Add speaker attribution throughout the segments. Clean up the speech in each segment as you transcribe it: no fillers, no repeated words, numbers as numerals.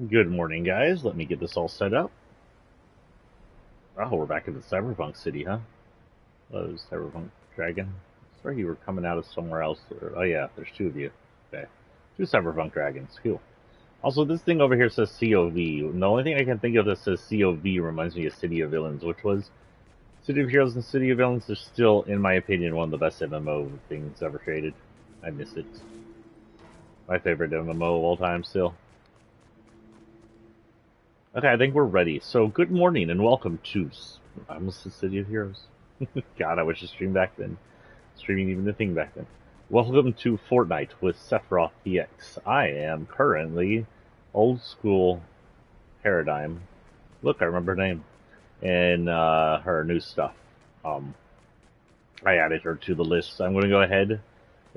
Speaker 1: Good morning, guys. Let me get this all set up. Oh, we're back in the Cyberpunk city, huh? Oh, Cyberpunk Dragon. Sorry, you were coming out of somewhere else. Oh, yeah, there's two of you. Okay. Two Cyberpunk Dragons. Cool. Also, this thing over here says COV. The only thing I can think of that says COV reminds me of City of Villains, which was City of Heroes and City of Villains is still, in my opinion, one of the best MMO things ever created. I miss it. My favorite MMO of all time, still. Okay, I think we're ready. So, good morning and welcome to I almost said City of Heroes. God, I wish I streamed back then. Streaming even the thing back then. Welcome to Fortnite with Sephiroth PX. I am currently old school Paradigm. Look, I remember her name. And her new stuff. I added her to the list. So I'm going to go ahead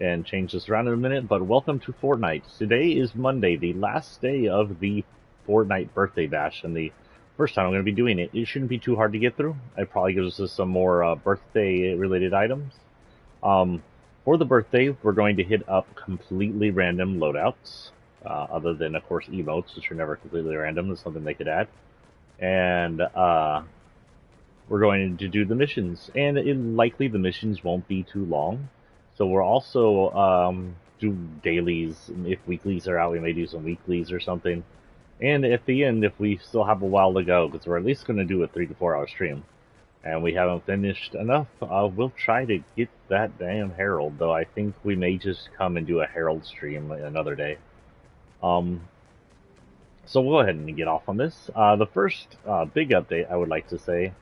Speaker 1: and change this around in a minute. But welcome to Fortnite. Today is Monday, the last day of the Fortnite birthday bash, and the first time I'm going to be doing it. It shouldn't be too hard to get through. It probably gives us some more birthday related items. For the birthday, we're going to hit up completely random loadouts, other than, of course, emotes, which are never completely random. That's something they could add. And we're going to do the missions. And likely the missions won't be too long. So we'll also do dailies. If weeklies are out, we may do some weeklies or something. And at the end, if we still have a while to go, because we're at least going to do a 3 to 4 hour stream, and we haven't finished enough, we'll try to get that damn Herald, though I think we may just come and do a Herald stream another day. So we'll go ahead and get off on this. The first big update I would like to say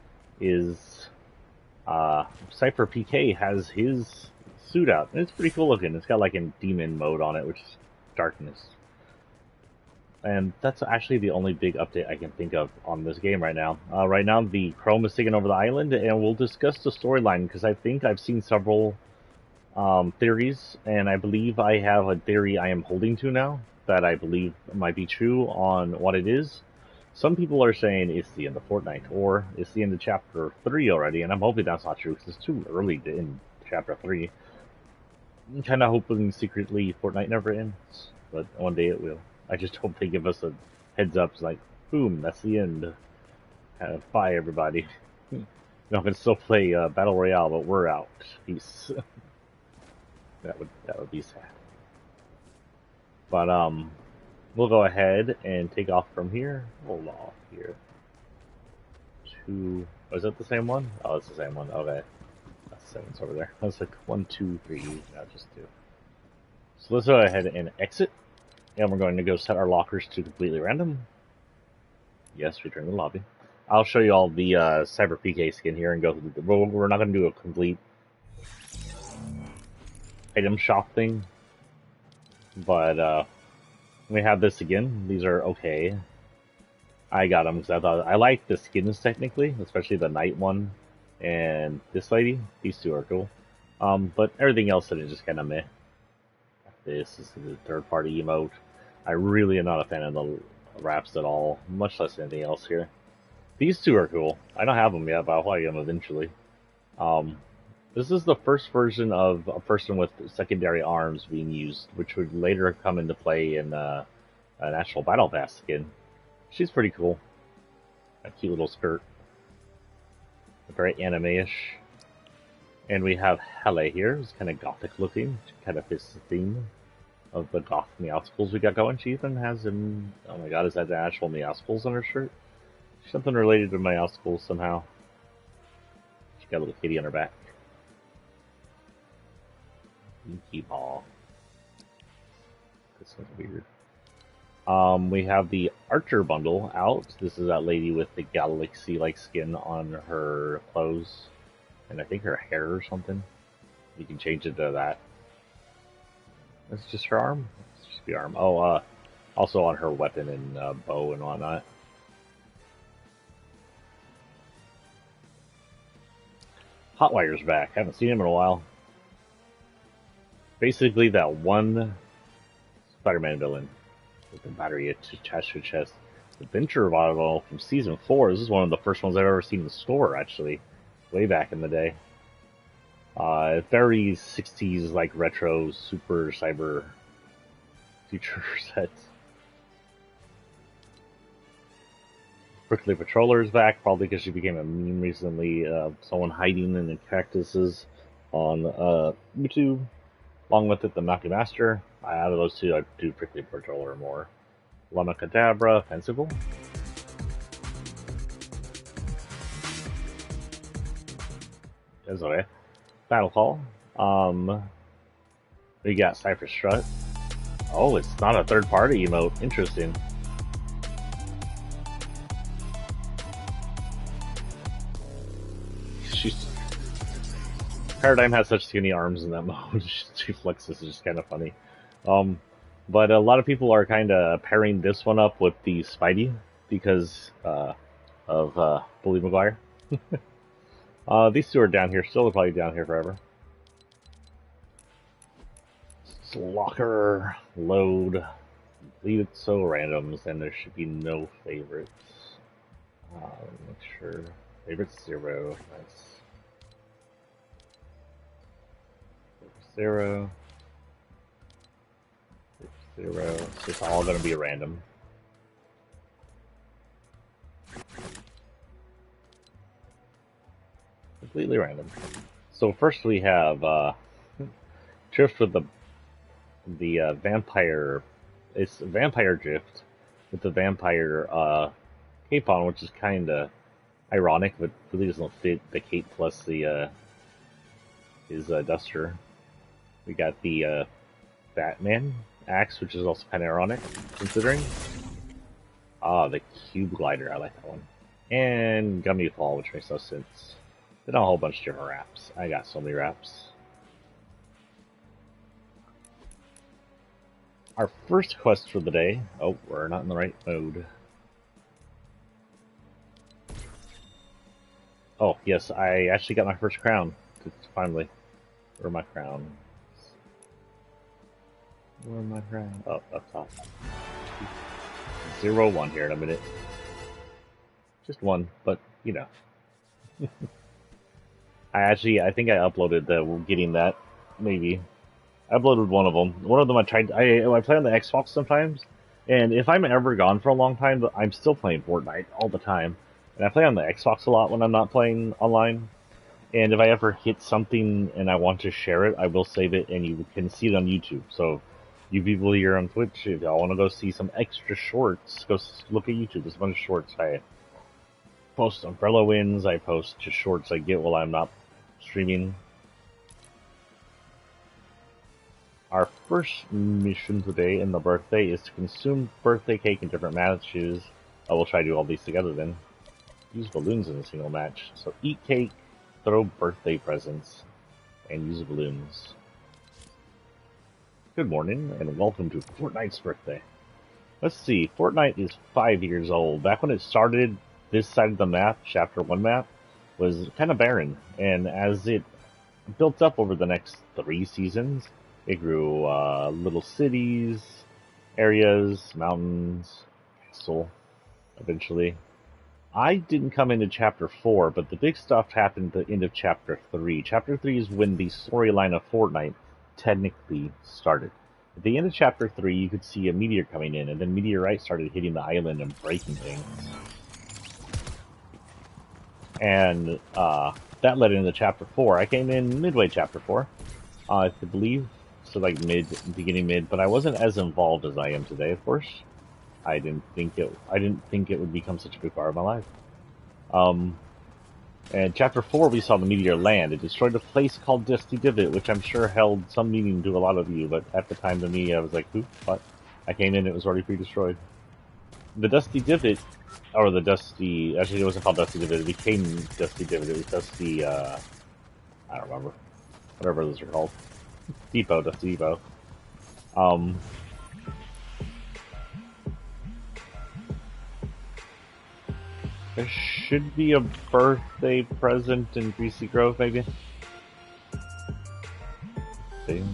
Speaker 1: is Cypher PK has his suit out, and it's pretty cool looking. It's got like a demon mode on it, which is darkness. And that's actually the only big update I can think of on this game right now. Right now, the Chrome is taking over the island, and we'll discuss the storyline, because I think I've seen several theories, and I believe I have a theory I am holding to now that I believe might be true on what it is. Some people are saying it's the end of Fortnite, or it's the end of Chapter 3 already, and I'm hoping that's not true, because it's too early to end Chapter 3. I'm kind of hoping secretly Fortnite never ends, but one day it will. I just hope they give us a heads up, like, boom, that's the end. Bye, everybody. I can still play Battle Royale, but we're out. Peace. that would be sad. But we'll go ahead and take off from here. Hold off here. Oh, is that the same one? Oh, it's the same one. Okay, that's the same one's over there. I was like 1, 2, 3. No, just 2. So let's go ahead and exit. And we're going to go set our lockers to completely random. Yes, return to the lobby. I'll show you all the Cyber PK skin here and go through the... We're not going to do a complete item shop thing. But we have this again. These are okay. I got them because I thought... I like the skins technically, especially the night one and this lady. These two are cool. But everything else is just kind of meh. This is the third-party emote. I really am not a fan of the wraps at all, much less anything else here. These two are cool. I don't have them yet, but I'll probably get them eventually. This is the first version of a person with secondary arms being used, which would later come into play in an actual Battle Pass skin. She's pretty cool. A cute little skirt. Very anime-ish. And we have Hele here, who's kind of gothic looking, kind of fits the theme of the goth Meowscles we got going. She even has him. Oh my god, is that the actual Meowscles on her shirt? Something related to Meowscles somehow. She got a little kitty on her back. Inky ball. This one's weird. We have the Archer bundle out. This is that lady with the galaxy-like skin on her clothes. And I think her hair or something. You can change it to that. That's just her arm? It's just the arm. Oh, also on her weapon and bow and whatnot. Hotwire's back. Haven't seen him in a while. Basically that one Spider-Man villain with the battery attached to his chest. The Venture Revival from Season 4. This is one of the first ones I've ever seen in the store, actually. Way back in the day. Very 60s, like retro, super cyber future sets. Prickly Patroller is back, probably because she became a meme recently. Someone hiding in the cactuses on YouTube. Along with it, the Monkey Master. Out of those two, I'd do Prickly Patroller more. Llama Cadabra, Fencible. That's okay. Battle Call. We got Cypher Strut. Oh, it's not a third-party emote. Interesting. Paradigm has such skinny arms in that mode. She flexes is just kind of funny. But a lot of people are kind of pairing this one up with the Spidey because of Bully Maguire. These two are down here still. They're probably down here forever. Locker, load, leave it so randoms, and there should be no favorites. Make sure favorites 0. Nice. 0. 0. It's just all going to be random. Completely random. So first we have Drift with the vampire. It's vampire Drift with the vampire cape on, which is kind of ironic, but really doesn't fit the cape plus the his duster. We got the Batman axe, which is also kind of ironic, considering. The Cube Glider, I like that one. And Gummy Fall, which makes no sense. Then a whole bunch of different wraps. I got so many wraps. Our first quest for the day. Oh, we're not in the right mode. Oh, yes, I actually got my first crown. Finally. Where's my crown? Where's my crown? Oh, up top. 0-1 here in a minute. Just one, but, you know. I think I uploaded getting that, maybe. I uploaded one of them. One of them I play on the Xbox sometimes, and if I'm ever gone for a long time, I'm still playing Fortnite all the time. And I play on the Xbox a lot when I'm not playing online. And if I ever hit something and I want to share it, I will save it, and you can see it on YouTube. So, you people here on Twitch, if y'all want to go see some extra shorts, go look at YouTube. There's a bunch of shorts. I post umbrella wins. I post just shorts I get while I'm not streaming. Our first mission today in the birthday is to consume birthday cake in different matches. I will try to do all these together then. Use balloons in a single match. So eat cake, throw birthday presents, and use balloons. Good morning, and welcome to Fortnite's birthday. Let's see, Fortnite is 5 years old. Back when it started, this side of the map, Chapter 1 map, was kind of barren. And as it built up over the next 3 seasons, it grew little cities, areas, mountains, castle, eventually. I didn't come into Chapter 4, but the big stuff happened at the end of Chapter 3. Chapter 3 is when the storyline of Fortnite technically started. At the end of Chapter 3, you could see a meteor coming in, and then meteorites started hitting the island and breaking things. And that led into Chapter 4. I came in midway Chapter 4, I believe. So like beginning mid, but I wasn't as involved as I am today, of course. I didn't think it would become such a big part of my life. And Chapter 4, we saw the meteor land. It destroyed a place called Dusty Divot, which I'm sure held some meaning to a lot of you, but at the time to me, I was like, who? What? I came in, it was already pre-destroyed. The Dusty Divot, or the Dusty, actually it wasn't called Dusty Divot, it became Dusty Divot. It was Dusty, I don't remember. Whatever those are called. Depot, Dusty Depot. There should be a birthday present in Greasy Grove, maybe? See?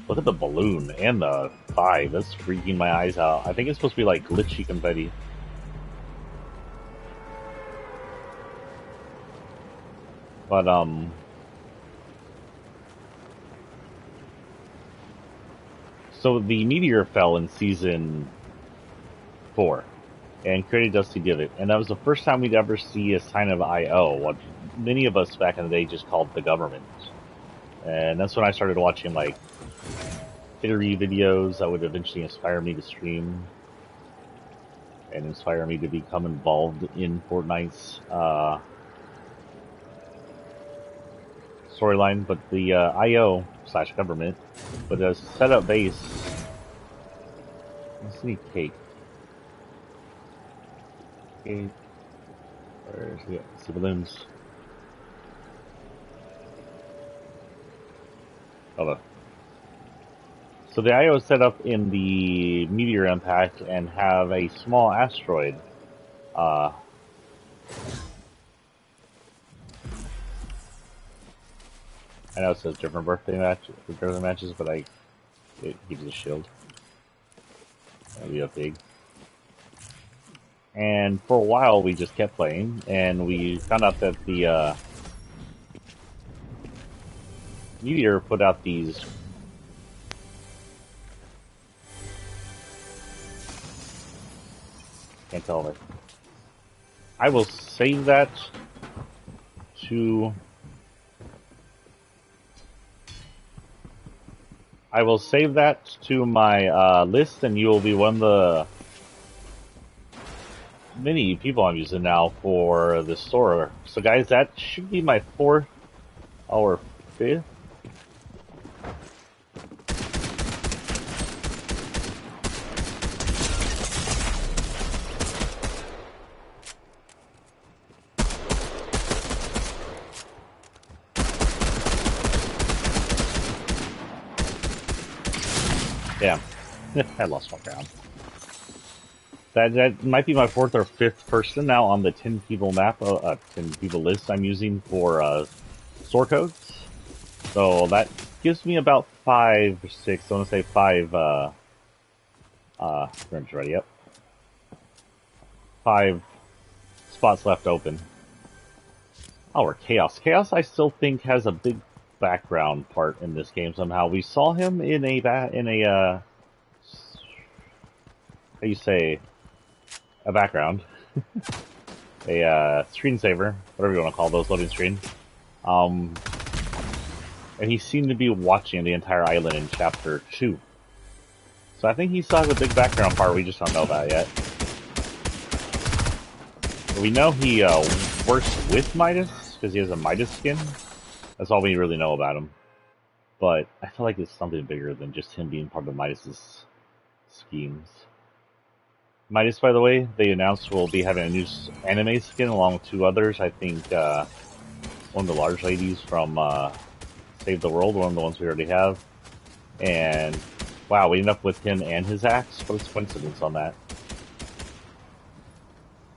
Speaker 1: Look at the balloon and the 5. That's freaking my eyes out. I think it's supposed to be like glitchy confetti. But, so the meteor fell in Season 4. and created Dusty Divot. And that was the first time we'd ever see a sign of IO, what many of us back in the day just called the government. And that's when I started watching like theory videos that would eventually inspire me to stream and inspire me to become involved in Fortnite's storyline. But the IO / government, but a setup base. Let's see, cake. Cake. Where's the see balloons? Hold on. So the IO is set up in the meteor impact and have a small asteroid. I know it says different birthday matches, but it gives you a shield. That'll be a pig. And for a while we just kept playing, and we found out that the meteor put out these can't tell it. I will save that to my list, and you will be one of the many people I'm using now for the store. So guys, that should be my 4th or 5th. Damn. I lost my ground. That might be my 4th or 5th person now on the 10 people map, 10 people list I'm using for store codes. So that gives me about 5 or 6. I want to say 5. Ready? Yep. 5 spots left open. Oh, or Chaos. Chaos, I still think has a big background part in this game somehow. We saw him in a how you say, a background, a screensaver, whatever you want to call those, loading screen. And he seemed to be watching the entire island in chapter 2. So I think he saw the big background part we just don't know about yet. But we know he works with Midas because he has a Midas skin. That's all we really know about him. But I feel like it's something bigger than just him being part of Midas's schemes. Midas, by the way, they announced will be having a new anime skin along with 2 others. I think one of the large ladies from Save the World, one of the ones we already have. And wow, we end up with him and his axe. What is coincidence on that?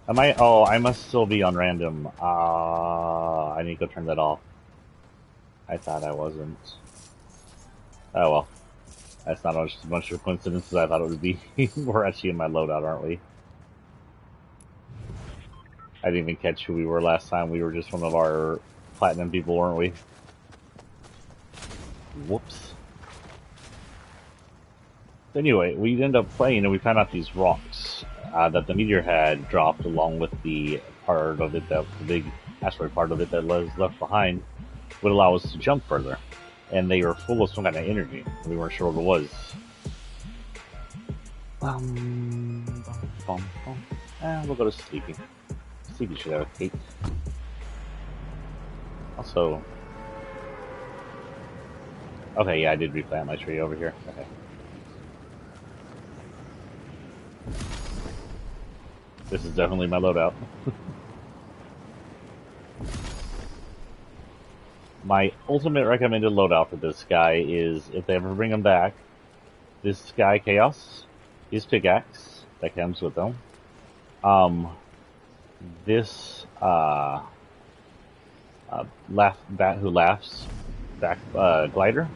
Speaker 1: Oh, I must still be on random. I need to go turn that off. I thought I wasn't. Oh well. That's not as much of a coincidence as I thought it would be. We're actually in my loadout, aren't we? I didn't even catch who we were last time. We were just one of our platinum people, weren't we? Whoops. Anyway, we ended up playing and we found out these rocks that the meteor had dropped along with the part of it, the big asteroid part of it that was left behind, would allow us to jump further. And they were full of some kind of energy. We weren't sure what it was. We'll go to Sleepy. Sleepy should have a cake. Also... Okay, yeah, I did replant my tree over here. Okay. This is definitely my loadout. My ultimate recommended loadout for this guy is, if they ever bring him back, this guy, Chaos, his pickaxe that comes with him. This, bat who laughs, back, glider,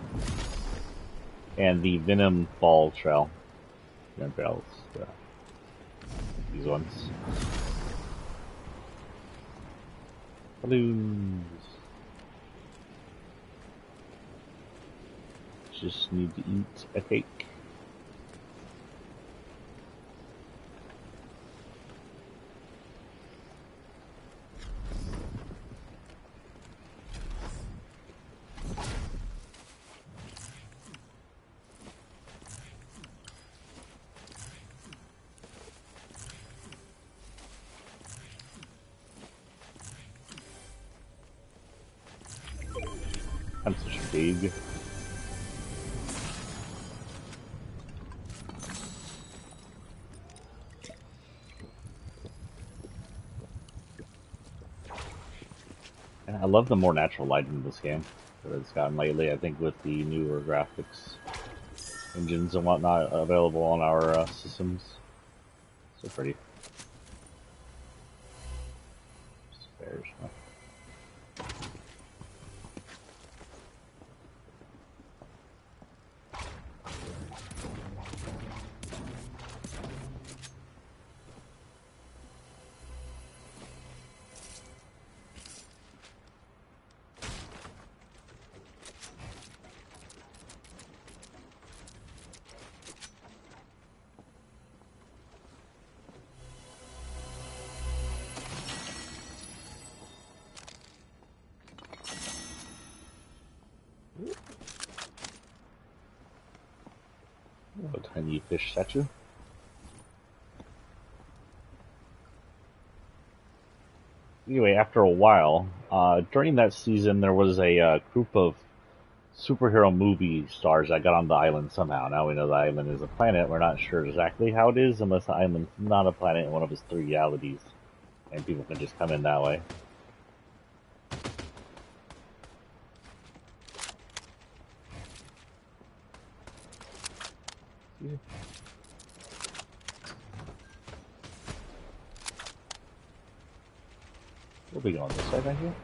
Speaker 1: and the Venom Ball Trail. These ones. Balloons. Just need to eat a cake. I'm such a big. And I love the more natural lighting in this game that it's gotten lately. I think with the newer graphics engines and whatnot available on our systems, so pretty. Spares. A tiny fish statue. Anyway, after a while, during that season, there was a group of superhero movie stars that got on the island somehow. Now we know the island is a planet. We're not sure exactly how it is, unless the island's not a planet in one of its three realities, and people can just come in that way. We'll be going this way right here.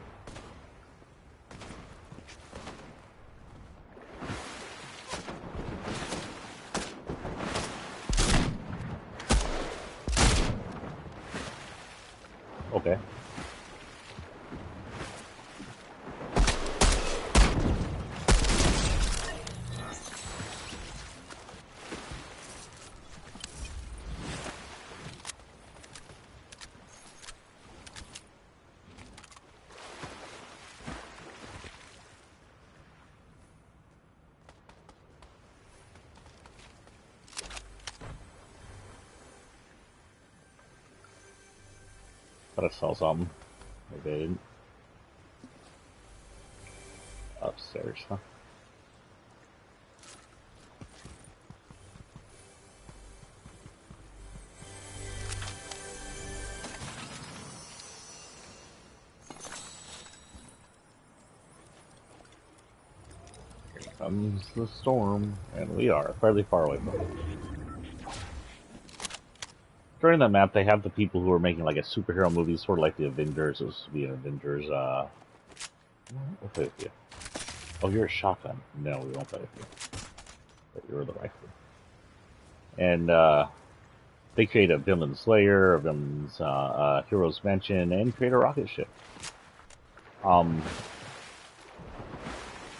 Speaker 1: Okay. Thought I saw something. Maybe I didn't. Upstairs, huh? Here comes the storm, and we are fairly far away from it. During that map, they have the people who are making like a superhero movie, sort of like the Avengers. It was to be an Avengers. We'll play with you. Oh, you're a shotgun. No, we won't play with you. But you're the rifle. And they create a villain slayer, a villain's hero's mansion, and create a rocket ship.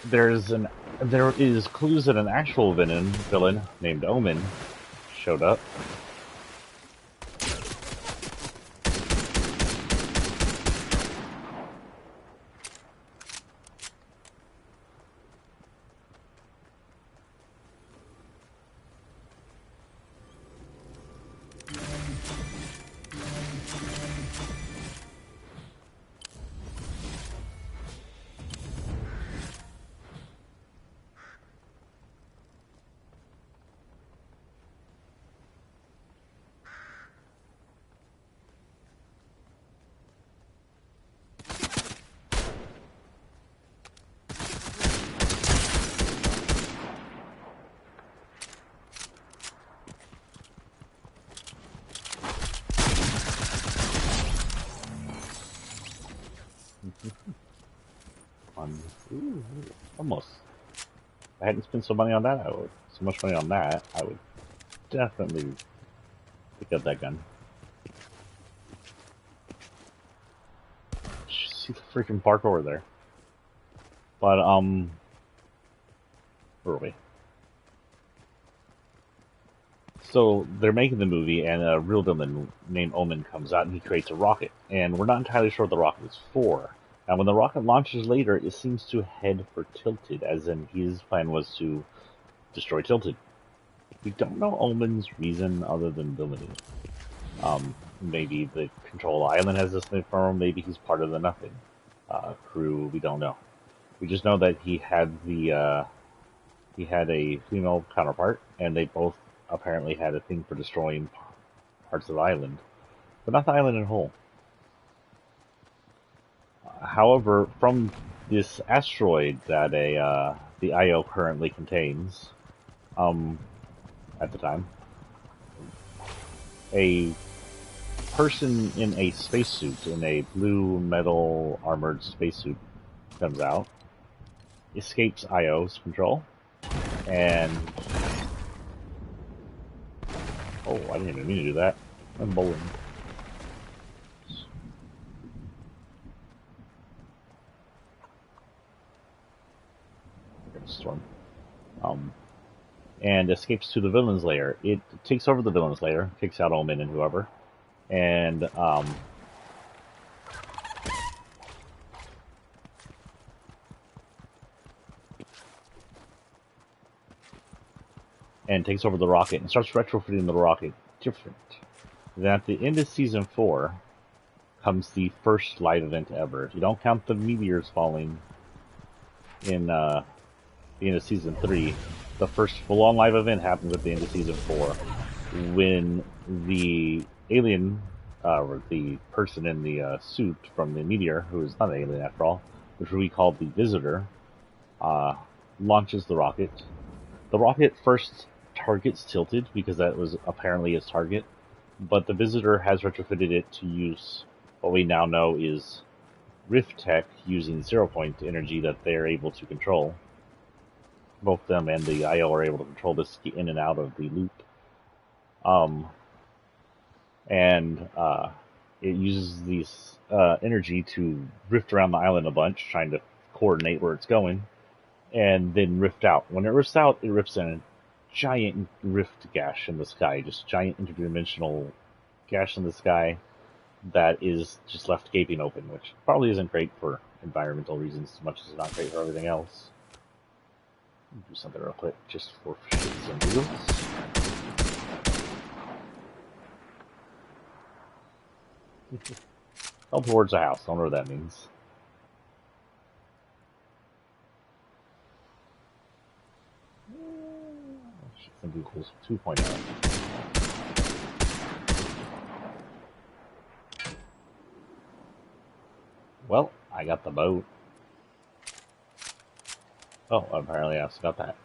Speaker 1: There is clues that an actual villain named Omen showed up. Ooh, almost. If I hadn't spent so much money on that, I would definitely pick up that gun. See the freaking park over there. But where are we? So they're making the movie, and a real villain named Omen comes out, and he creates a rocket. And we're not entirely sure what the rocket is for. And when the rocket launches later, it seems to head for Tilted, as in his plan was to destroy Tilted. We don't know Omen's reason other than villainy. Maybe the Control Island has this thing for him. Maybe he's part of the Nothing crew. We don't know. We just know that he had a female counterpart, and they both apparently had a thing for destroying parts of the island, but not the island in whole. However, from this asteroid that the IO currently contains, at the time, a person in a spacesuit, in a blue metal armored spacesuit, comes out, escapes IO's control, and oh, I didn't even mean to do that. I'm bowling. Storm. And escapes to the villain's lair. It takes over the villain's lair, takes out Omen and whoever, and takes over the rocket and starts retrofitting the rocket different. Then at the end of season 4 comes the first live event ever. If you don't count the meteors falling in the end of season 3, the first full-on live event happens at the end of season 4, when the alien, or the person in the suit from the meteor, who is not an alien after all, which we call the Visitor, launches the rocket. The rocket first targets Tilted, because that was apparently his target, but the Visitor has retrofitted it to use what we now know is Rift Tech, using 0-point energy that they're able to control. Both them and the IO are able to control this in and out of the loop. It uses this energy to rift around the island a bunch, trying to coordinate where it's going, and then rift out. When it rifts out, it rips in a giant rift gash in the sky, just giant interdimensional gash in the sky that is just left gaping open, which probably isn't great for environmental reasons as much as it's not great for everything else. Do something real quick, just for shits and giggles. Help towards the house, don't know what that means. Shits and giggles 2.0. Well, I got the boat. Oh, apparently I also got that.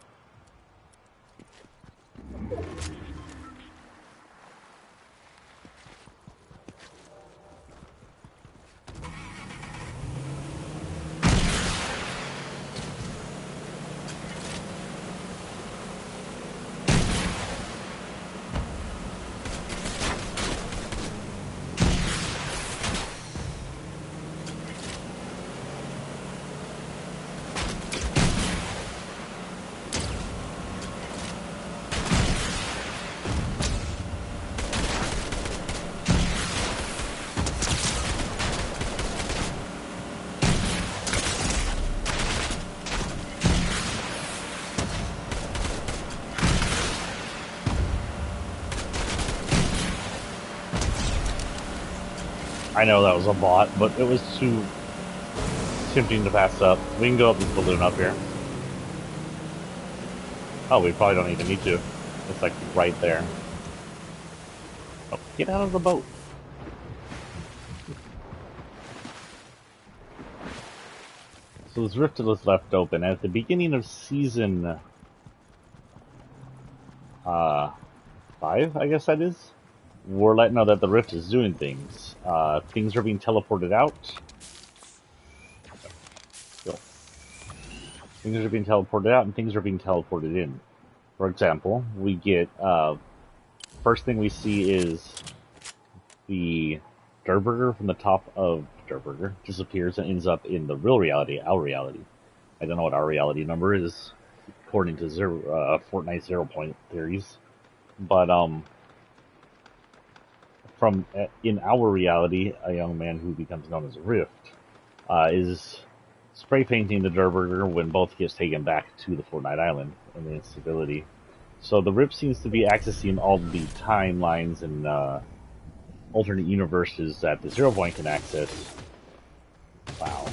Speaker 1: I know that was a bot, but it was too tempting to pass up. We can go up this balloon up here. Oh, we probably don't even need to. It's like right there. Oh, get out of the boat. So this rift was left open. At the beginning of season 5, I guess that is, we're letting know that the rift is doing things. Things are being teleported out. Things are being teleported out, and things are being teleported in. For example, we get, first thing we see is the Durburger from the top of Durburger disappears and ends up in the real reality, our reality. I don't know what our reality number is, according to Fortnite 0-point theories. But, in our reality, a young man who becomes known as Rift is spray painting the Durburger when both gets taken back to the Fortnite Island and the instability. So the Rift seems to be accessing all the timelines and alternate universes that the 0-point can access. Wow.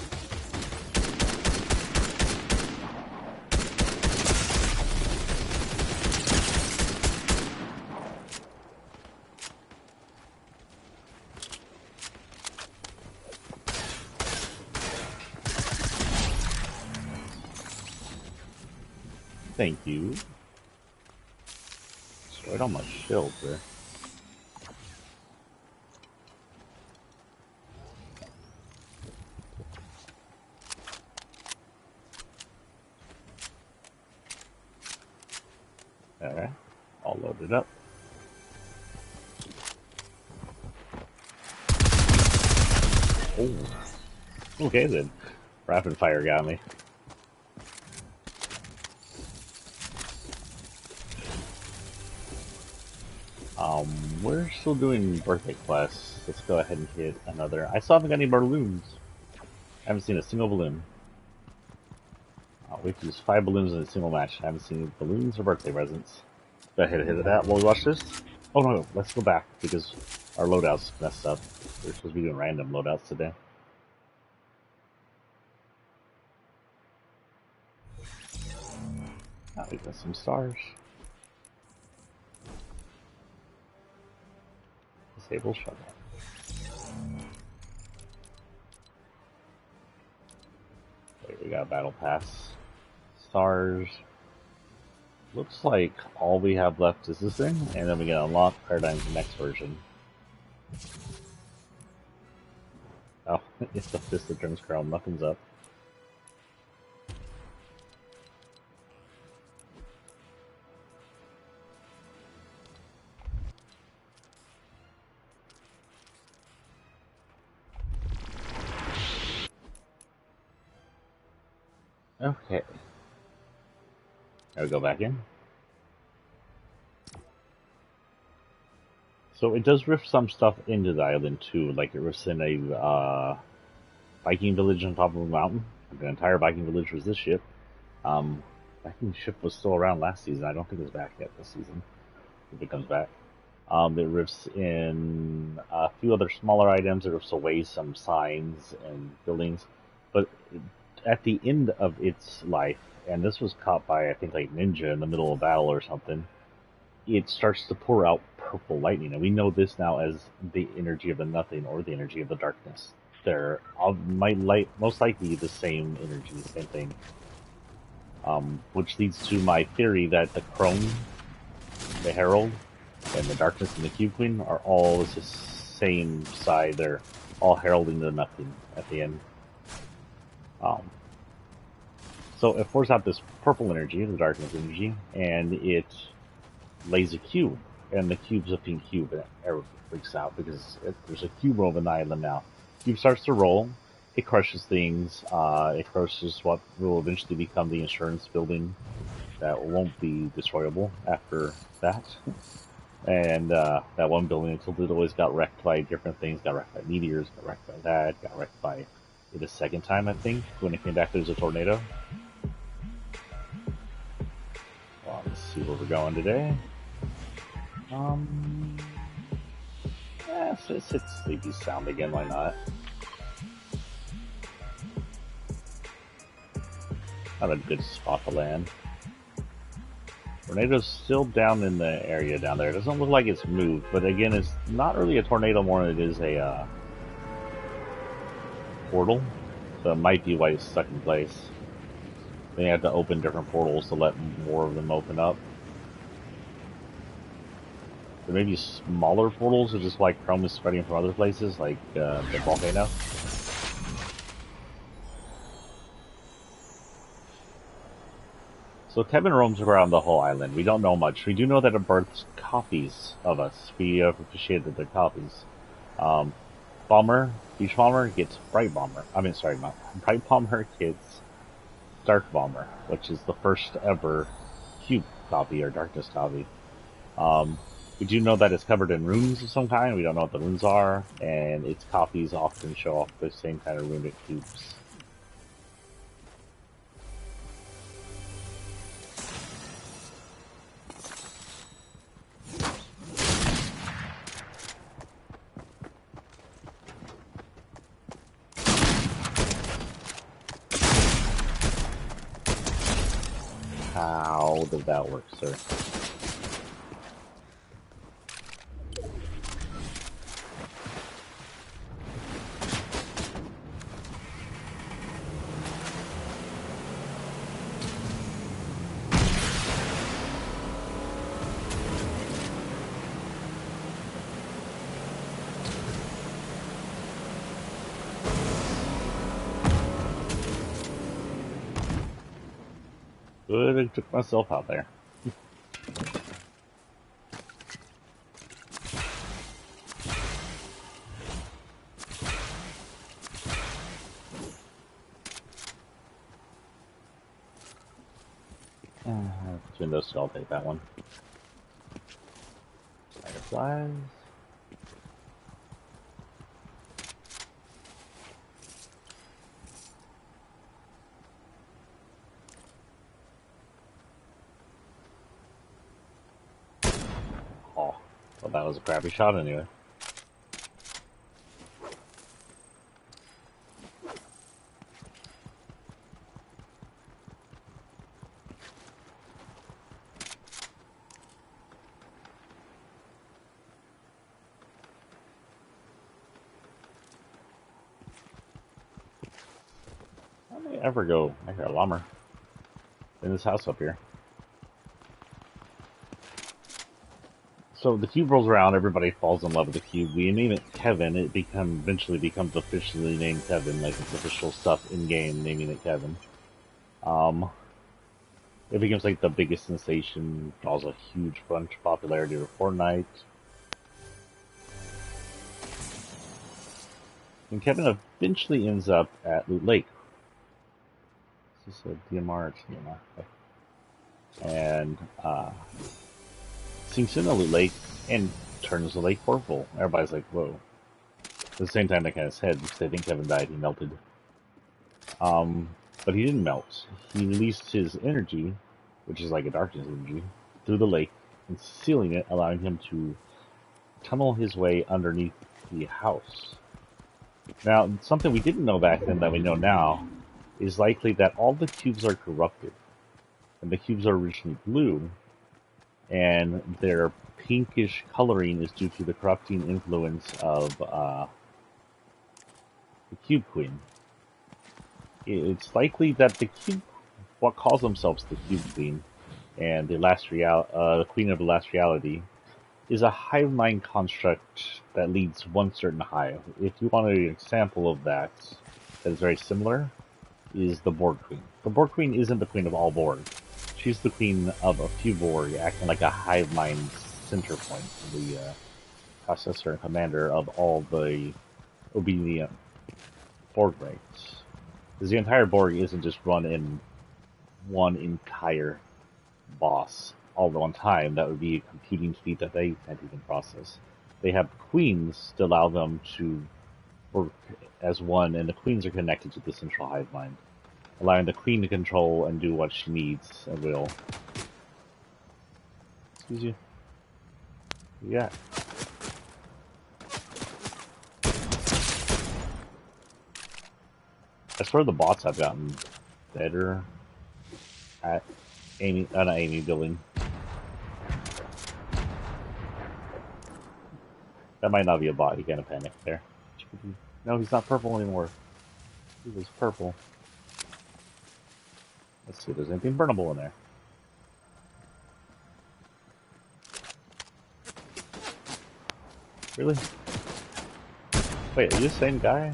Speaker 1: Thank you. Destroyed all my shields there. Alright, all loaded up. Oh, okay then. Rapid fire got me. We're still doing birthday quests. Let's go ahead and hit another. I still haven't got any balloons. I haven't seen a single balloon. We have to use 5 balloons in a single match. I haven't seen balloons or birthday presents. Go ahead and hit that while we watch this. Oh no, let's go back because our loadouts messed up. We're supposed to be doing random loadouts today. Now we got some stars. Disable shutdown. Wait, we got a battle pass. Stars. Looks like all we have left is this thing, and then we can unlock Paradigm's next version. Oh, it's the Fist of Dreams Crown. Nothing's up. Okay. Now we go back in. So it does rift some stuff into the island too, like it rifts in a Viking village on top of a mountain. The entire Viking village was this ship. Viking ship was still around last season. I don't think it's back yet this season. If it comes back. It rifts in a few other smaller items. It rifts away some signs and buildings. But at the end of its life, and this was caught by, I think, like Ninja in the middle of battle or something, it starts to pour out purple lightning. And we know this now as the energy of the nothing or the energy of the darkness. They're most likely the same energy, same thing. Which leads to my theory that the Crone, the Herald, and the Darkness and the Cube Queen are all the same side. They're all heralding the nothing at the end. So it pours out this purple energy, the darkness energy, and it lays a cube. And the cube's a pink cube, and everyone freaks out because there's a cube over the island now. Cube starts to roll. It crushes things. It crushes what will eventually become the insurance building that won't be destroyable after that. And that one building until it always got wrecked by different things. Got wrecked by meteors, got wrecked by that, got wrecked by it a second time, I think. When it came back, there was a tornado. Well, let's see where we're going today. Yeah, so it's sleepy sound again, why not? Not a good spot to land. Tornado's still down in the area down there. It doesn't look like it's moved, but again, it's not really a tornado more than it is a portal. So it might be why it's stuck in place. They have to open different portals to let more of them open up. There may be smaller portals, or just like Chrome is spreading from other places, like the volcano. So Kevin roams around the whole island. We don't know much. We do know that it births copies of us. We have appreciated their copies. Beach Bomber gets Bright Bomber. Bright Bomber gets Dark Bomber, which is the first ever cube copy or darkness copy. We do know that it's covered in runes of some kind. We don't know what the runes are, and its copies often show off the same kind of runic cubes. How did that work, sir? Good, I took myself out there. Between those two, I'll take that one. Fireflies. Oh, well, that was a crappy shot anyway. How may I ever go? I hear a llama in this house up here. So the cube rolls around, everybody falls in love with the cube. We name it Kevin. It eventually becomes officially named Kevin, like it's official stuff in game, naming it Kevin. It becomes like the biggest sensation, draws a huge bunch of popularity to Fortnite. And Kevin eventually ends up at Loot Lake. Is this a DMR? It's DMR. Okay. And sinks into Loot Lake and turns the lake purple. Everybody's like, whoa. At the same time, they kind of said, because they think Kevin died, he melted. But he didn't melt. He released his energy, which is like a darkness energy, through the lake, and sealing it, allowing him to tunnel his way underneath the house. Now, something we didn't know back then that we know now is likely that all the cubes are corrupted. And the cubes are originally blue, and their pinkish coloring is due to the corrupting influence of the Cube Queen. It's likely that the Cube, what calls themselves the Cube Queen, and the Queen of the Last Reality, is a hive mind construct that leads one certain hive. If you want an example of that is very similar, is the Borg Queen. The Borg Queen isn't the queen of all Borg. She's the queen of a few Borg, acting like a hive mind center point, the processor and commander of all the obedient Borg ranks. Because the entire Borg isn't just run in one entire boss all at one time. That would be a computing feat that they can't even process. They have queens to allow them to work as one, and the queens are connected to the central hive mind, allowing the queen to control and do what she needs and will. Excuse you. Yeah. I swear the bots have gotten better at aiming building. That might not be a bot. He kind of panicked there. No, he's not purple anymore. He was purple. Let's see if there's anything burnable in there. Really? Wait, are you the same guy?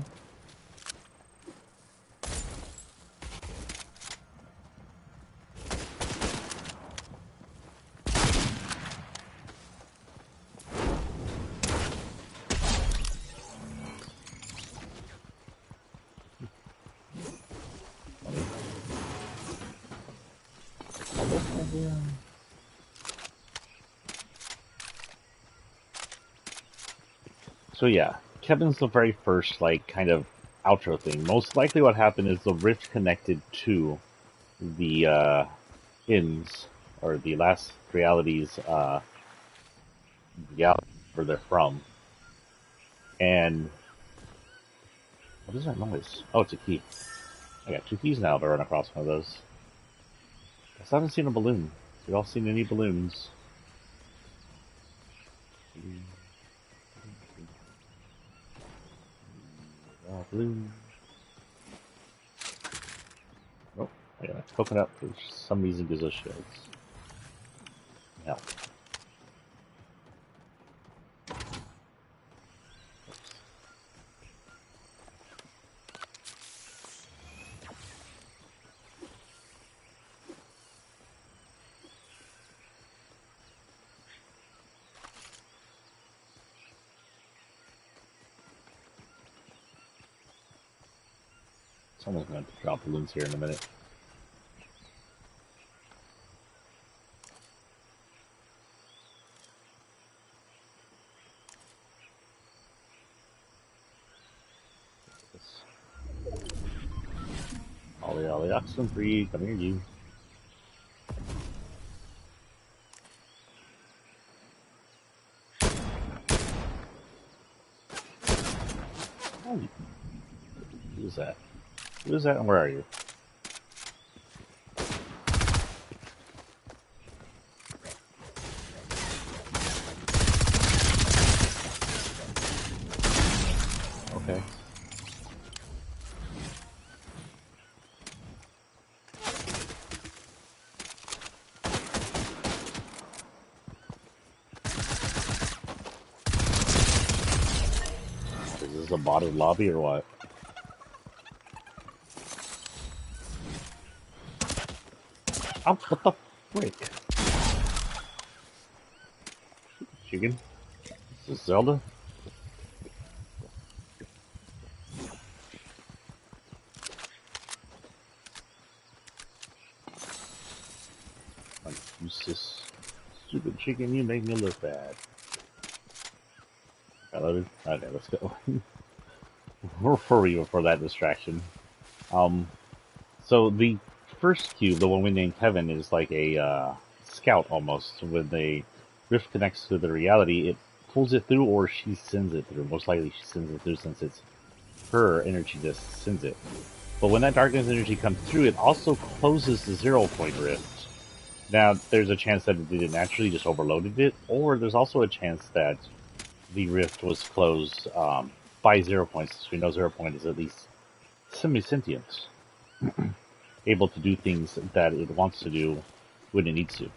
Speaker 1: So yeah, Kevin's the very first, like, kind of outro thing. Most likely what happened is the rift connected to the ins, or the last realities, reality where they're from. And what is that noise? Oh, it's a key. I got 2 keys now to run across one of those. I still haven't seen a balloon. Have you all seen any balloons? Balloon. Oh, I got a coconut for some reason gives us shields. Help. Someone's going to drop balloons here in a minute. Ollie, oxygen free. Come here, you. Oh, who's that? Who's that and where are you? Okay. Is this a botted lobby or what? Oh, what the frick? Chicken? Is this Zelda? Like, useless. Stupid chicken, you make me look bad. Hello? Okay, let's go. for that distraction. So the first cube, the one we named Heaven, is like a scout almost. When the rift connects to the reality, it pulls it through, or she sends it through. Most likely, she sends it through since it's her energy that sends it. But when that darkness energy comes through, it also closes the 0 point rift. Now, there's a chance that it did it naturally, just overloaded it, or there's also a chance that the rift was closed by 0 points. So we know 0 point is at least semi-sentient, able to do things that it wants to do when it needs to.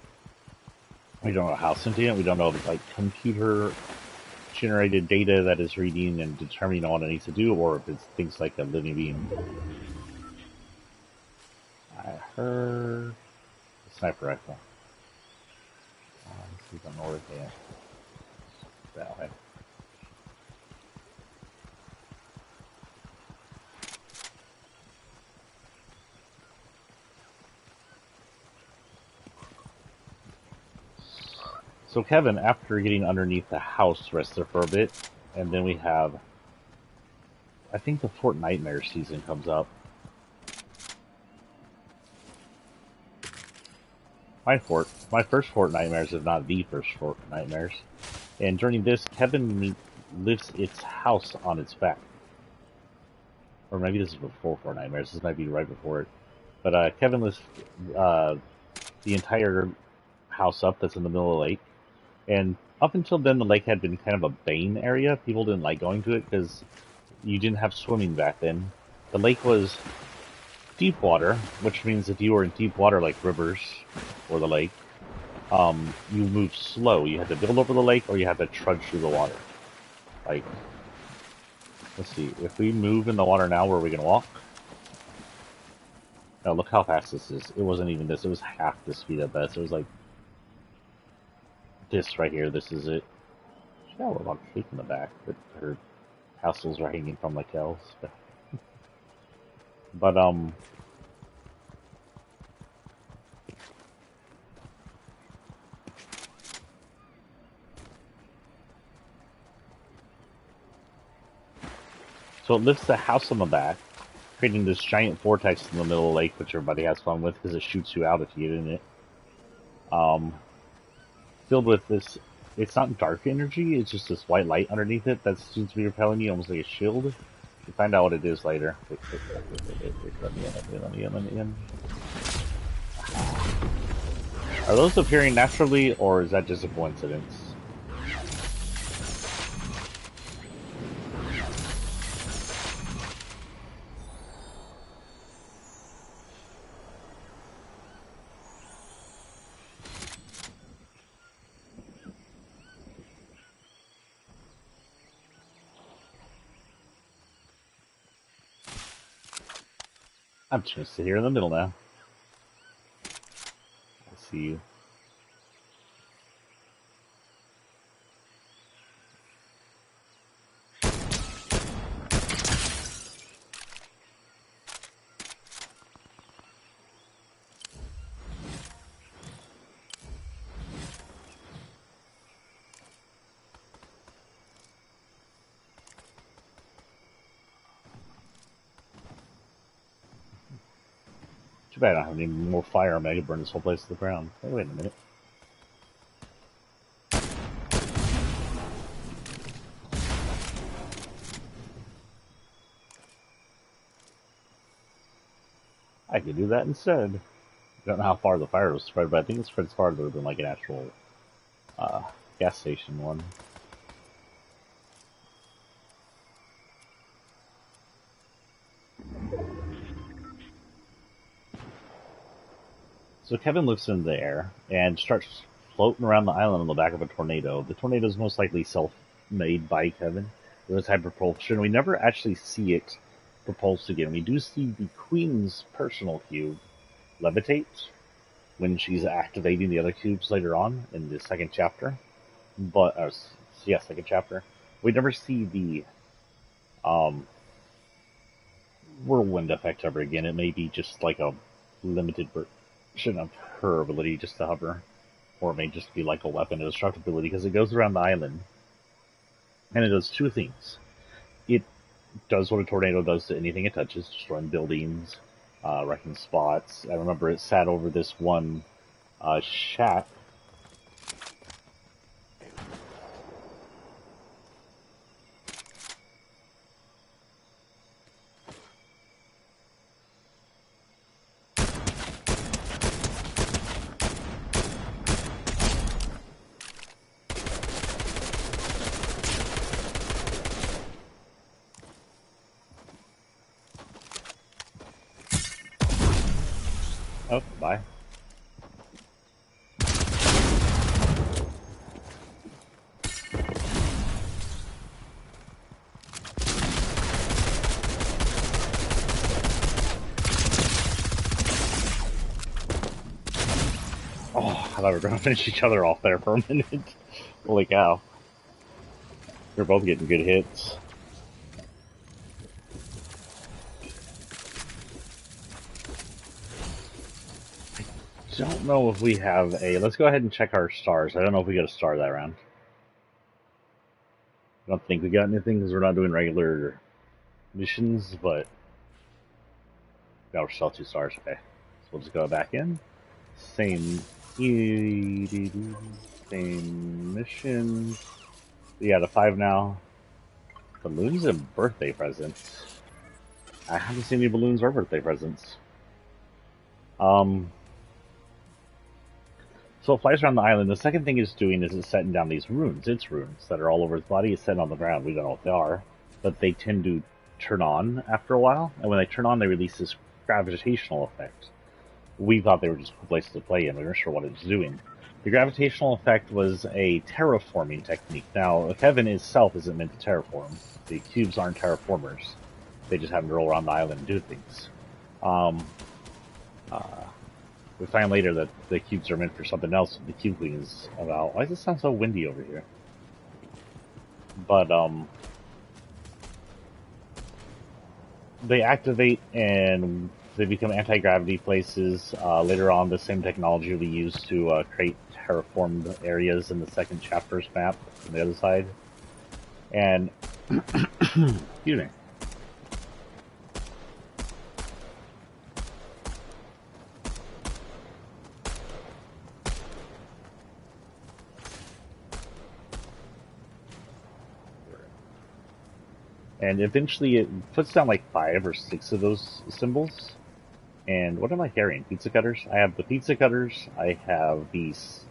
Speaker 1: We don't know how sentient. We don't know if it's like computer-generated data that is reading and determining what it needs to do, or if it's things like a living being. I heard a sniper rifle. Let's see if I'm over there. That way. So Kevin, after getting underneath the house, rests there for a bit, and then we have, I think the Fortnightmare season comes up. My first Fortnightmares, if not the first Fortnightmares. And during this, Kevin lifts its house on its back. Or maybe this is before Fortnightmares, this might be right before it. But Kevin lifts the entire house up that's in the middle of the lake. And up until then, the lake had been kind of a bane area. People didn't like going to it because you didn't have swimming back then. The lake was deep water, which means if you were in deep water like rivers or the lake, you moved slow. You had to build over the lake or you had to trudge through the water. Like, let's see, if we move in the water now, where are we going to walk? Now look how fast this is. It wasn't even this. It was half the speed at best. It was like this right here. This is it. She got a little cake in the back, but her tassels are hanging from like elves. But so it lifts the house on the back, creating this giant vortex in the middle of the lake, which everybody has fun with because it shoots you out if you get in it. Filled with this, it's not dark energy, it's just this white light underneath it that seems to be repelling you, almost like a shield. You find out what it is later. Wait, let me in. Are those appearing naturally, or is that just a coincidence? I'm just gonna sit here in the middle now. I see you. bad I don't have any more fire. I could burn this whole place to the ground. Hey, wait a minute. I could do that instead. I don't know how far the fire was spread, but I think it spreads farther than like an actual gas station one. So Kevin looks in the air and starts floating around the island on the back of a tornado. The tornado is most likely self-made by Kevin. It was high propulsion. We never actually see it propulsed again. We do see the Queen's personal cube levitate when she's activating the other cubes later on in the second chapter. But second chapter. We never see the whirlwind effect ever again. It may be just like a limited version of her ability just to hover, or it may just be like a weapon of destructibility because it goes around the island and it does two things. It does what a tornado does to anything it touches, destroying buildings, wrecking spots. I remember it sat over this one shack. Oh, bye. Oh, I thought we were going to finish each other off there for a minute. Holy cow. We're both getting good hits. I don't know if we have a... Let's go ahead and check our stars. I don't know if we got a star that round. I don't think we got anything because we're not doing regular missions, but... No, we're still 2 stars. Okay. So we'll just go back in. Same mission. We got a 5 now. Balloons and birthday presents. I haven't seen any balloons or birthday presents. So it flies around the island. The second thing it's doing is it's setting down these runes. It's runes that are all over its body. It's set on the ground. We don't know what they are, but they tend to turn on after a while. And when they turn on, they release this gravitational effect. We thought they were just cool places to play in. We weren't sure what it was doing. The gravitational effect was a terraforming technique. Now, Kevin itself isn't meant to terraform. The cubes aren't terraformers. They just happen to roll around the island and do things. We find later that the cubes are meant for something else. The cube queen is about... Why does it sound so windy over here? But, they activate and they become anti-gravity places. Later on, the same technology will be used to create terraformed areas in the second chapter's map on the other side. And... excuse me. And eventually it puts down like 5 or 6 of those symbols. And what am I carrying? Pizza cutters? I have the pizza cutters. I have these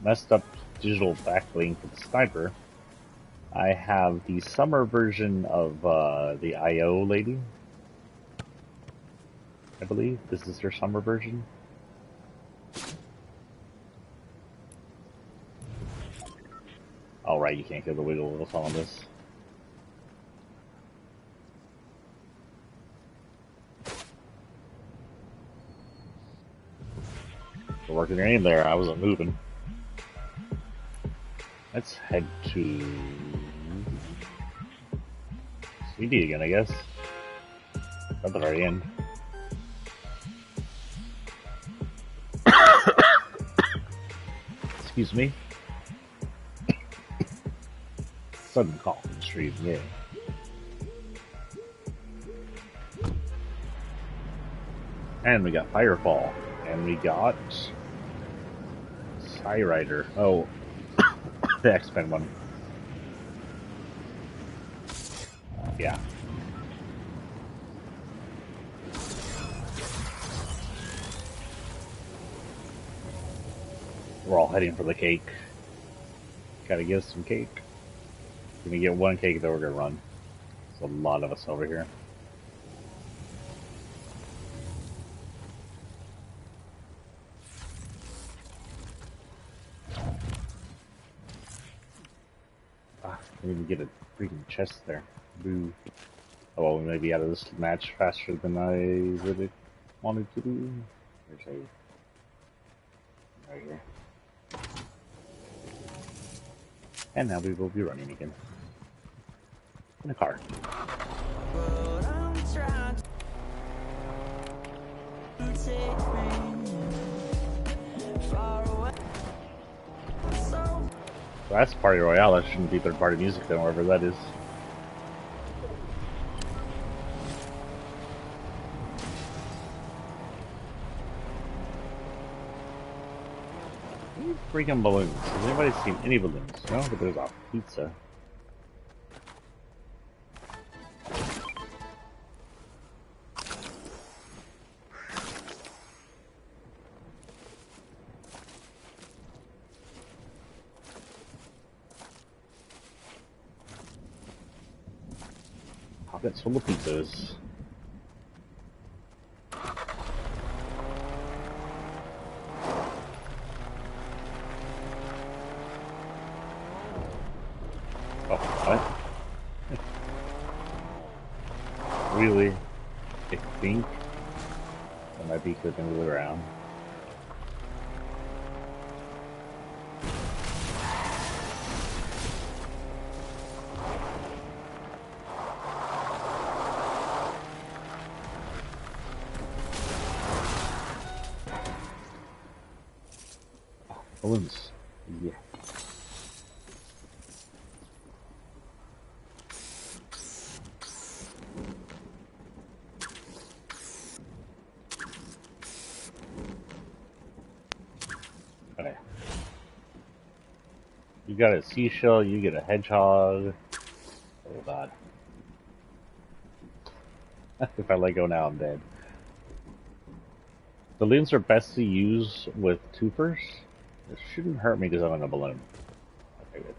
Speaker 1: messed up digital backbling for the sniper. I have the summer version of the IO lady. I believe this is her summer version. Oh, right, you can't get the wiggle wiggle on this. Working your aim there, I wasn't moving. Let's head to CD again, I guess. At the very end. Excuse me. Sudden cough in the street, yeah. And we got Firefall. And we got Sky Rider. Oh, the X-Men one. Yeah. We're all heading for the cake. Gotta get some cake. We're gonna get one cake, then we're gonna run. There's a lot of us over here. We need to get a freaking chest there. Boo. Oh, well, we may be out of this match faster than I really wanted to do. There's a... right here. And now we will be running again. In a car. Well, that's Party Royale. That shouldn't be third-party music then, wherever that is. Freaking balloons. Has anybody seen any balloons? No, but there's a pizza. Pockets full of pizzas. Oh, what? Really? I think that might be clipping to the ground. Balloons. Yeah. Okay. You got a seashell, you get a hedgehog. Oh god. If I let go now, I'm dead. Balloons are best to use with twofers. It shouldn't hurt me because I'm in a balloon. Okay, good.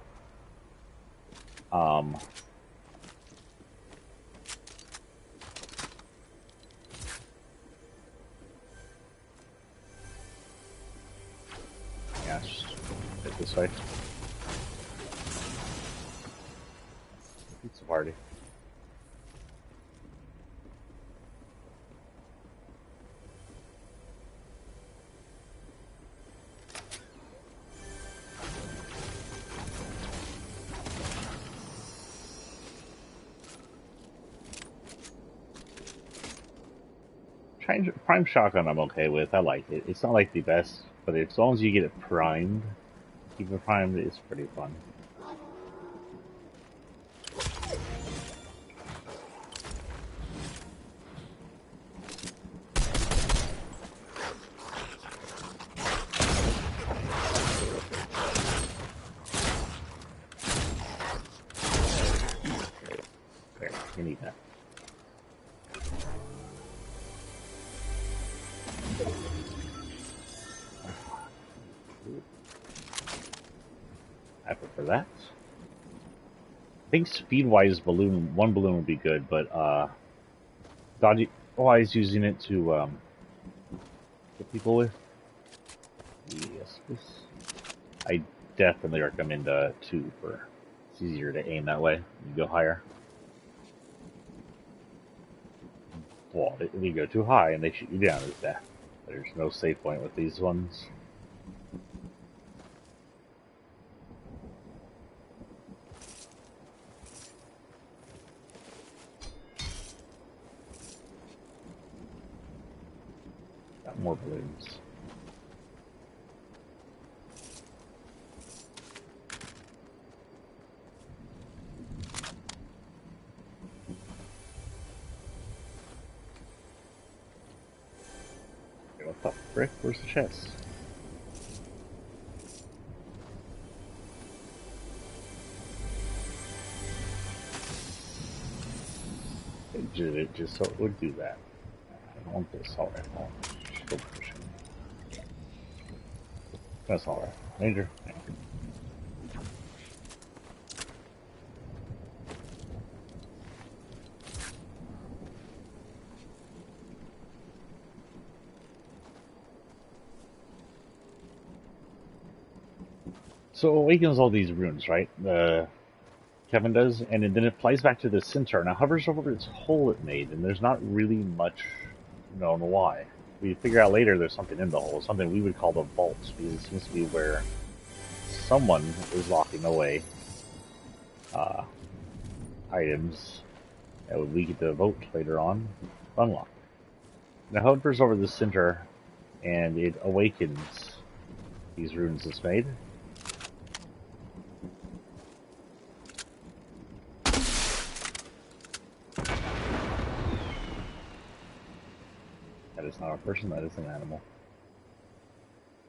Speaker 1: Yeah, just hit this way. Pizza party. Prime shotgun I'm okay with. I like it. It's not like the best, but as long as you get it primed, keep it primed, it's pretty fun. There, you need that. I prefer that. I think speed-wise, one balloon would be good, but Dodgy always using it to hit people with. Yes, I definitely recommend two for it's easier to aim that way. You go higher. Well, if you go too high and they shoot you down, it's death. There's no save point with these ones. Got more balloons. What the frick? Where's the chest? It just so it would do that. I don't want this. Alright, I'll just go pushing. That's alright. Danger. So it awakens all these runes, right? Kevin does, and then it flies back to the center, and it hovers over its hole it made, and there's not really much known why. We figure out later there's something in the hole, something we would call the vault, because it seems to be where someone is locking away items that we get to vote later on unlock. Now it hovers over the center, and it awakens these runes it's made. That is not a person, that is an animal.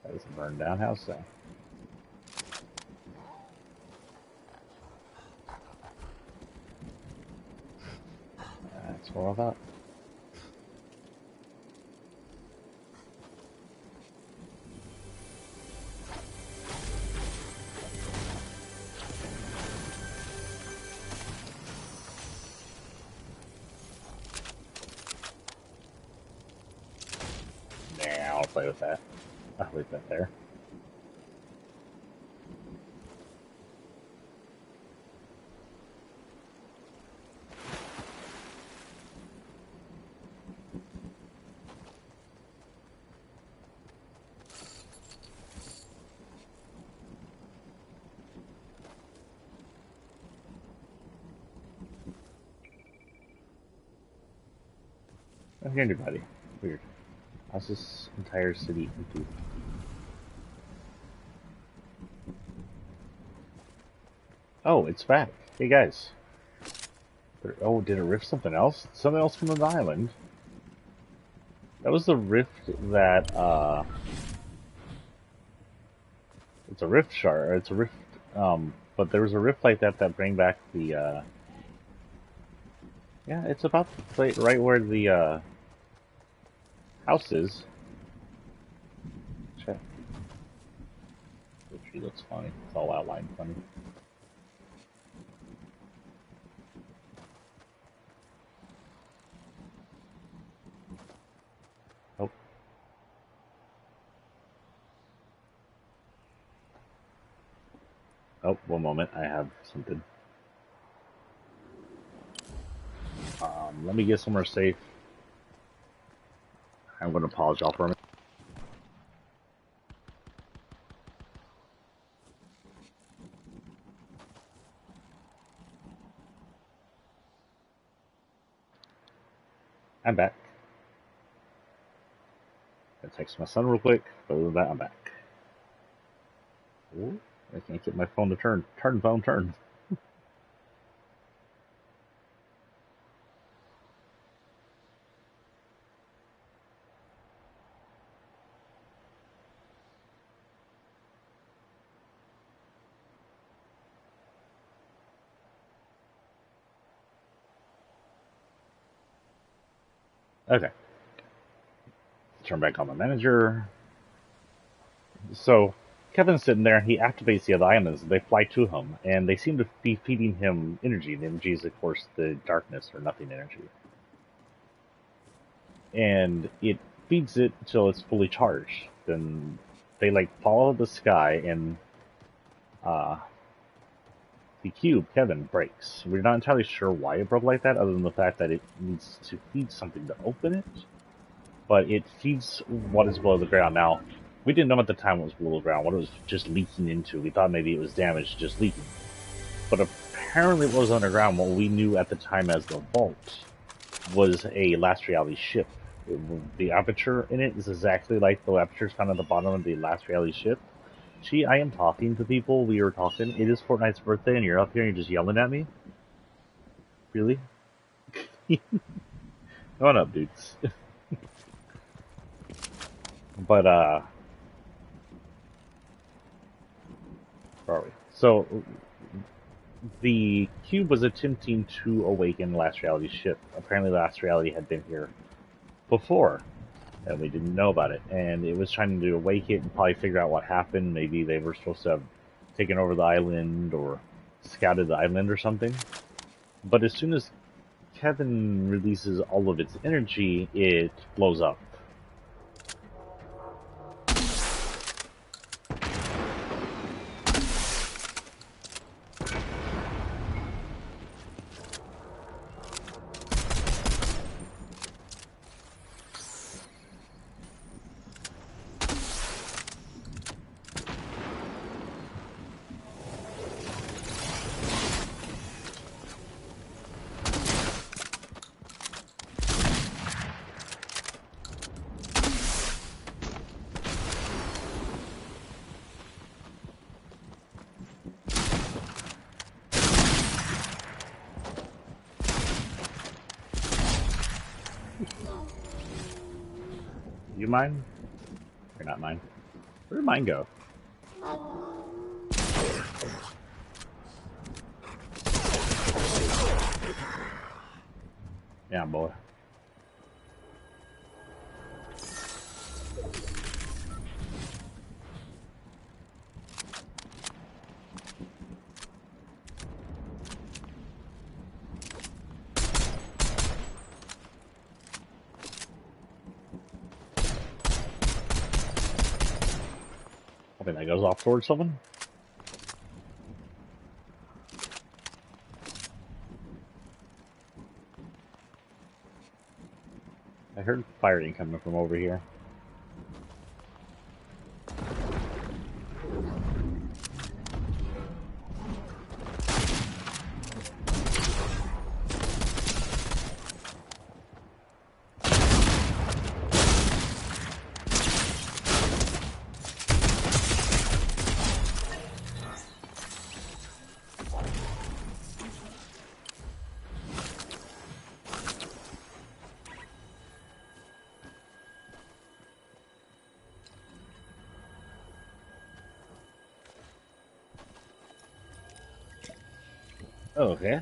Speaker 1: That is a burned down house, though. That's what I thought. Nah, I'll play with that. I'll leave that there. I don't hear anybody. Weird. How's this entire city empty? Oh, it's back. Hey guys. Oh, did it rift something else? Something else from the island? That was the rift that, it's a rift shard, it's a rift, but there was a rift like that that bring back the, yeah, it's about the place right where the, house is. Check. The tree looks funny. It's all outlined funny. Oh. Oh, one moment. I have something. Let me get somewhere safe. I'm going to pause y'all for a minute. I'm back. I text my son real quick. Other than that, I'm back. Ooh, I can't get my phone to turn. Turn, phone, turn. Okay. Turn back on the manager. So, Kevin's sitting there, he activates the other islands, they fly to him, and they seem to be feeding him energy. The energy is, of course, the darkness or nothing energy. And it feeds it till it's fully charged. Then they, like, follow the sky, and the cube, Kevin, breaks. We're not entirely sure why it broke like that, other than the fact that it needs to feed something to open it. But it feeds what is below the ground. Now, we didn't know at the time what was below the ground, what it was just leaking into. We thought maybe it was damaged, just leaking. But apparently what was underground, what we knew at the time as the vault, was a Last Reality ship. The aperture in it is exactly like the apertures found at the bottom of the Last Reality ship. Gee, I am talking to people. We were talking. It is Fortnite's birthday, and you're up here and you're just yelling at me? Really? Come on up, dudes. But where are we? So the cube was attempting to awaken Last Reality's ship. Apparently, Last Reality had been here before, and we didn't know about it. And it was trying to awake it and probably figure out what happened. Maybe they were supposed to have taken over the island or scouted the island or something. But as soon as Kevin releases all of its energy, it blows up. You mine? You're not mine. Where did mine go? Yeah, boy. I think that goes off towards someone. I heard firing coming from over here. Oh, okay.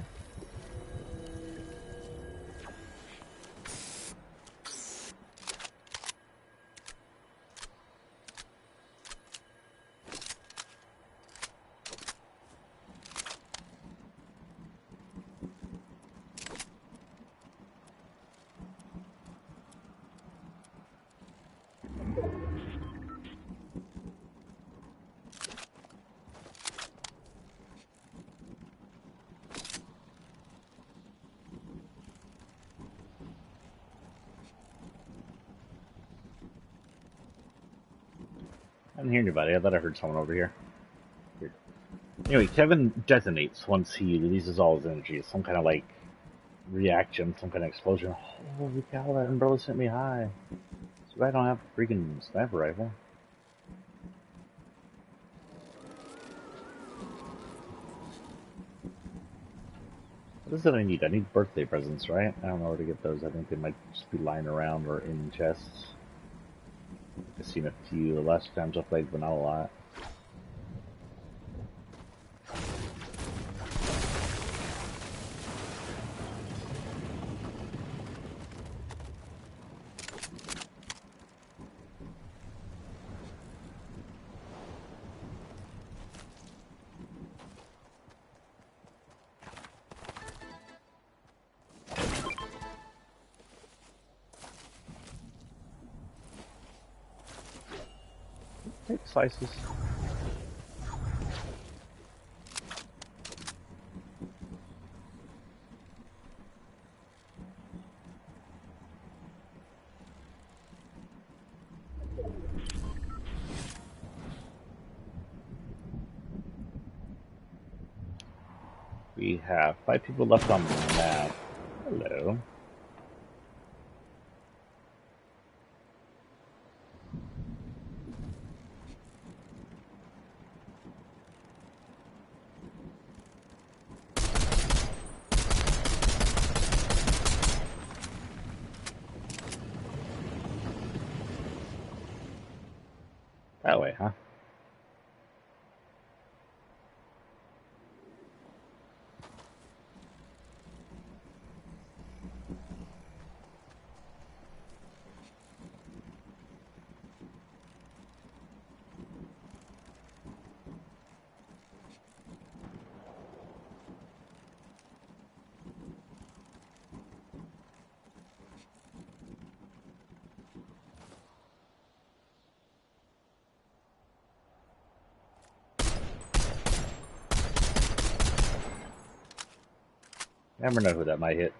Speaker 1: I didn't hear anybody. I thought I heard someone over here. Weird. Anyway, Kevin detonates once he releases all his energy. Some kind of like reaction, some kind of explosion. Holy cow, that umbrella sent me high. So I don't have a freaking sniper rifle. What is it I need? I need birthday presents, right? I don't know where to get those. I think they might just be lying around or in chests. I've seen a few the last times I played, but not a lot. Take slices. We have 5 people left on the map. Hello. That way, huh? Never know who that might hit.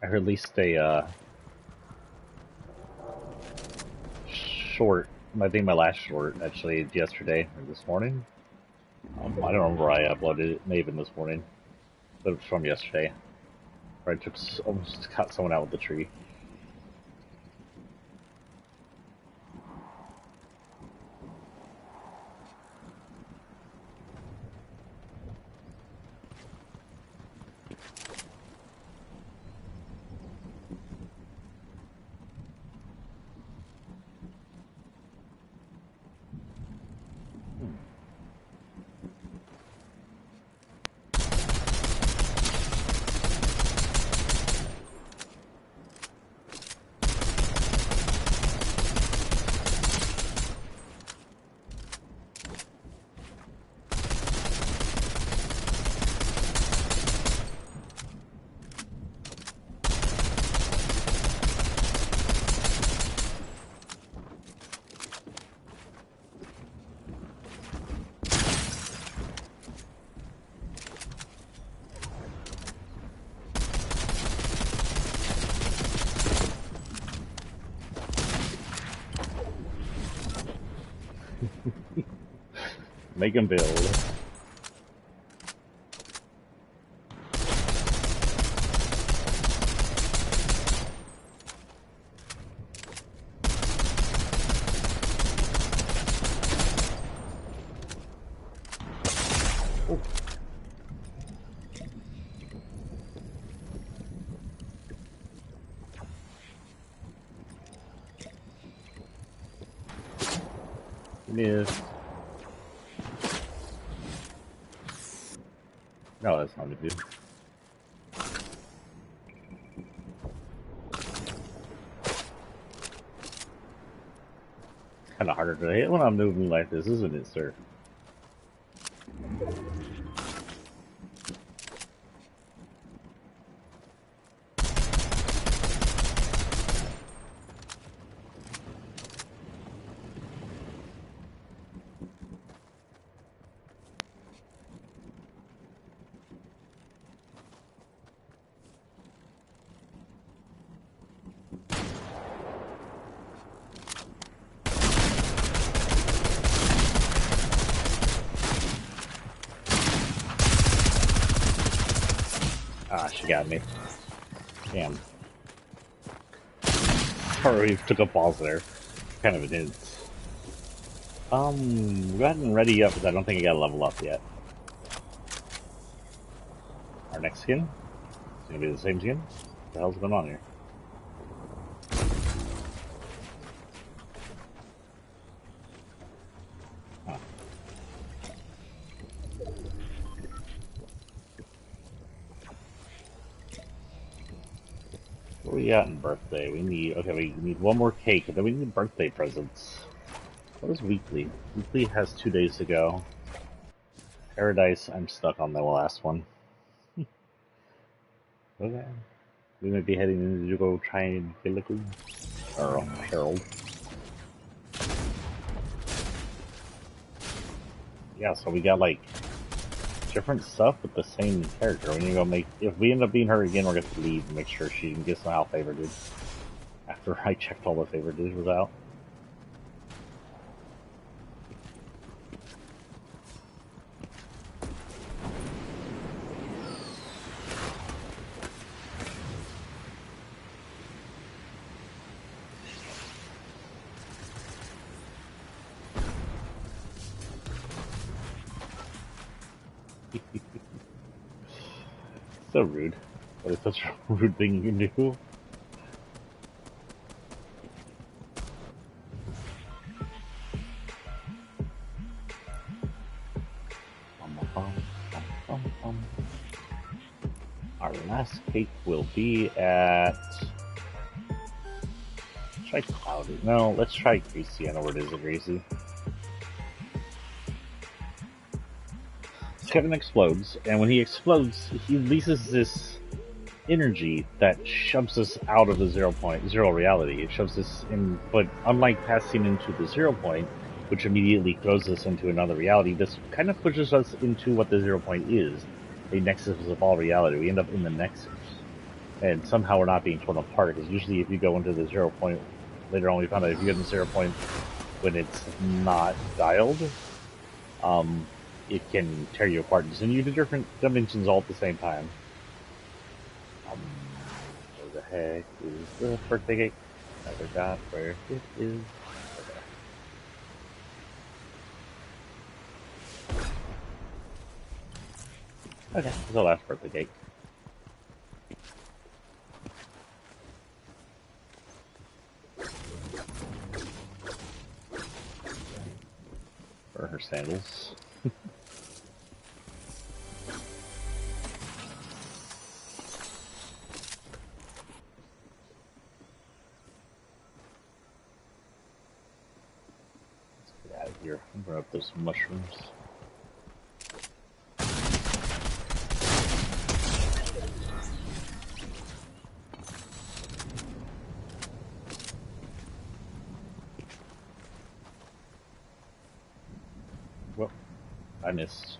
Speaker 1: I released a short. I think my last short actually yesterday or this morning. I don't remember where I uploaded it. It may have been this morning, but it was from yesterday. Where I took almost cut someone out with the tree. Make him build. Miss. No, that's not a good. Kind of harder to hit when I'm moving like this, isn't it, sir? Ah, she got me. Damn. Sorry, took a pause there. Kind of a hint. Go ahead and ready up, because I don't think I got a level up yet. Our next skin is gonna be the same skin. What the hell's going on here? Huh. What we got in birthday? We need we need one more cake, and then we need birthday presents. What is weekly? Weekly has 2 days to go. Paradise, I'm stuck on the last one. Okay. We might be heading in to go try and get liquid. Or Harold. Yeah, so we got like different stuff with the same character. We need to go make. If we end up being her again, we're gonna have to leave and make sure she gets some out favorited. After I checked all the favorited was out. So rude. That is such a rude thing you can do. last cake will be at... Try Cloudy. No, let's try Greasy. I know where it is at Greasy. Kevin explodes, and when he explodes, he releases this energy that shoves us out of the zero reality. It shoves us in, but unlike passing into the 0 point, which immediately throws us into another reality, this kind of pushes us into what the 0 point is, a nexus of all reality. We end up in the nexus, and somehow we're not being torn apart, because usually if you go into the 0 point, later on we found out if you get in the 0 point when it's not dialed, it can tear you apart and send you to different dimensions all at the same time. Where the heck is the birthday cake? I forgot where it is. Okay, it's the last birthday cake. For her sandals. Out of here. I'm gonna grab those mushrooms. Well, I missed.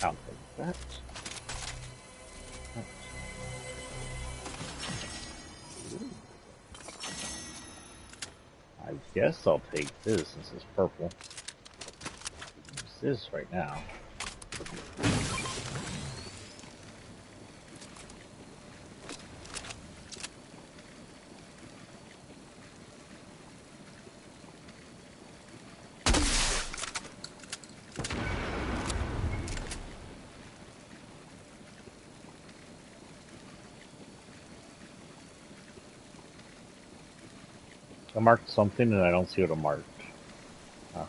Speaker 1: I'll take that. I guess I'll take this since it's purple. Use this right now. I marked something and I don't see what I marked. Huh.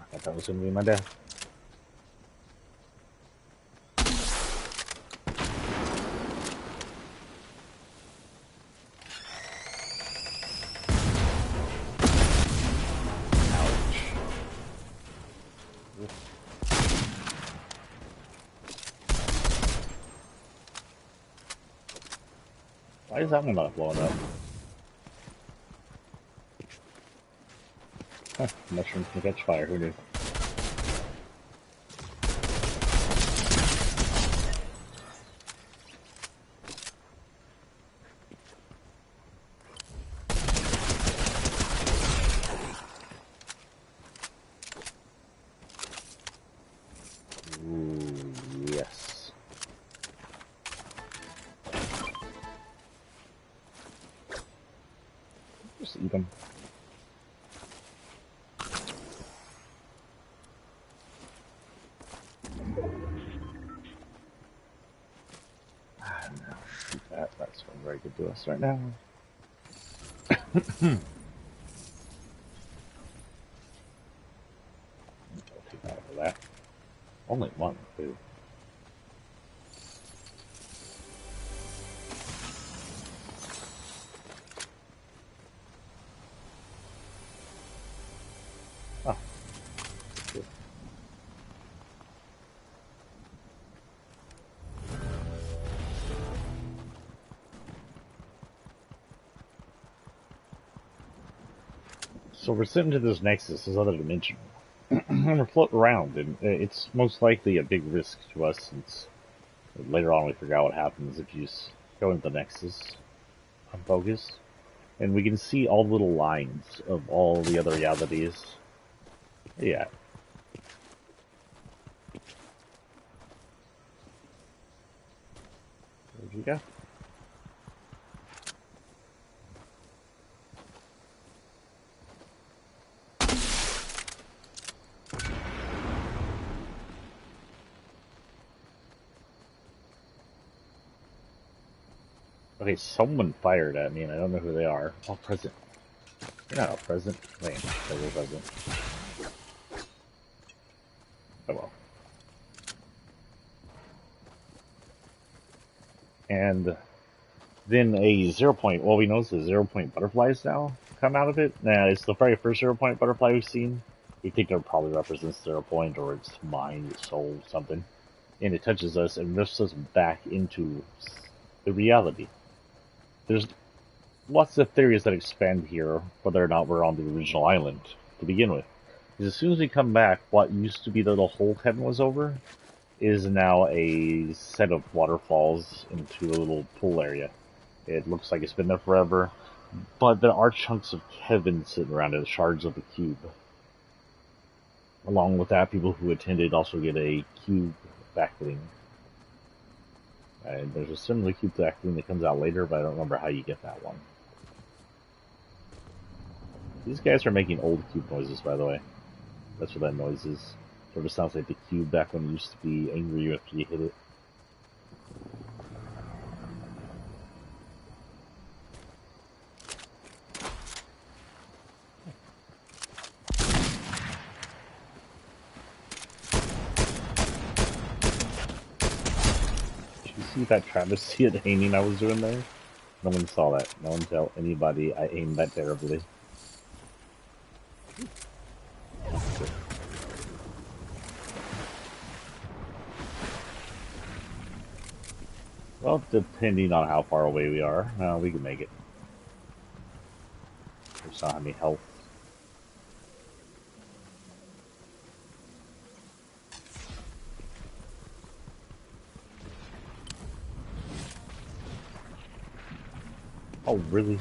Speaker 1: I thought that was going to be my death. Why is that one not blowing up? Huh, mushrooms can catch fire, who knew? Ooh, yes. Just eat them. No, shoot that. That's very good to us right now. I'll take that for that. Only one, too. Oh. Good. So we're sitting to this nexus, this other dimension, and we're floating around, and it's most likely a big risk to us since later on we figure out what happens if you just go into the nexus, unfocus, and we can see all the little lines of all the other realities. Yeah. Where'd you go? Okay, someone fired at me, and I don't know who they are. Oh, present. You're not a present. Lame. You're a present. Oh well. And then a 0 point. Well, we know the 0 point butterflies now come out of it. Nah, it's the very first 0 point butterfly we've seen. We think it probably represents 0 point or its mind, its soul, something. And it touches us and lifts us back into the reality. There's lots of theories that expand here, whether or not we're on the original island to begin with. Because as soon as we come back, what used to be the little hole Kevin was over is now a set of waterfalls into a little pool area. It looks like it's been there forever, but there are chunks of Kevin sitting around it, shards of the cube. Along with that, people who attended also get a cube backbling. And there's a similar cube backbling that comes out later, but I don't remember how you get that one. These guys are making old cube noises, by the way. That's what that noise is. Sort of sounds like the cube back when it used to be angry after you hit it. Did you see that travesty of aiming I was doing there? No one saw that. No one tell anybody I aimed that terribly. Well, depending on how far away we are, we can make it. There's not any health. Oh, really?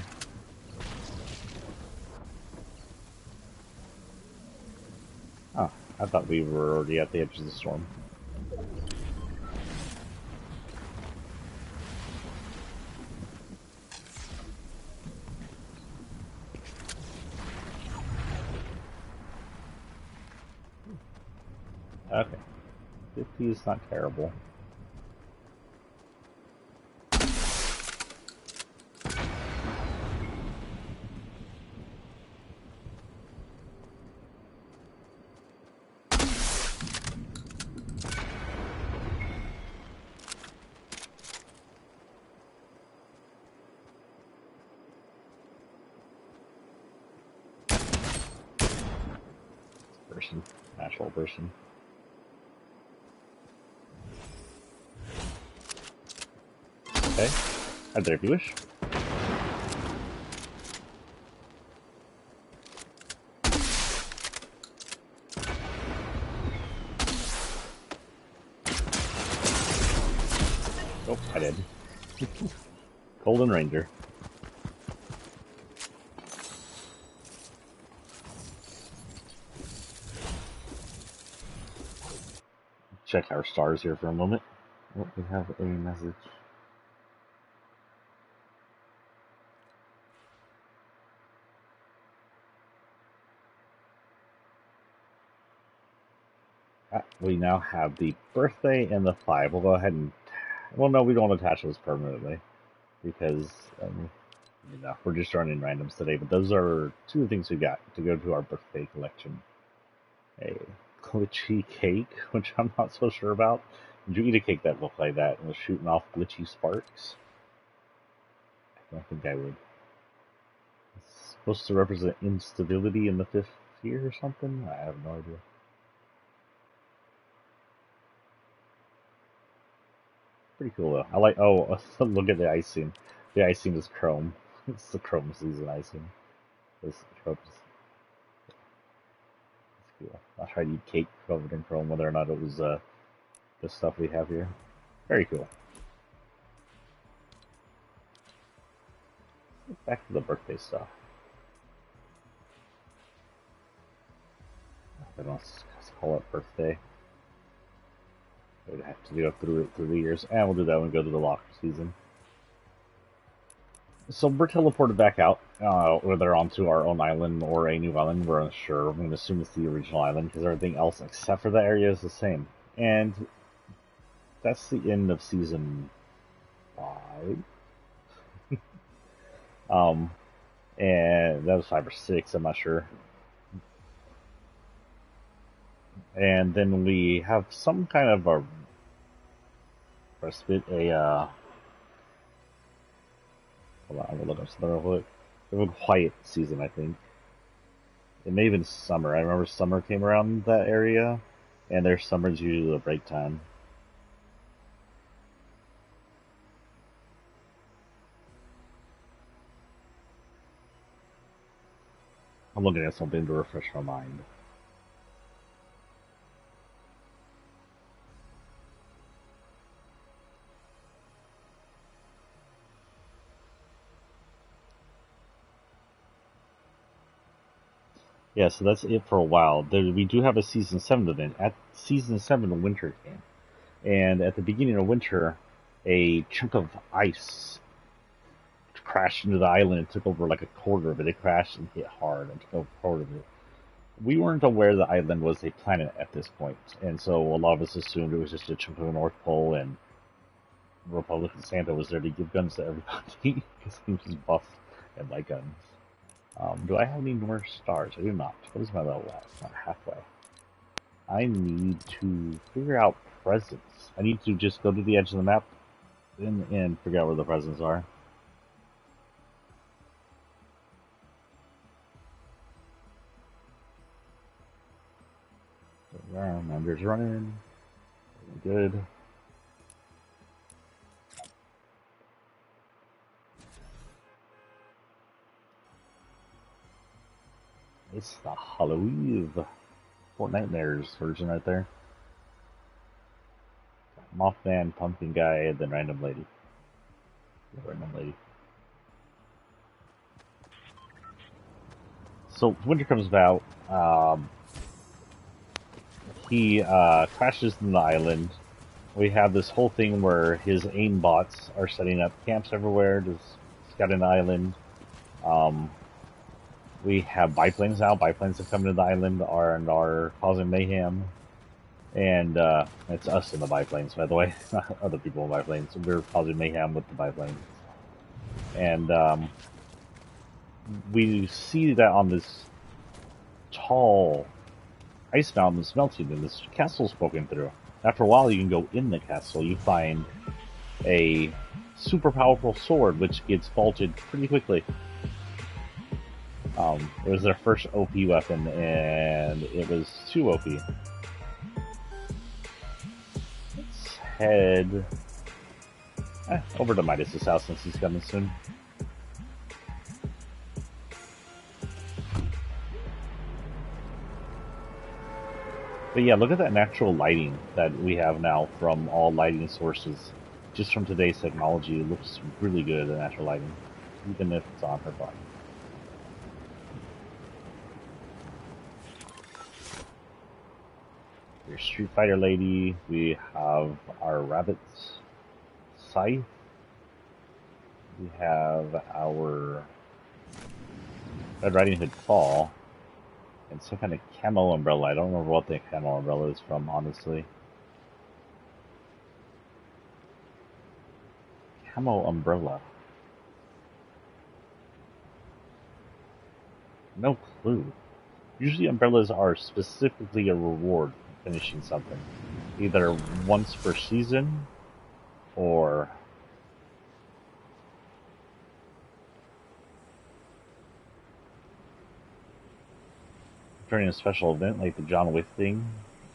Speaker 1: Oh, I thought we were already at the edge of the storm. Okay. 50 is not terrible. Person. Natural person. Okay. Head there if you wish. Oh, I did. Golden Ranger. Check our stars here for a moment. Oh, we have a message. We now have the birthday and the 5. We'll go ahead and... Well, no, we don't attach those permanently. Because, we're just running randoms today. But those are two things we got to go to our birthday collection. A glitchy cake, which I'm not so sure about. Did you eat a cake that looked like that and was shooting off glitchy sparks? I don't think I would. It's supposed to represent instability in the 5th year or something? I have no idea. Pretty cool though. I like. Oh, look at the icing. The icing is chrome. It's the chrome season icing. This chrome. Cool. I tried to eat cake covered in chrome, whether or not it was the stuff we have here. Very cool. Back to the birthday stuff. I don't call it birthday. We'd have to go through the years, and we'll do that when we go to the locker season. So we're teleported back out, whether onto our own island or a new island, we're unsure. I'm going to assume it's the original island because everything else except for the area is the same. And that's the end of season 5. And that was 5 or 6, I'm not sure. And then we have some kind of a respite, hold on, I'm gonna look up something real quick. It was a quiet season, I think. It may have been summer. I remember summer came around that area, and their summer's usually the break time. I'm looking at something to refresh my mind. Yeah, so that's it for a while. We do have a Season 7 event. At Season 7, winter came. And at the beginning of winter, a chunk of ice crashed into the island and took over like a quarter of it. It crashed and hit hard and took over a quarter of it. We weren't aware the island was a planet at this point, and so a lot of us assumed it was just a chunk of the North Pole, and Republican Santa was there to give guns to everybody because he was buff and like guns. Do I have any more stars? I do not. What is my level at? It's not halfway. I need to figure out presents. I need to just go to the edge of the map and figure out where the presents are. Mander's running. Good. It's the Halloween Fortnitemares version right there. Mothman, Pumpkin Guy, and then Random Lady. Random Lady. So winter comes about. He crashes in the island. We have this whole thing where his AIM bots are setting up camps everywhere to scout an island. We have biplanes now. Biplanes have come to the island and are causing mayhem. And it's us in the biplanes, by the way, not other people in biplanes. We're causing mayhem with the biplanes. And we see that on this tall ice mountain that's melting, and this castle's broken through. After a while, you can go in the castle. You find a super powerful sword, which gets vaulted pretty quickly. It was their first OP weapon, and it was too OP. Let's head over to Midas's house since he's coming soon. But yeah, look at that natural lighting that we have now from all lighting sources. Just from today's technology, it looks really good, the natural lighting, even if it's on her body. Your Street Fighter lady, we have our rabbit's scythe, we have our Red Riding Hood fall, and some kind of camo umbrella. I don't remember what the camo umbrella is from, honestly. Camo umbrella. No clue. Usually umbrellas are specifically a reward for finishing something. Either once per season, or during a special event like the John Wick thing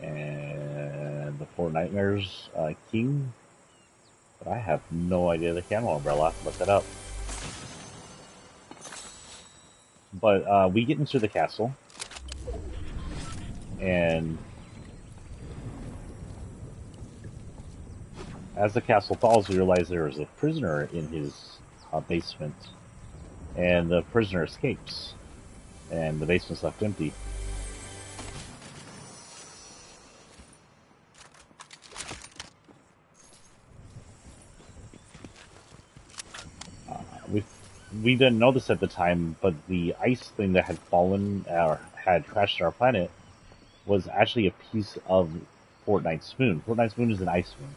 Speaker 1: and the Fortnitemares King. But I have no idea the camo umbrella. I have to look that up. But we get into the castle. And as the castle falls, you realize there is a prisoner in his basement, and the prisoner escapes, and the basement's left empty. We didn't know this at the time, but the ice thing that had fallen or had crashed our planet was actually a piece of Fortnite's moon. Fortnite's moon is an ice moon,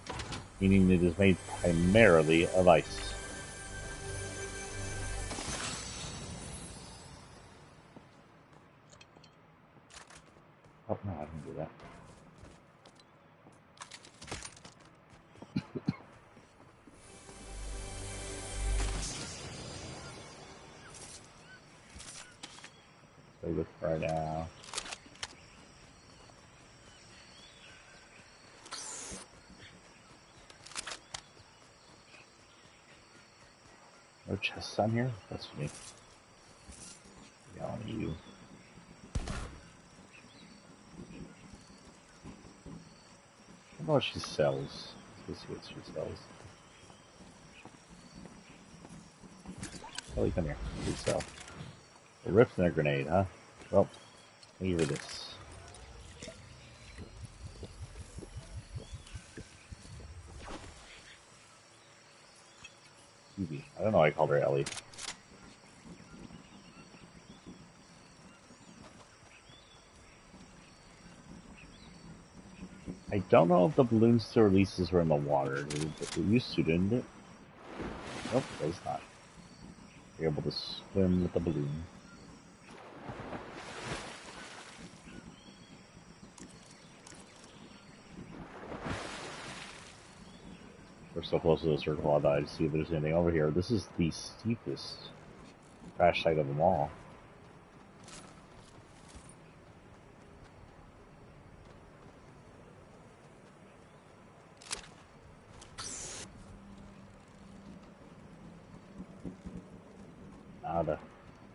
Speaker 1: meaning it is made primarily of ice. Oh, no, I didn't do that. Stay with right now. No chests on here? That's me. Yeah, on you. I don't know what she sells. Let's see what she sells. Ellie, come here. What do you sell? A rift and a grenade, huh? Well, I'll give her this. Evie. I don't know why I called her Ellie. I don't know if the balloon still releases her in the water. It used to, didn't it? Nope, it does not. You're able to swim with the balloon. We're so close to the circle, I'll die to see if there's anything over here. This is the steepest crash site of them all.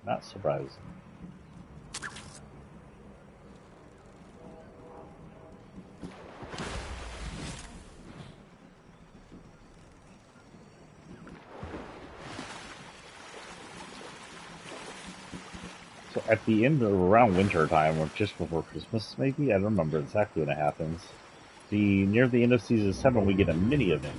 Speaker 1: Not surprising. So at the end of around winter time, or just before Christmas maybe, I don't remember exactly when it happens. Near the end of season 7 we get a mini event.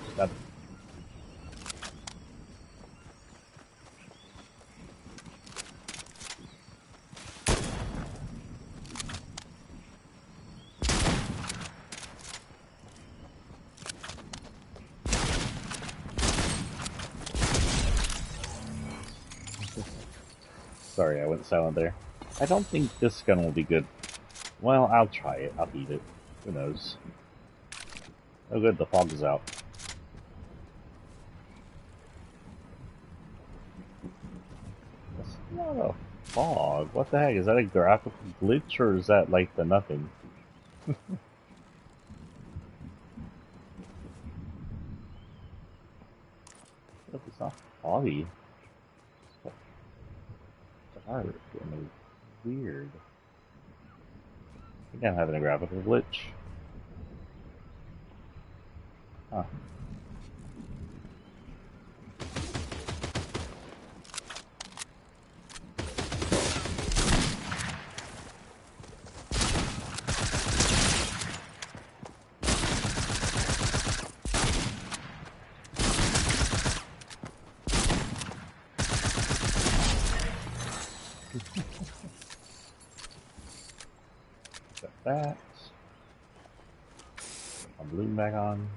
Speaker 1: Sorry, I went silent there. I don't think this gun will be good. Well, I'll try it. I'll eat it. Who knows? Oh good, the fog is out. That's not a fog. What the heck? Is that a graphical glitch or is that like the nothing? It's not foggy. It's dark and weird. I think I'm having a graphical glitch. Huh. Got that. My balloon back on.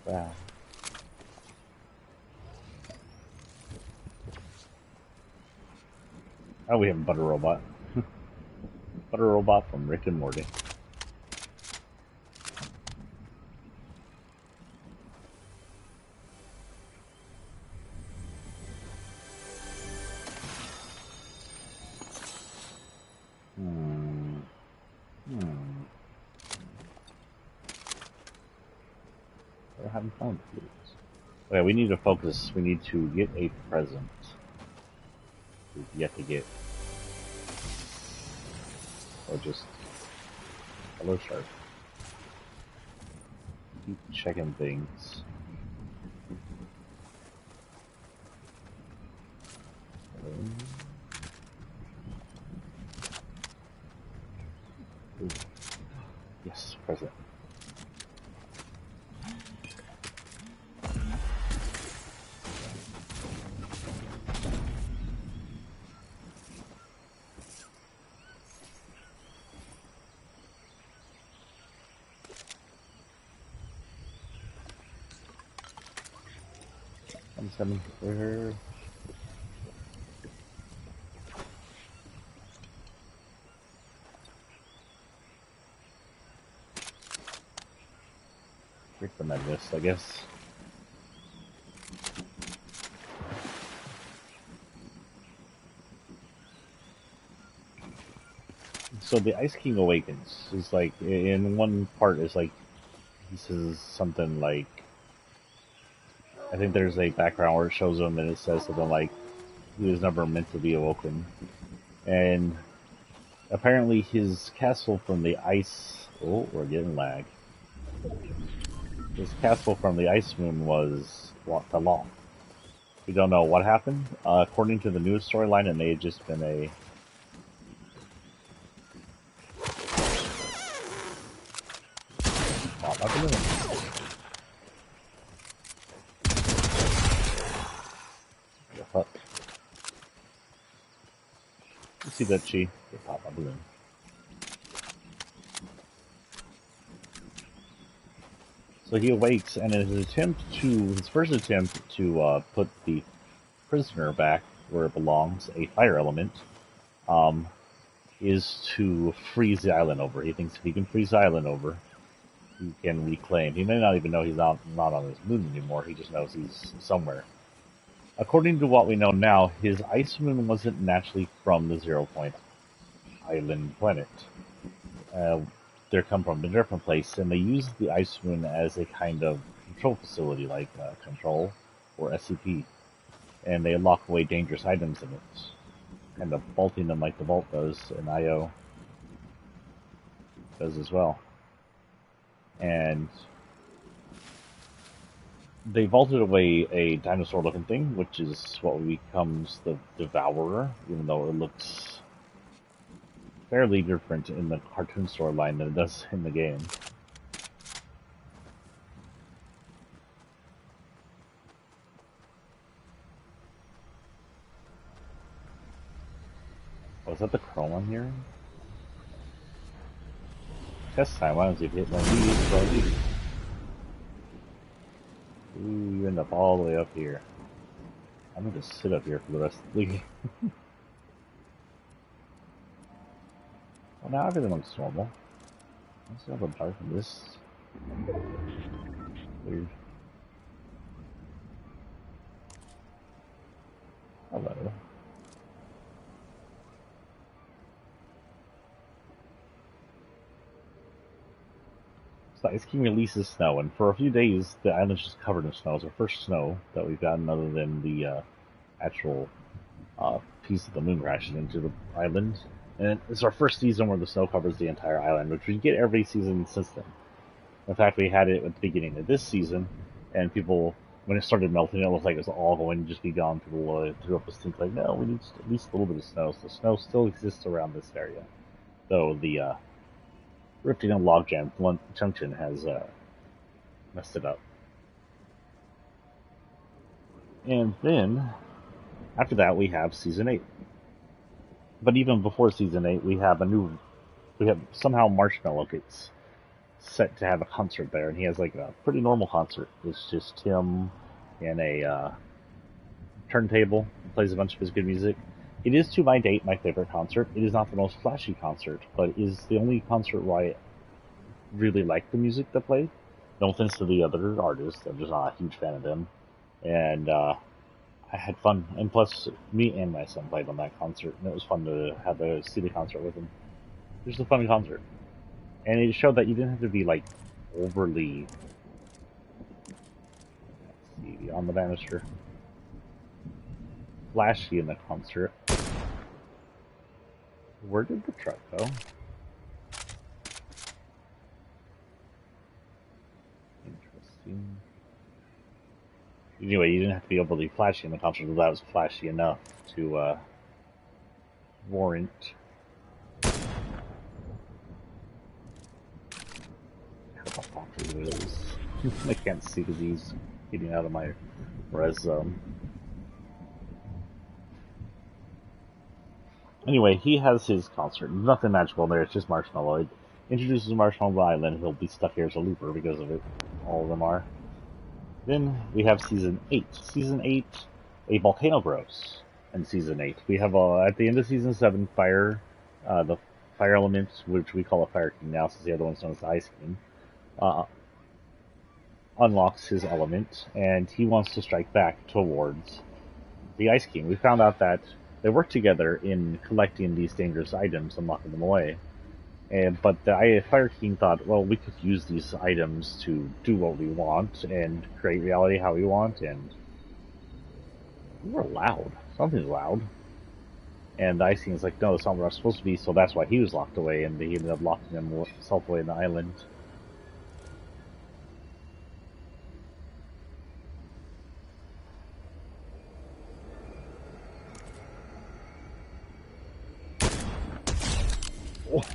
Speaker 1: Got that. Oh, we have Butter Robot. Butter Robot from Rick and Morty. We're having fun, please. Okay, we need to focus. We need to get a present. We've yet to get. or just hello shark. Keep checking things. Ooh. Yes, present. I'm sending her. Break the madness, I guess. So the Ice King awakens. Is like in one part is like he says something like, I think there's a background where it shows him and it says something like he was never meant to be awoken. And apparently his castle from the ice, oh, we're getting lag. His castle from the ice moon was the law. We don't know what happened. According to the news storyline, it may have just been a fuck. You see that chi? Pop my balloon. So he awakes, and in his first attempt to put the prisoner back where it belongs, a fire element, is to freeze the island over. He thinks if he can freeze the island over, he can reclaim. He may not even know he's not on his moon anymore. He just knows he's somewhere. According to what we know now, his ice moon wasn't naturally from the 0 Point Island planet. They come from a different place, and they use the ice moon as a kind of control facility, like Control or SCP, and they lock away dangerous items in it, kind of vaulting them like the Vault does, and IO does as well. And they vaulted away a dinosaur-looking thing, which is what becomes the Devourer, even though it looks fairly different in the cartoon storyline than it does in the game. Oh, is that the chrome I'm hearing? Test time, why don't you hit my lead? Ooh, you end up all the way up here. I'm gonna just sit up here for the rest of the game. Well, now everything looks normal. Let's see how the dark in this. Weird. Hello. So Ice King releases snow, and for a few days the island's just covered in snow. It's our first snow that we've gotten other than the actual piece of the moon crashes into the island. And it's our first season where the snow covers the entire island, which we get every season since then. In fact, we had it at the beginning of this season, and people, when it started melting, it looked like it was all going to just be gone. People threw up this thing like, no, we need at least a little bit of snow. So snow still exists around this area. Though the Rifting and Logjam Junction has messed it up. And then, after that, we have Season 8. But even before Season 8, we have somehow Marshmallow gets set to have a concert there, and he has like a pretty normal concert. It's just him and a turntable, plays a bunch of his good music. It is, to my date, my favorite concert. It is not the most flashy concert, but it is the only concert where I really like the music that played. No offense to the other artists, I'm just not a huge fan of them. And I had fun, and plus, me and my son played on that concert, and it was fun to see the concert with him. It was a fun concert. And it showed that you didn't have to be, like, overly, let's see, on the banister, flashy in the concert. Where did the truck go? Anyway, you didn't have to be overly flashy in the concert, but that was flashy enough to warrant. How the fuck is this? I can't see because he's getting out of my res zone. Anyway, he has his concert. Nothing magical there, it's just Marshmallow. It introduces Marshmallow Island, he'll be stuck here as a looper because of it. All of them are. Then we have Season 8. Season 8, a volcano grows in Season 8. We have, at the end of Season 7, the fire element, which we call a Fire King now, since the other one's known as the Ice King, unlocks his element, and he wants to strike back towards the Ice King. We found out that they work together in collecting these dangerous items and locking them away. But the Fire King thought, well, we could use these items to do what we want and create reality how we want, and we're loud. Something's loud. And the Ice King's like, no, that's not where I'm supposed to be, so that's why he was locked away, and he ended up locking himself away in the island.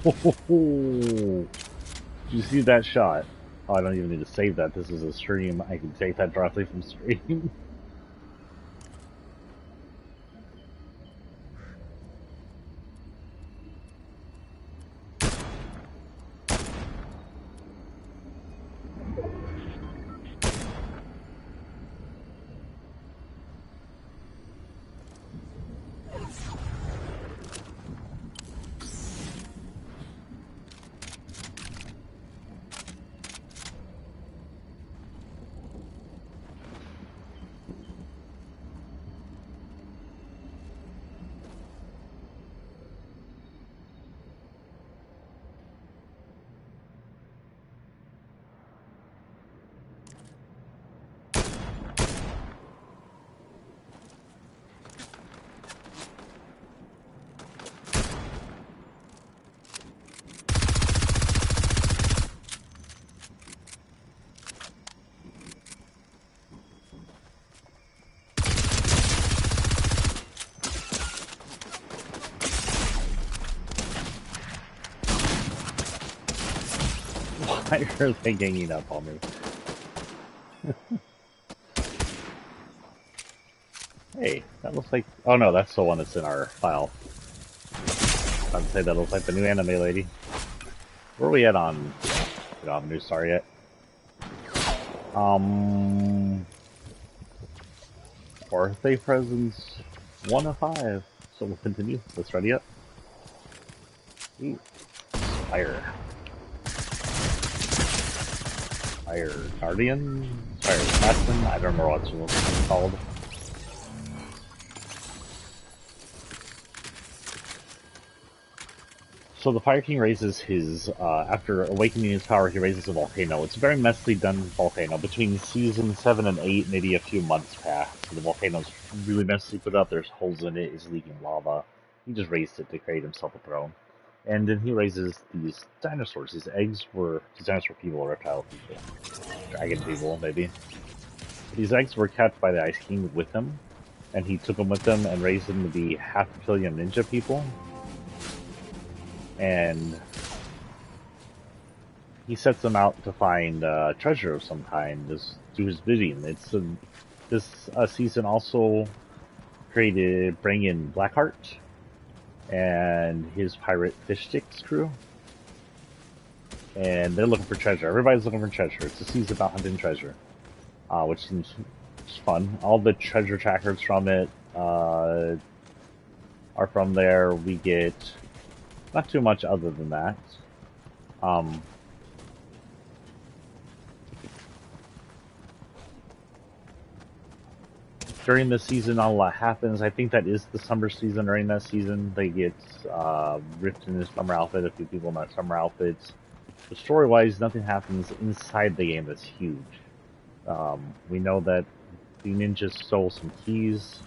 Speaker 1: Oh, did you see that shot? Oh, I don't even need to save that. This is a stream. I can take that directly from stream. Why are they ganging up on me? Hey, that looks like... Oh no, that's the one that's in our file. I'd say that looks like the new anime lady. Where are we at on... We don't have a new star yet. Birthday presents 1 of 5. So we'll continue. Let's ready up. Ooh. Fire. Fire Guardian? Fire Assassin? I don't remember what it's called. So the Fire King raises his, after awakening his power, he raises a volcano. It's a very messily done volcano. Between season 7 and 8, maybe a few months passed. So the volcano's really messily put up. There's holes in it. It's leaking lava. He just raised it to create himself a throne. And then he raises these dinosaurs. These eggs were dinosaur people or reptile people. Dragon people, maybe. These eggs were kept by the Ice King with him. And he took them with him and raised them to be 500 million ninja people. And he sets them out to find treasure of some kind, just do his bidding. This season also bring in Blackheart and his pirate fish sticks crew, and they're looking for treasure. Everybody's looking for treasure. It's a season about hunting treasure, which seems fun. All the treasure trackers from it are from there. We get not too much other than that. During the season, not a lot happens. I think that is the summer season. During that season, they get ripped in their summer outfit. A few people in their summer outfits. But story-wise, nothing happens inside the game that's huge. We know that the ninjas stole some keys.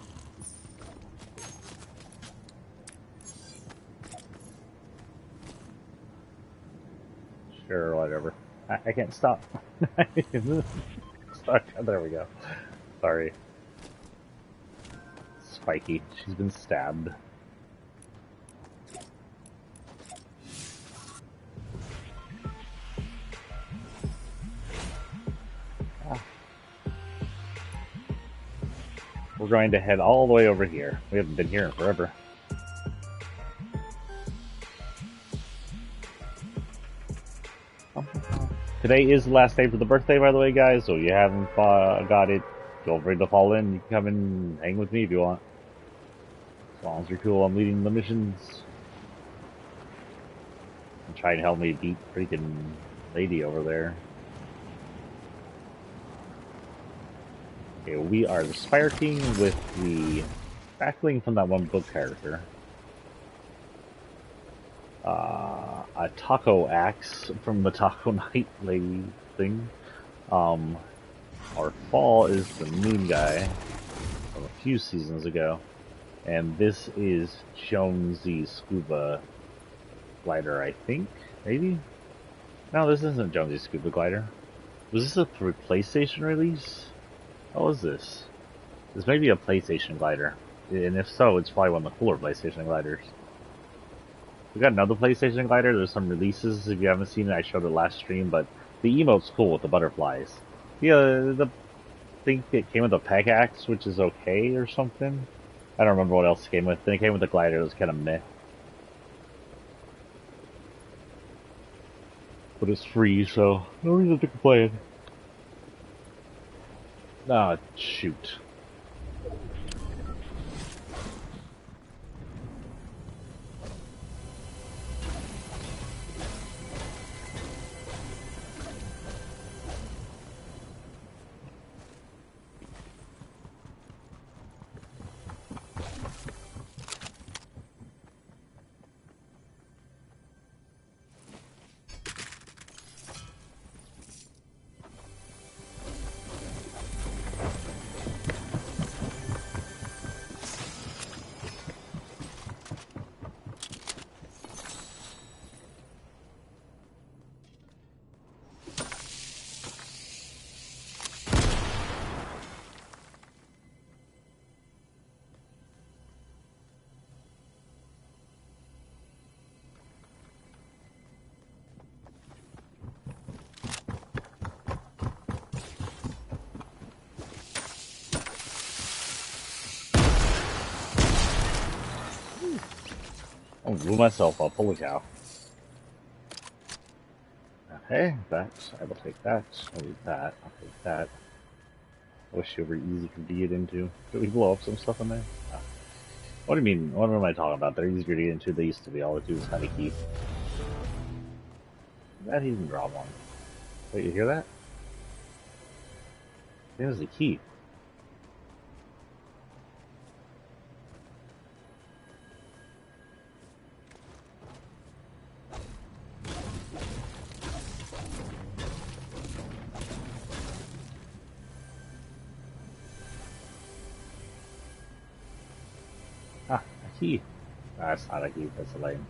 Speaker 1: Sure, whatever. I can't stop. There we go. Sorry. Spiky. She's been stabbed. We're going to head all the way over here. We haven't been here in forever. Today is the last day for the birthday, by the way, guys, so if you haven't got it, feel free to fall in. You can come and hang with me if you want. As long as you're cool, I'm leading the missions. And try and help me beat freaking lady over there. Okay, we are the Spire King with the backling from that one book character. A taco axe from the Taco Night lady thing. Our fall is the moon guy from a few seasons ago. And this is Jonesy's scuba glider, I think? Maybe? No, this isn't Jonesy's scuba glider. Was this a PlayStation release? What was this? This may be a PlayStation glider. And if so, it's probably one of the cooler PlayStation gliders. We got another PlayStation glider. There's some releases. If you haven't seen it, I showed it last stream, but the emote's cool with the butterflies. Yeah, I think it came with a peg axe, which is okay or something. I don't remember what else it came with. Then it came with the glider. It was kind of meh. But it's free, so no reason to complain. Ah, shoot. I blew myself up, holy cow. Okay, that, I will take that, I'll leave that, I'll take that. I wish it were easy to get into. Did we blow up some stuff in there? Ah. What do you mean, what am I talking about? They're easier to get into, they used to be. All I do is kind of keep. That he didn't draw one. Wait, you hear that? There's the key. Ah, a key. That's not a key, that's a lane.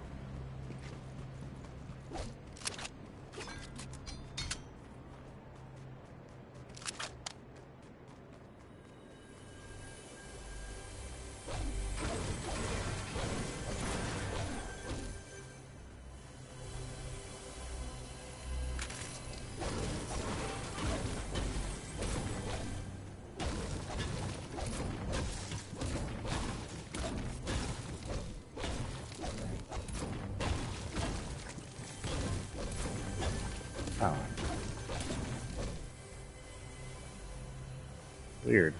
Speaker 1: Oh. Weird.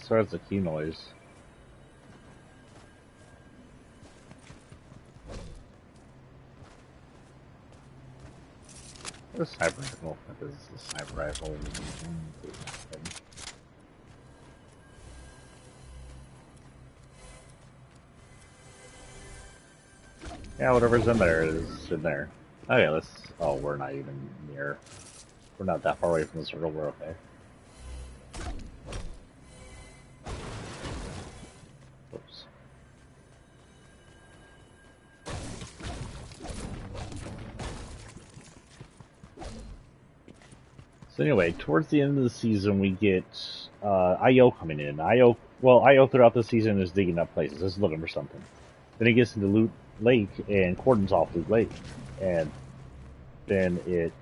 Speaker 1: As far as the key noise. What is sniper rifle? What is a sniper rifle? Yeah, whatever's in there is in there. Okay, let's. Oh, we're not even near. We're not that far away from the circle. We're okay. Oops. So anyway, towards the end of the season, we get IO coming in. IO throughout the season is digging up places, is looking for something. Then he gets into Loot Lake and cordons off Loot Lake, and then it,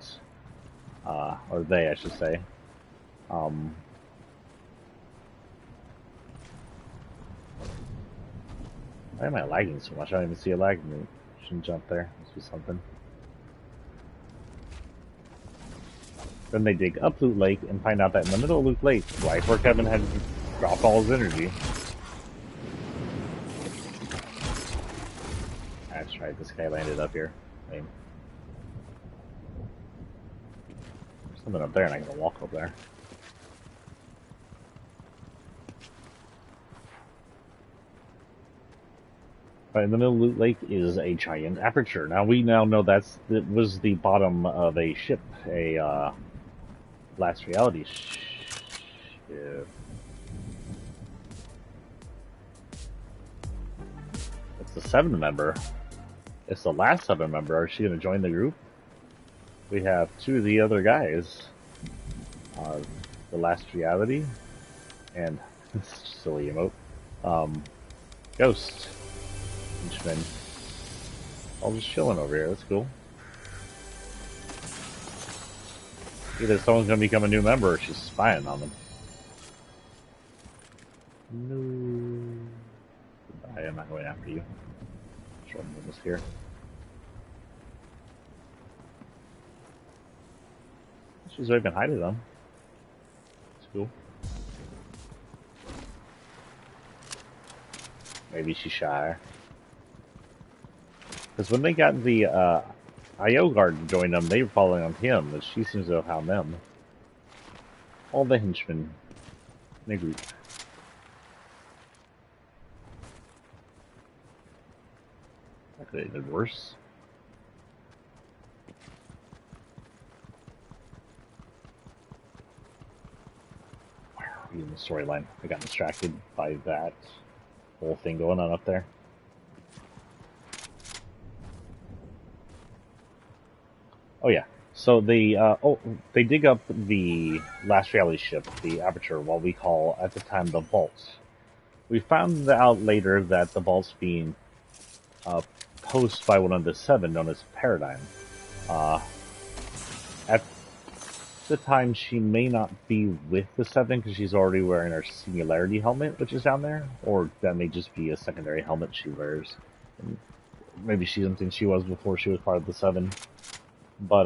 Speaker 1: or they, I should say, why am I lagging so much? I don't even see a lag. Shouldn't jump there. Must be something. Then they dig up Loot Lake and find out that in the middle of Loot Lake, right where Kevin had dropped all his energy. That's right, this guy landed up here. Lame. There's something up there and I can walk up there. But in the middle of Loot Lake is a giant aperture. Now we now know that was the bottom of a ship, a last reality ship. It's the 7-member. It's the last 7-member. Is she going to join the group? We have 2 of the other guys. The last reality and silly emote. Ghost. Henchman. All just chilling over here. That's cool. Either someone's going to become a new member or she's spying on them. No. Goodbye, I'm not going after you. Short this here. She's already been hiding them. It's cool. Maybe she's shy. Because when they got the IO guard to join them, they were following on him, but she seems to have found them. All the henchmen in a group. That could have been worse. Where are we in the storyline? I got distracted by that whole thing going on up there. Oh yeah. So they they dig up the last reality ship, the Aperture, what we call at the time the vaults. We found out later that the vault's being posed by one of the 7, known as Paradigm. At the time, she may not be with the 7 because she's already wearing her Singularity helmet, which is down there, or that may just be a secondary helmet she wears. And maybe she's something she was before she was part of the 7. But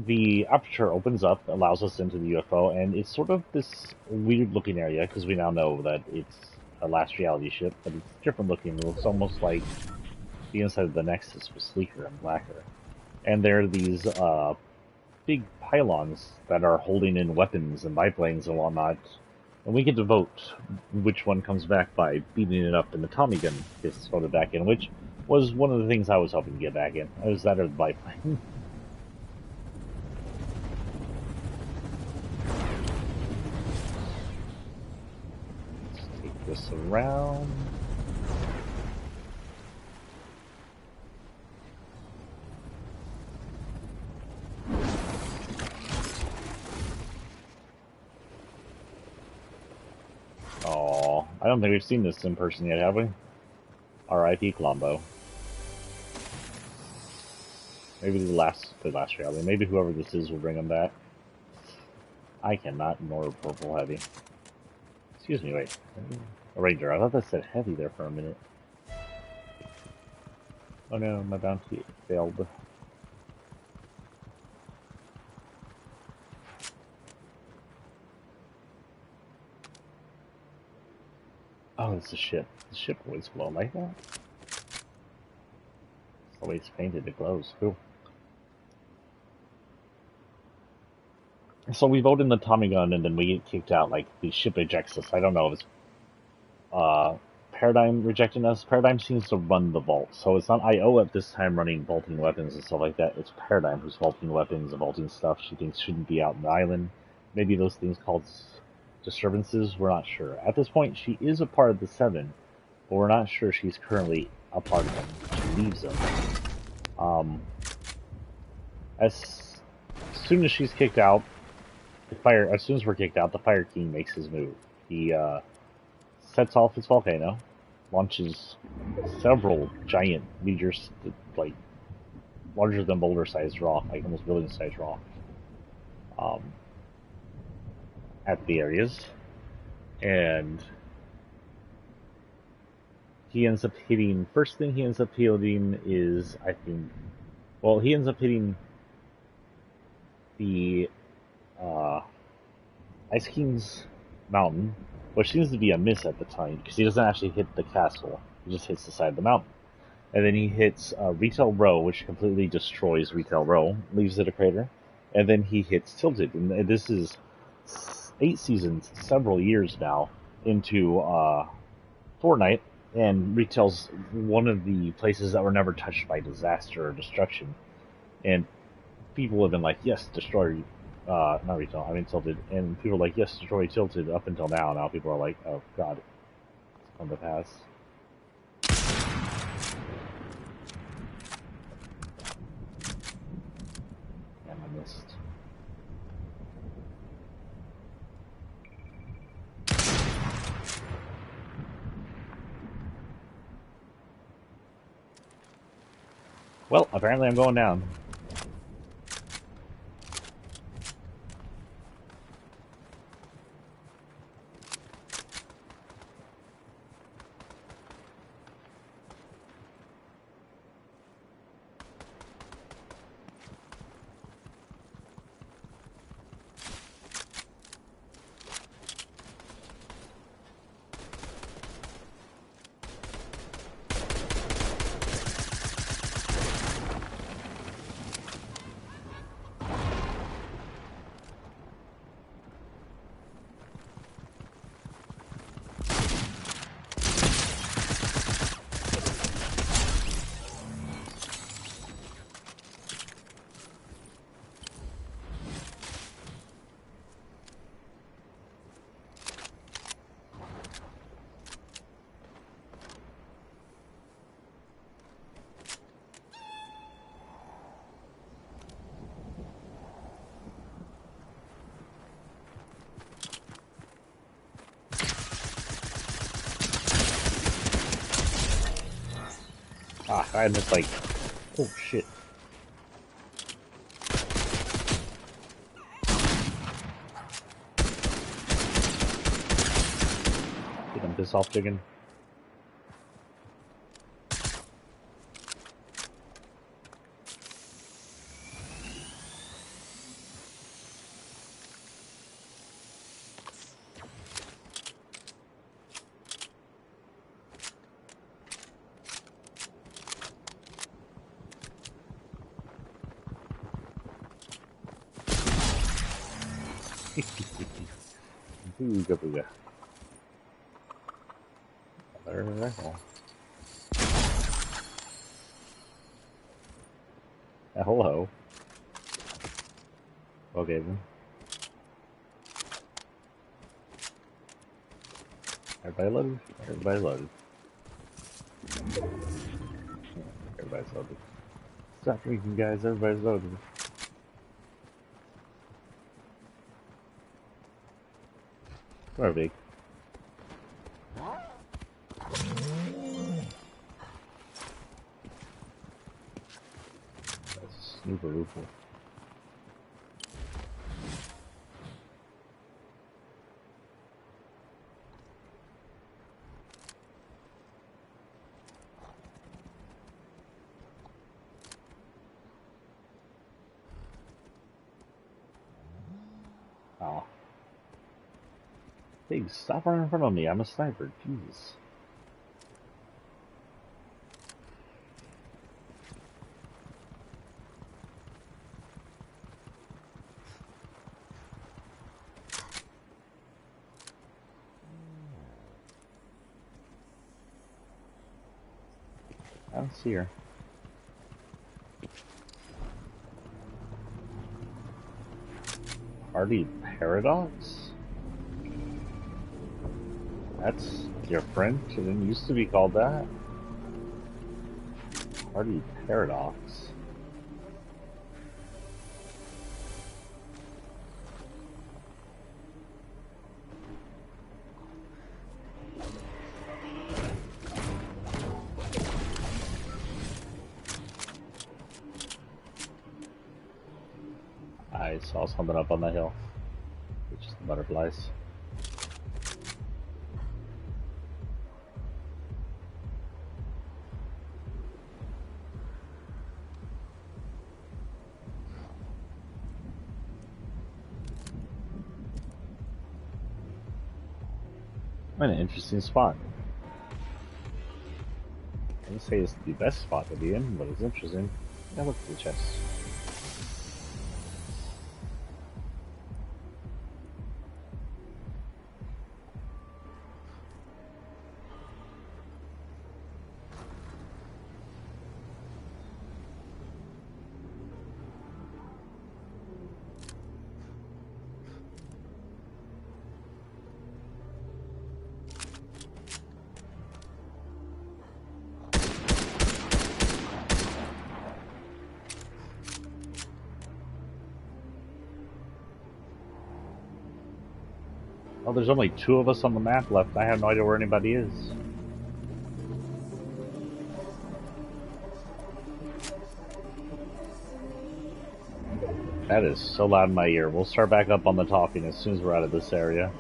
Speaker 1: the aperture opens up, allows us into the UFO, and it's sort of this weird-looking area because we now know that it's a last reality ship, but it's different looking. It looks almost like the inside of the Nexus was sleeker and blacker. And there are these big pylons that are holding in weapons and biplanes and whatnot. And we get to vote which one comes back by beating it up, and the Tommy gun gets voted back in, which was one of the things I was hoping to get back in. It was that or the biplane. Let's take this around. Oh, I don't think we've seen this in person yet, have we? R.I.P. Colombo. Maybe the last reality. Maybe whoever this is will bring him back. I cannot ignore purple heavy. Excuse me, wait. A ranger. I thought that said heavy there for a minute. Oh no, my bounty failed. Oh, it's a ship. The ship always glow like that. It's the way it's painted, it glows. Cool. So we vote in the Tommy gun and then we get kicked out, like the ship ejects us. I don't know if it's Paradigm rejecting us. Paradigm seems to run the vault. So it's not IO at this time running vaulting weapons and stuff like that. It's Paradigm who's vaulting weapons and vaulting stuff she thinks shouldn't be out in the island. Maybe those things called disturbances, we're not sure. At this point, she is a part of the 7, but we're not sure she's currently a part of them. She leaves them. As soon as she's kicked out, as soon as we're kicked out, the Fire King makes his move. He sets off his volcano, launches several giant meteors, like larger than boulder-sized rock, like almost building-sized rock, um, at the areas, and he ends up hitting. First thing he ends up hitting is, I think, well, he ends up hitting the uh, Ice King's mountain, which seems to be a miss at the time because he doesn't actually hit the castle. He just hits the side of the mountain. And then he hits Retail Row, which completely destroys Retail Row, leaves it a crater. And then he hits Tilted. And this is 8 seasons, several years now, into Fortnite. And Retail's one of the places that were never touched by disaster or destruction. And people have been like, yes, destroy, not Retail, I mean Tilted. And people are like, yes, destroy Tilted up until now. Now people are like, oh, God, it's come to pass. I missed. Well, apparently I'm going down. Ah, I missed like, oh shit. Get him piss off, chicken. Booga booga. There we go. Hello. Okay then. Everybody loaded? Everybody loaded. Everybody's loaded. Stop drinking, guys. Everybody's loaded. Or big. That's super loophole. Oh. Big, stop running in front of me. I'm a sniper. Jeez. I don't see her. Hardy Paradox? That's your friend? It didn't used to be called that. Hardy Paradox. I saw something up on the hill. It's just the butterflies. What an interesting spot. I wouldn't say it's the best spot to be in, but it's interesting. Yeah, look at the chest. Oh, there's only 2 of us on the map left. I have no idea where anybody is. That is so loud in my ear. We'll start back up on the talking as soon as we're out of this area.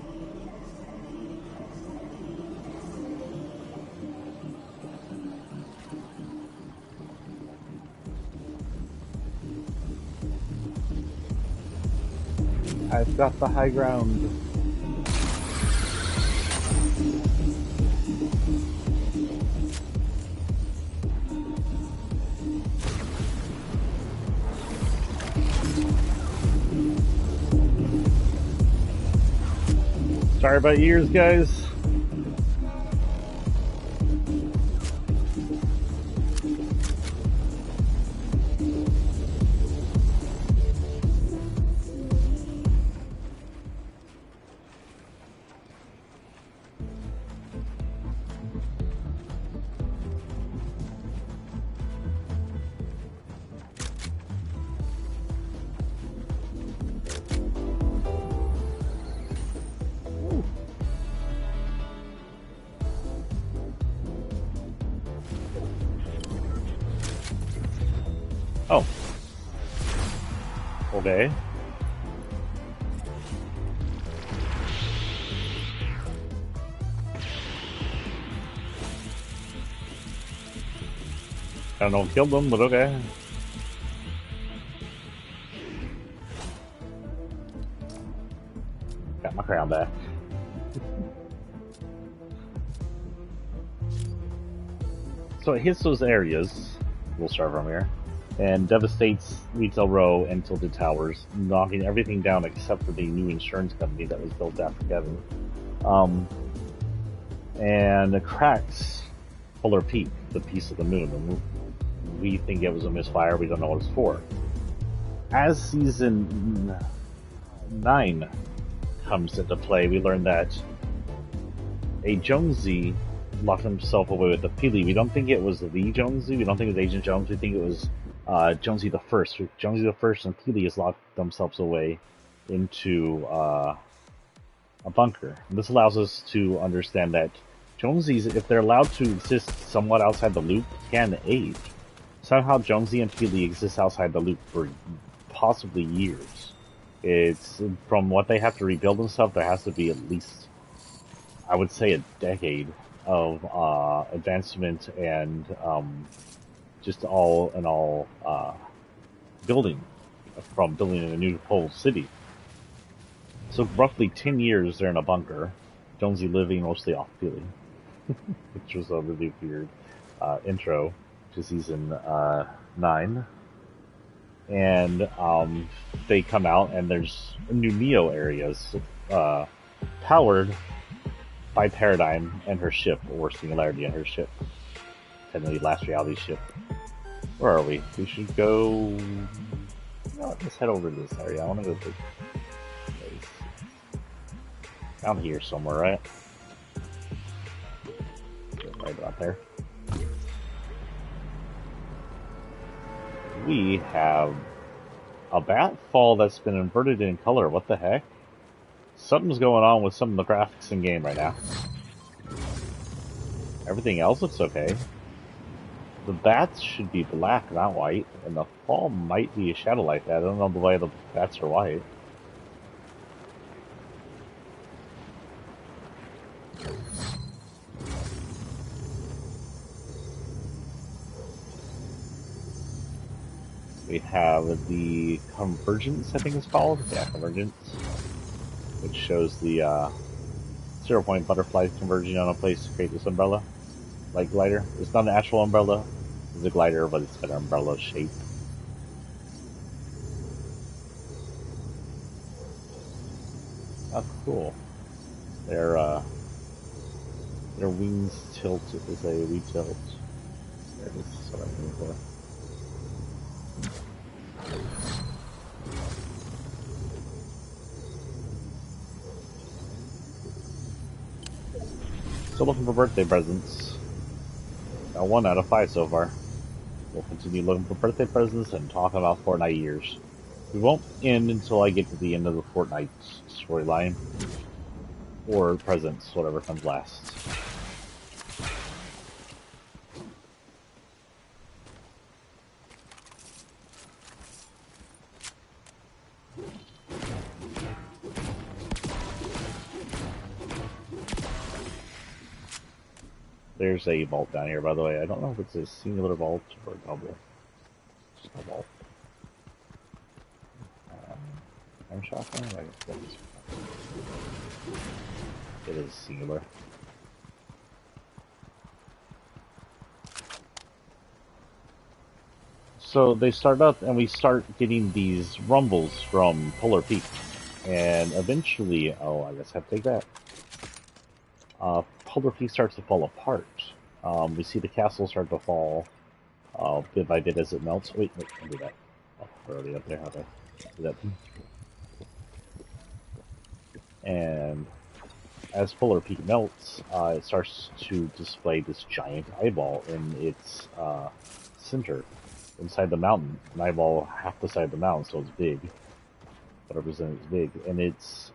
Speaker 1: I've got the high ground. Sorry about yours, guys. Oh. Okay. I don't know what killed them, but okay. Got my crown back. So it hits those areas. We'll start from here. And devastates Retail Row and Tilted Towers, knocking everything down except for the new insurance company that was built after Kevin. And it cracks Polar Peak, the piece of the moon. And we think it was a misfire, we don't know what it's for. As Season 9 comes into play, we learn that a Jonesy locked himself away with the Peely. We don't think it was the Jonesy, we don't think it was Agent Jones, we think it was Jonesy the First. Jonesy the First and Peely has locked themselves away into a bunker. And this allows us to understand that Jonesy's, if they're allowed to exist somewhat outside the loop, can age. Somehow Jonesy and Peely exist outside the loop for possibly years. It's, from what they have to rebuild and stuff, there has to be at least, I would say, a decade of advancement and just all in all building, from building a new whole city. So roughly 10 years they're in a bunker, Jonesy living mostly off Peely, which was a really weird intro to Season 9. And they come out and there's new Neo areas powered by Paradigm and her ship, or Singularity and her ship. Technically Last Reality ship. Where are we? We should go... No, let's head over to this area. I want to go to... Down here somewhere, right? Right about there. We have a bat fall that's been inverted in color. What the heck? Something's going on with some of the graphics in game right now. Everything else looks okay. The bats should be black, not white, and the fall might be a shadow like that. I don't know why the bats are white. We have the convergence, I think it's called. Yeah, convergence, which shows the 0-point butterfly converging on a place to create this umbrella, like glider. It's not an actual umbrella; it's a glider, but it's got an umbrella shape. Oh, cool. Their wings tilt as they retilt. There it is. That's what I'm looking for. Still looking for birthday presents. Got 1 out of 5 so far. We'll continue looking for birthday presents and talk about Fortnite years. We won't end until I get to the end of the Fortnite storyline. Or presents, whatever comes last. There's a vault down here, by the way. I don't know if it's a singular vault or a double. Just a vault. I'm shotgun? It is singular. So they start up, and we start getting these rumbles from Polar Peak. And eventually, oh, I guess I have to take that. Polar Peak starts to fall apart. We see the castle start to fall bit by bit as it melts. Wait, don't do that. Oh, we're already up there. How do I do that? And as Polar Peak melts, it starts to display this giant eyeball in its center inside the mountain. An eyeball half the side of the mountain, so it's big. But represents it's big. And it's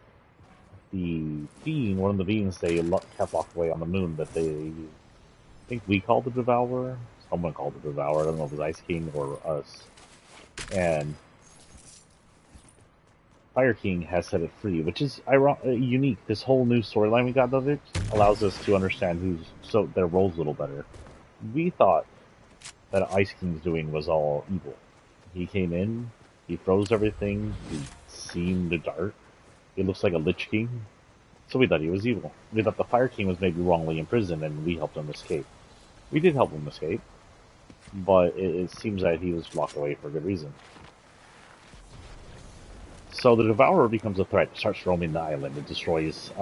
Speaker 1: the being, one of the beings they kept locked away on the moon that they, I think we called the Devourer. Someone called the Devourer. I don't know if it was Ice King or us. And Fire King has set it free, which is unique. This whole new storyline we got of it allows us to understand their roles a little better. We thought that Ice King's doing was all evil. He came in, he froze everything, he seemed dark. He looks like a Lich King, so we thought he was evil. We thought the Fire King was maybe wrongly imprisoned, and we helped him escape. We did help him escape, but it seems that he was locked away for good reason. So the Devourer becomes a threat. It starts roaming the island. It destroys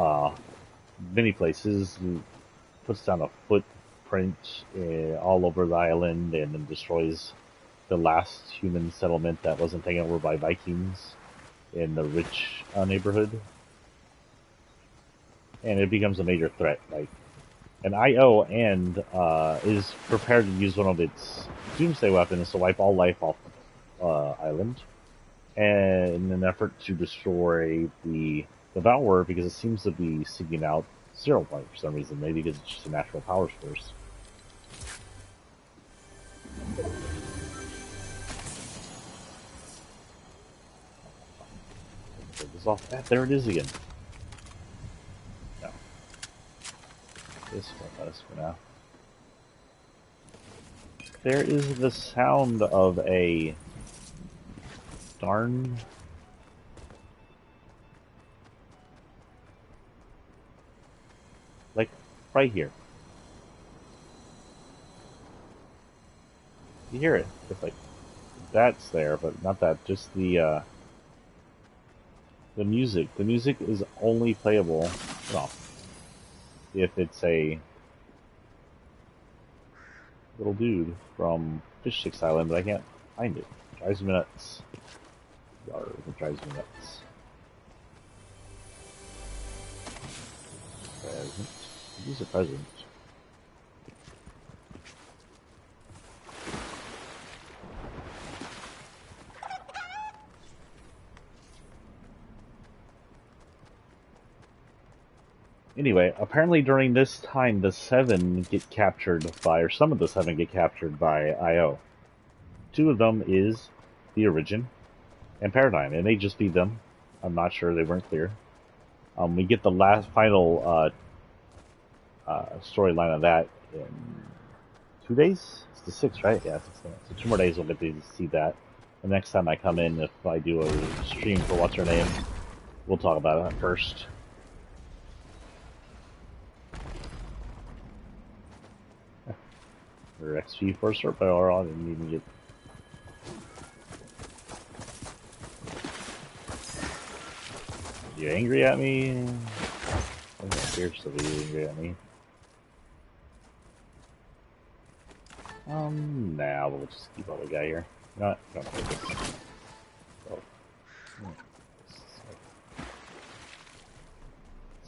Speaker 1: many places. It puts down a footprint all over the island, and then destroys the last human settlement that wasn't taken over by Vikings in the rich neighborhood. And it becomes a major threat. Like, an IO and is prepared to use one of its doomsday weapons to wipe all life off island, and in an effort to destroy the Devourer because it seems to be seeking out 0-point for some reason, maybe because it's just a natural power source. Take this off. There it is again. No. This won't let us for now. There is the sound of a darn like right here. You hear it. It's like that's there, but not that. Just the music. The music is only playable, well, if it's a little dude from Fish Sticks Island, but I can't find it. It drives me nuts. It drives me nuts. Present. Use a present. Anyway, apparently during this time, the Seven get captured by, or some of the Seven get captured by IO. Two of them is the Origin and Paradigm, and they just beat them. I'm not sure, they weren't clear. We get the last final storyline of that in 2 days. It's the 6th, right? Yeah, it's the 6th. So 2 more days we'll get to see that. The next time I come in, if I do a stream for what's her name, we'll talk about it first. Or XP for a cert power on, and even get. You angry at me? I'm not fierce to be angry at me. Nah, we'll just keep all the guy here. Not gonna take this. Oh.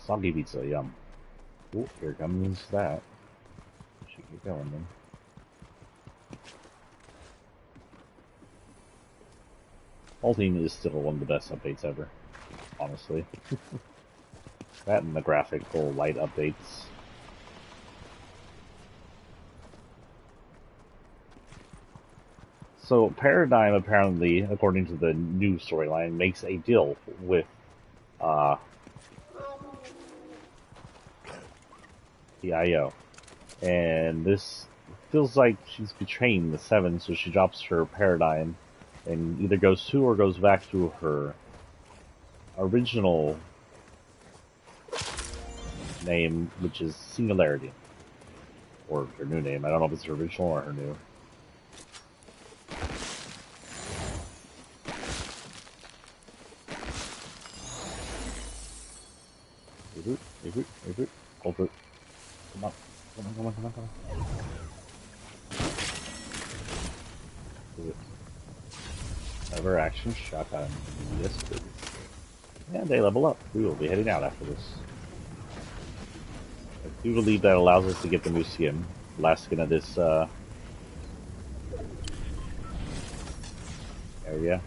Speaker 1: Soggy pizza, yum. Oh, here comes that. Should get going then. Halting is still one of the best updates ever, honestly. That and the graphical light updates. So Paradigm apparently, according to the new storyline, makes a deal with the IO. And this feels like she's betraying the Seven, so she drops her Paradigm and either goes to or goes back to her original name, which is Singularity. Or her new name. I don't know if it's her original or her new. Hold it. Come on. Come on. Ever action shotgun. Yes, please. And they level up. We will be heading out after this. I do believe that allows us to get the new skin. Last skin of this area. Where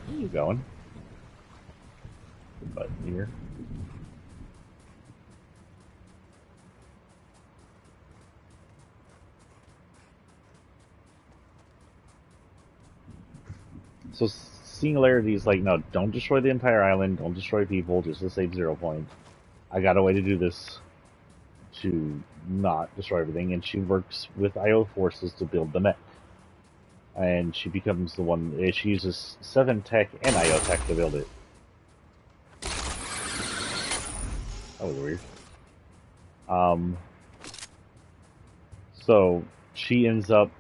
Speaker 1: are you going? Good button here. So Singularity is like, no, don't destroy the entire island, don't destroy people, just to save 0 points. I got a way to do this to not destroy everything, and she works with IO forces to build the mech. And she becomes the one, she uses 7 tech and IO tech to build it. That was weird. So she ends up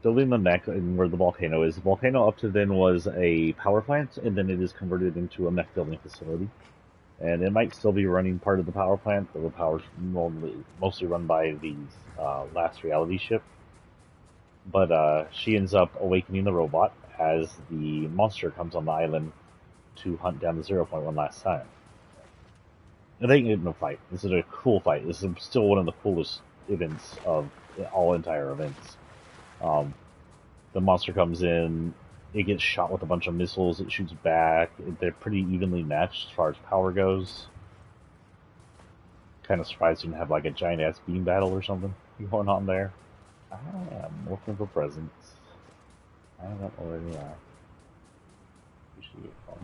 Speaker 1: building the mech and where the volcano is. The volcano up to then was a power plant, and then it is converted into a mech building facility. And it might still be running part of the power plant, but the power's mostly run by the last reality ship. But she ends up awakening the robot as the monster comes on the island to hunt down the 0 point one last time. And they get in a fight. This is a cool fight. This is still one of the coolest events of all entire events. The monster comes in, it gets shot with a bunch of missiles, it shoots back. They're pretty evenly matched as far as power goes. Kind of surprised you didn't have like a giant ass beam battle or something going on there. I am looking for presents. I haven't already are. You should get fun.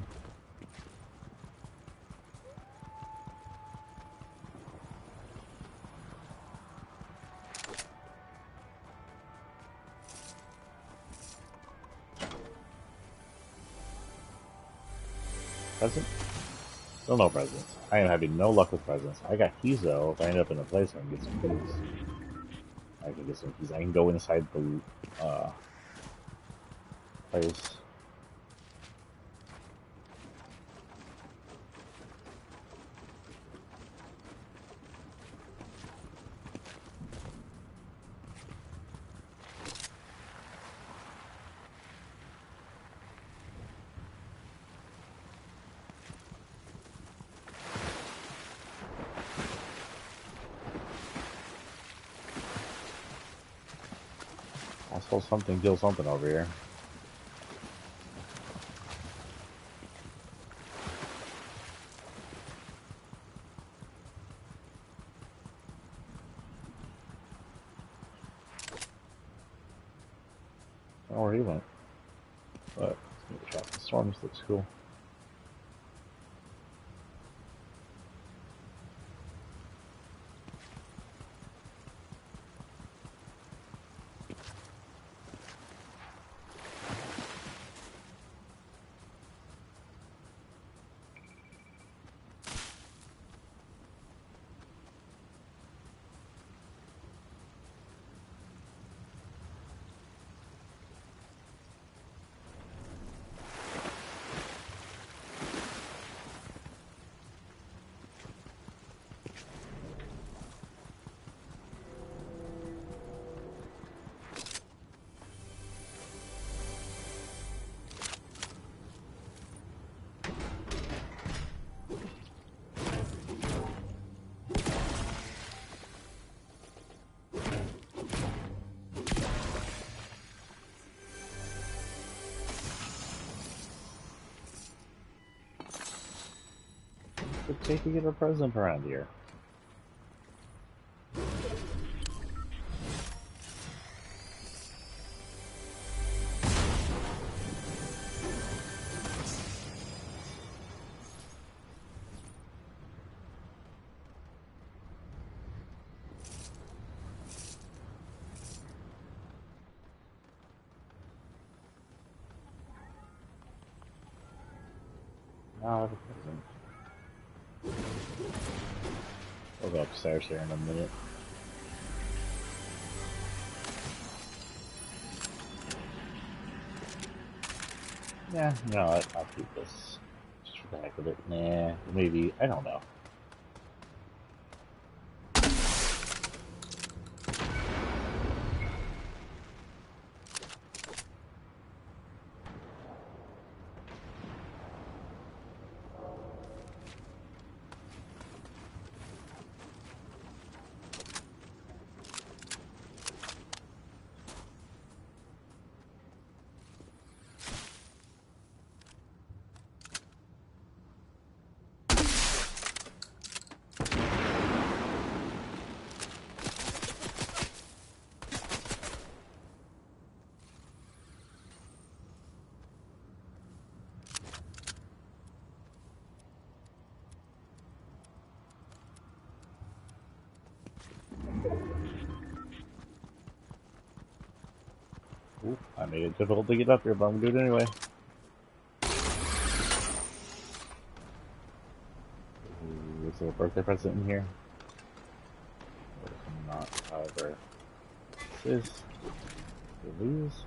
Speaker 1: Present? Still no presents. I am having no luck with presents. I got keys though. If I end up in a place, I can get some keys. I can get some keys. I can go inside the place. I saw something kill something over here. I don't know where he went. But Trap the Storms looks cool. Would take to get a present around here. Not a present. We'll go upstairs here in a minute. Yeah, you know what? I'll keep this. Just for the heck of it. Nah, maybe. I don't know. Ooh, I made it difficult to get up here, but I'm gonna do it anyway. Ooh, is there a birthday present in here? There's not, however. This is. Please?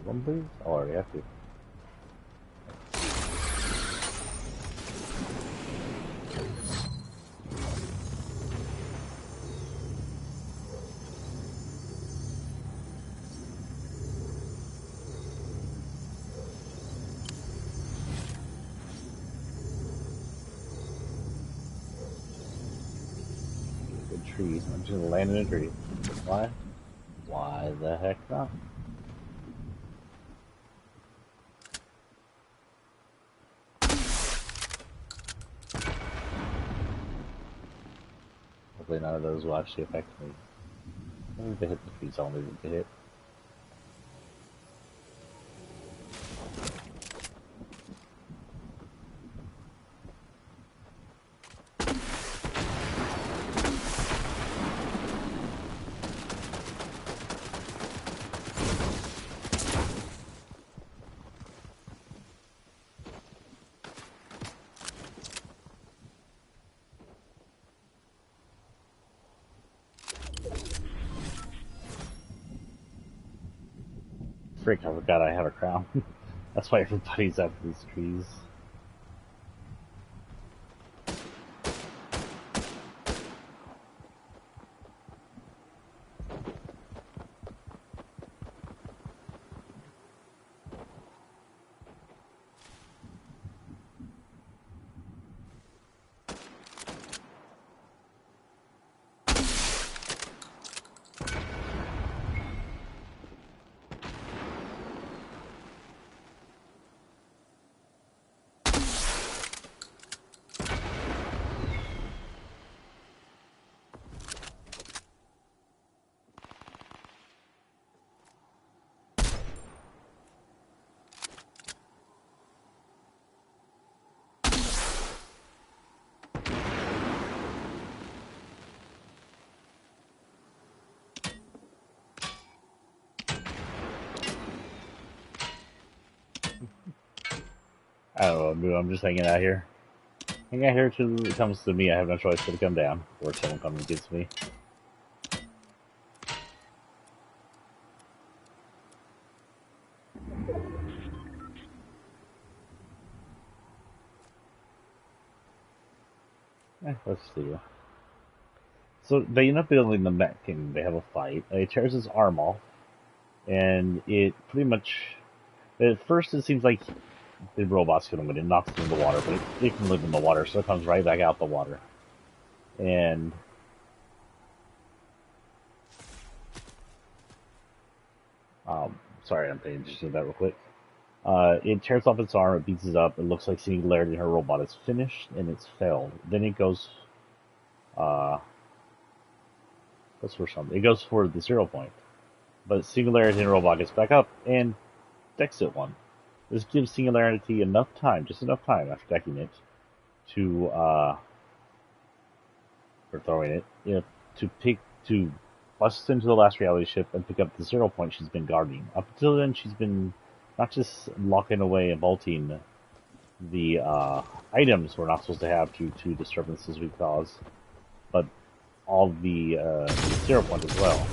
Speaker 1: One, please? Oh, I already have to. Tree. I'm just gonna land in a tree. Why? Why the heck not? Hopefully none of those will actually affect me. I need to hit the trees I needed to hit. Frick, I forgot I have a crown. That's why everybody's after these trees. I don't know, dude, I'm just hanging out here. Hanging out here till it comes to me. I have no choice but to come down, or someone comes and gets me. Let's see. So they end up building the mech, and they have a fight. It tears his arm off, and it pretty much. At first, it seems like the robot's gonna win. It knocks it in the water, but it can live in the water, so it comes right back out the water. And sorry, I'm paying attention to that real quick. It tears off its arm, it beats it up. It looks like Singularity in her robot is finished, and it's failed. Then it goes, goes for something. It goes for the 0 point, but Singularity in her robot gets back up and decks it one. This gives Singularity enough time, just enough time after decking it, to for throwing it, to bust into the last reality ship and pick up the 0 point she's been guarding. Up until then, she's been not just locking away and vaulting the items we're not supposed to have due to disturbances we cause, but all the 0 point as well.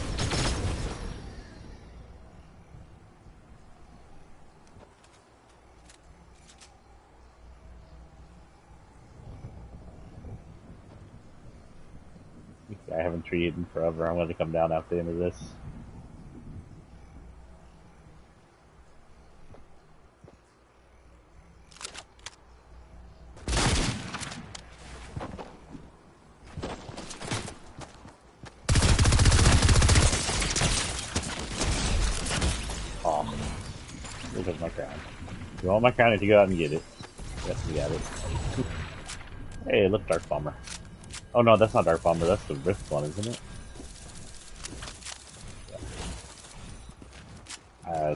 Speaker 1: I haven't treated him forever. I'm going to come down after the end of this. Oh, look at my crown. You want my crown if you go out and get it. Yes, we got it. Hey, look, Dark Bomber. Oh no, that's not Dark Bomber, that's the Rift one, isn't it?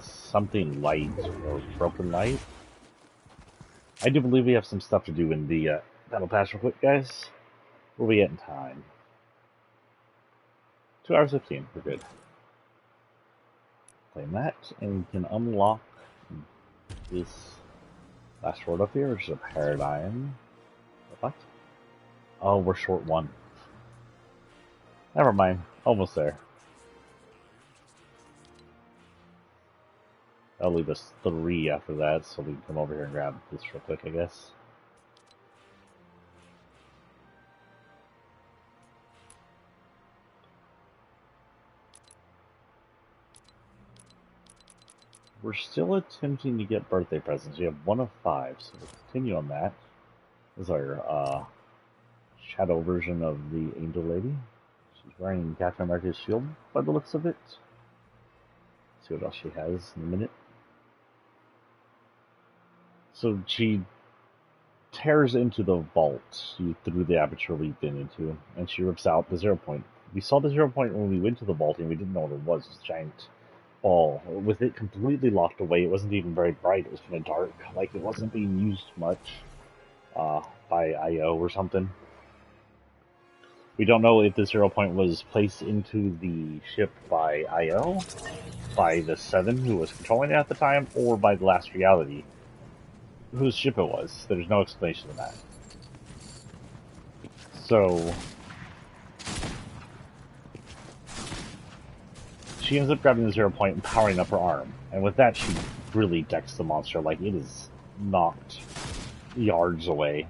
Speaker 1: Something light, or broken light. I do believe we have some stuff to do in the Battle Pass real quick, guys. Where are we at in time? 2 hours 15, we're good. Claim that, and we can unlock this last word up here, which is a paradigm. What? Oh, we're short one. Never mind. Almost there. That'll leave us 3 after that, so we can come over here and grab this real quick, I guess. We're still attempting to get birthday presents. We have 1 of 5, so we'll continue on that. This is our shadow version of the Angel Lady. She's wearing Captain America's shield by the looks of it. Let's see what else she has in a minute. So she tears into the vault through the aperture we've been into, and she rips out the 0 point. We saw the 0 point when we went to the vault, and we didn't know what it was. This giant ball. With it completely locked away, it wasn't even very bright. It was kind of dark, like it wasn't being used much by IO or something. We don't know if the 0 point was placed into the ship by IO, by the 7 who was controlling it at the time, or by the last reality whose ship it was. There's no explanation of that. So she ends up grabbing the 0 point and powering up her arm, and with that she really decks the monster. Like, it is knocked yards away,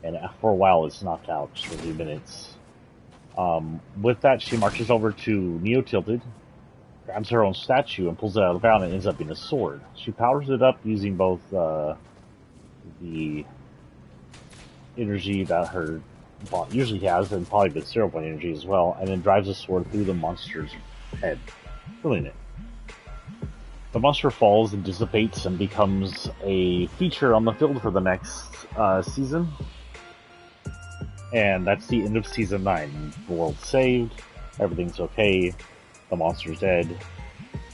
Speaker 1: and for a while it's knocked out just for a few minutes. With that, she marches over to Neo Tilted, grabs her own statue and pulls it out of the ground, and ends up being a sword. She powers it up using both the energy that her bot usually has, and probably the 0 point energy as well, and then drives the sword through the monster's head, killing it. The monster falls and dissipates and becomes a feature on the field for the next season. And that's the end of Season 9. The world's saved, everything's okay, the monster's dead.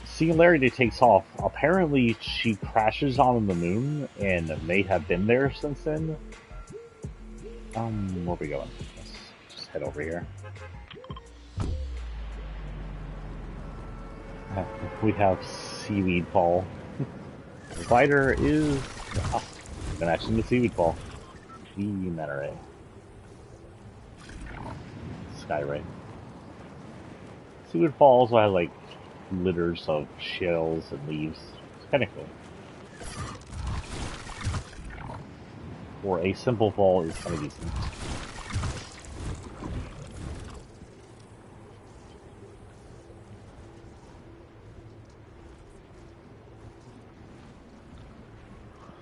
Speaker 1: Singularity takes off. Apparently she crashes on the moon and may have been there since then. Where are we going? Let's just head over here. We have Seaweed Paul. The glider is up. Matching the seaweed fall. The meta ray. Sky ray. Seaweed fall also has like litters of shells and leaves. It's kind of cool. For a simple fall is kind of decent.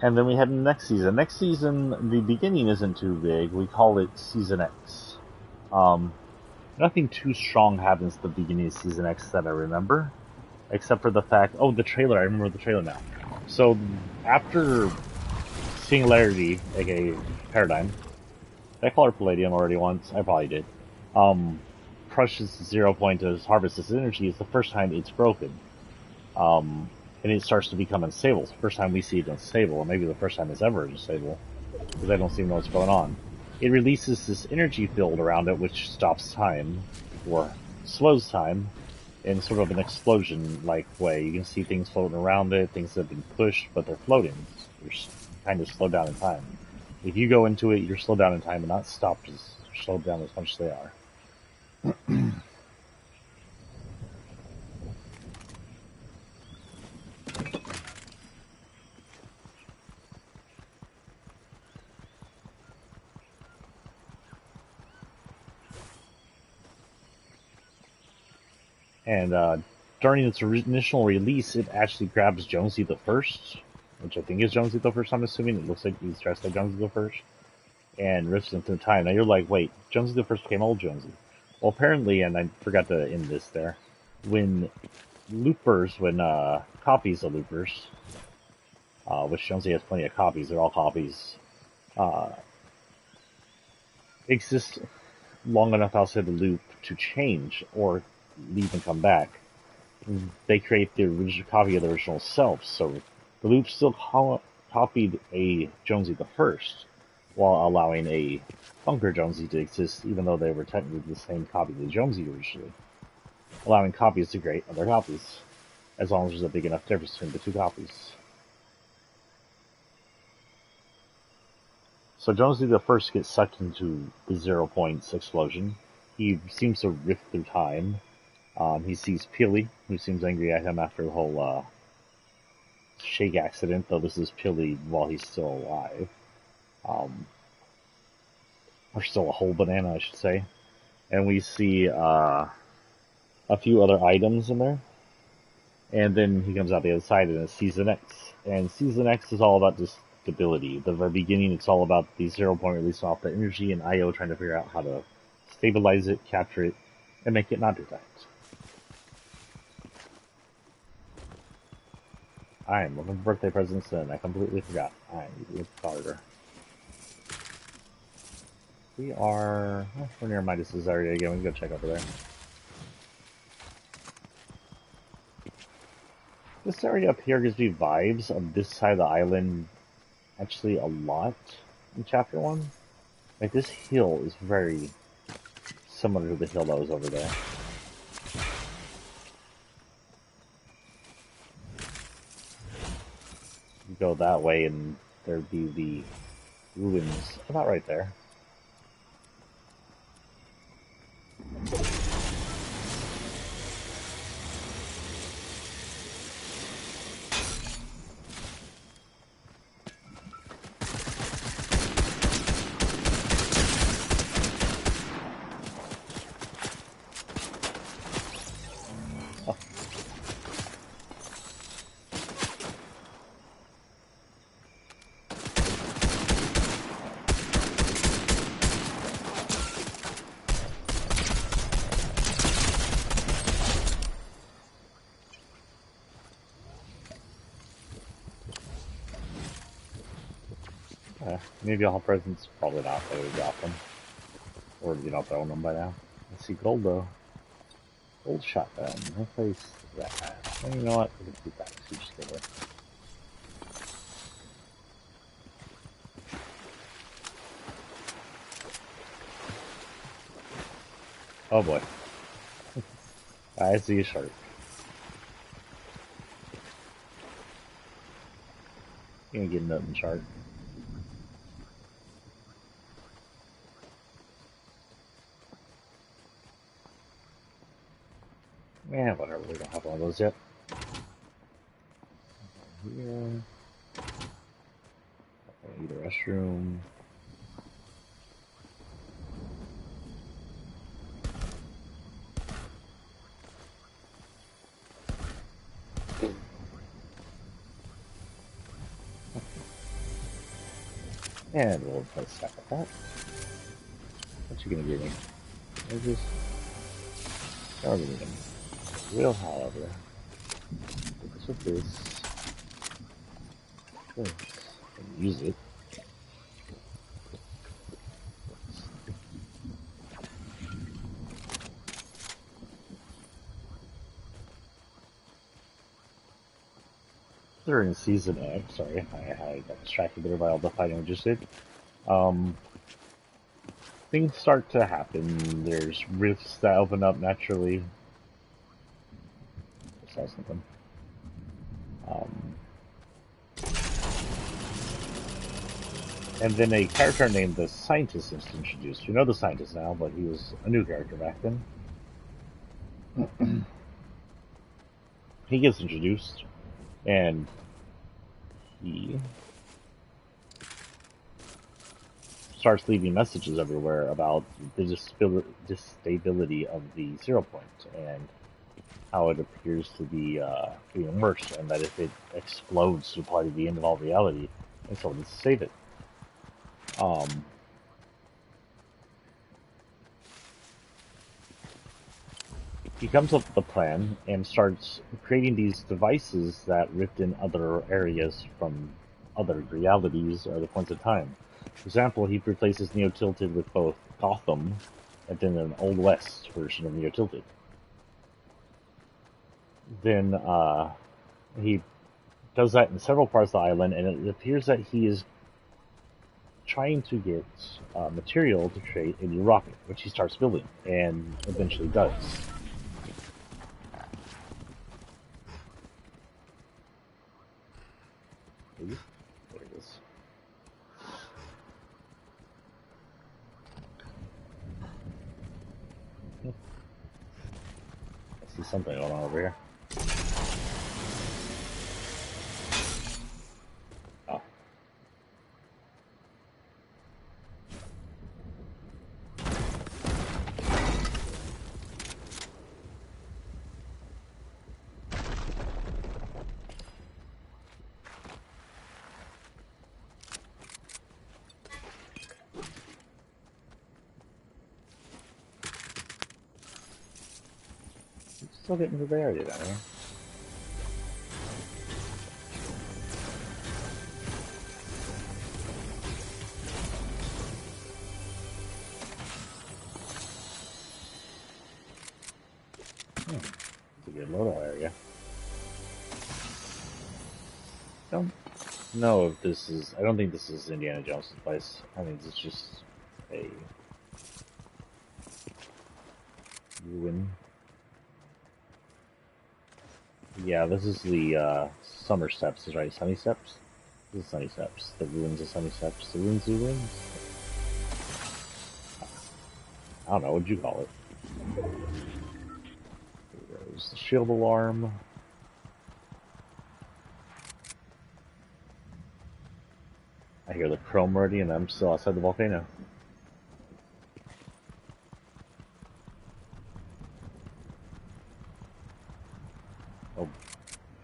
Speaker 1: And then we head into next season. Next season, the beginning isn't too big. We call it Season X. Nothing too strong happens at the beginning of Season X that I remember. Except for the fact... Oh, the trailer. I remember the trailer now. So, after Singularity, aka Paradigm... Did I call her Palladium already once? I probably did. Crushes 0 point to harvest this energy. It's the first time it's broken. And it starts to become unstable. It's the first time we see it unstable, or maybe the first time it's ever unstable, because I don't seem to know what's going on. It releases this energy field around it, which stops time, or slows time, in sort of an explosion-like way. You can see things floating around it, things that have been pushed, but they're floating. You're kind of slowed down in time. If you go into it, you're slowed down in time, and not stopped, you're slowed down as much as they are. And during its initial release, it actually grabs Jonesy the First, which I think is Jonesy the First, I'm assuming. It looks like he's dressed like Jonesy the First, and rips into time. Now you're like, wait, Jonesy the First became old Jonesy. Well, apparently, and I forgot to end this there, when copies of loopers, which Jonesy has plenty of copies, they're all copies, exist long enough outside the loop to change, or leave and come back, they create the original copy of the original self. So the loop still copied a Jonesy the First, while allowing a Funker Jonesy to exist, even though they were technically the same copy of the Jonesy originally. Allowing copies to create other copies, as long as there's a big enough difference between the two copies. So Jonesy the First gets sucked into the 0 points explosion. He seems to rift through time. He sees Peely, who seems angry at him after the whole shake accident, though this is Peely while he's still alive. Or still a whole banana, I should say. And we see a few other items in there. And then he comes out the other side and it's Season X. And Season X is all about just stability. At the very beginning, it's all about the 0 point release off the energy, and IO trying to figure out how to stabilize it, capture it, and make it not do that. I am looking for birthday presents and I completely forgot. I need to look farther. We're near Midas's area again. We can go check over there. This area up here gives me vibes of this side of the island actually a lot in Chapter 1. Like, this hill is very similar to the hill that was over there. You go that way and there'd be the ruins. About right there. Maybe I'll have presents. Probably not. I would drop them. Or, you know, own them by now. Let's see, gold though. Gold shotgun. Replace that. And you know what? We can keep that. So just get it. Oh boy. I see a shark. You ain't getting nothing, shark. Yeah, whatever. We don't have one of those yet. Here. I need a restroom. And we'll put a stack of that. What you gonna give me? I just don't need them. Will, however, this with this, and use it. During season X, sorry, I got distracted there by all the fighting I just did. Things start to happen. There's rifts that open up naturally. I saw something. And then a character named the Scientist is introduced. You know the Scientist now, but he was a new character back then. He gets introduced, and he starts leaving messages everywhere about the distability of the 0 point and how it appears to be being worse, and that if it explodes, it'll probably be the end of all reality, and so let's save it. He comes up with a plan and starts creating these devices that rift in other areas from other realities or the points of time. For example, he replaces Neo Tilted with both Gotham and then an Old West version of Neo Tilted. Then he does that in several parts of the island, and it appears that he is trying to get material to create a new rocket, which he starts building, and eventually does. There it is. I see something going on over here. Oh. Still getting to the area down here. It's a good loadout area. Don't know if this is. I don't think this is Indiana Jones' place. I think it's just a ruin. Yeah, this is the Summer Steps, right? Sunny Steps? This is Sunny Steps. The ruins of Sunny Steps. The ruins of the ruins? I don't know, what'd you call it? There's the shield alarm. I hear the chrome already, and I'm still outside the volcano.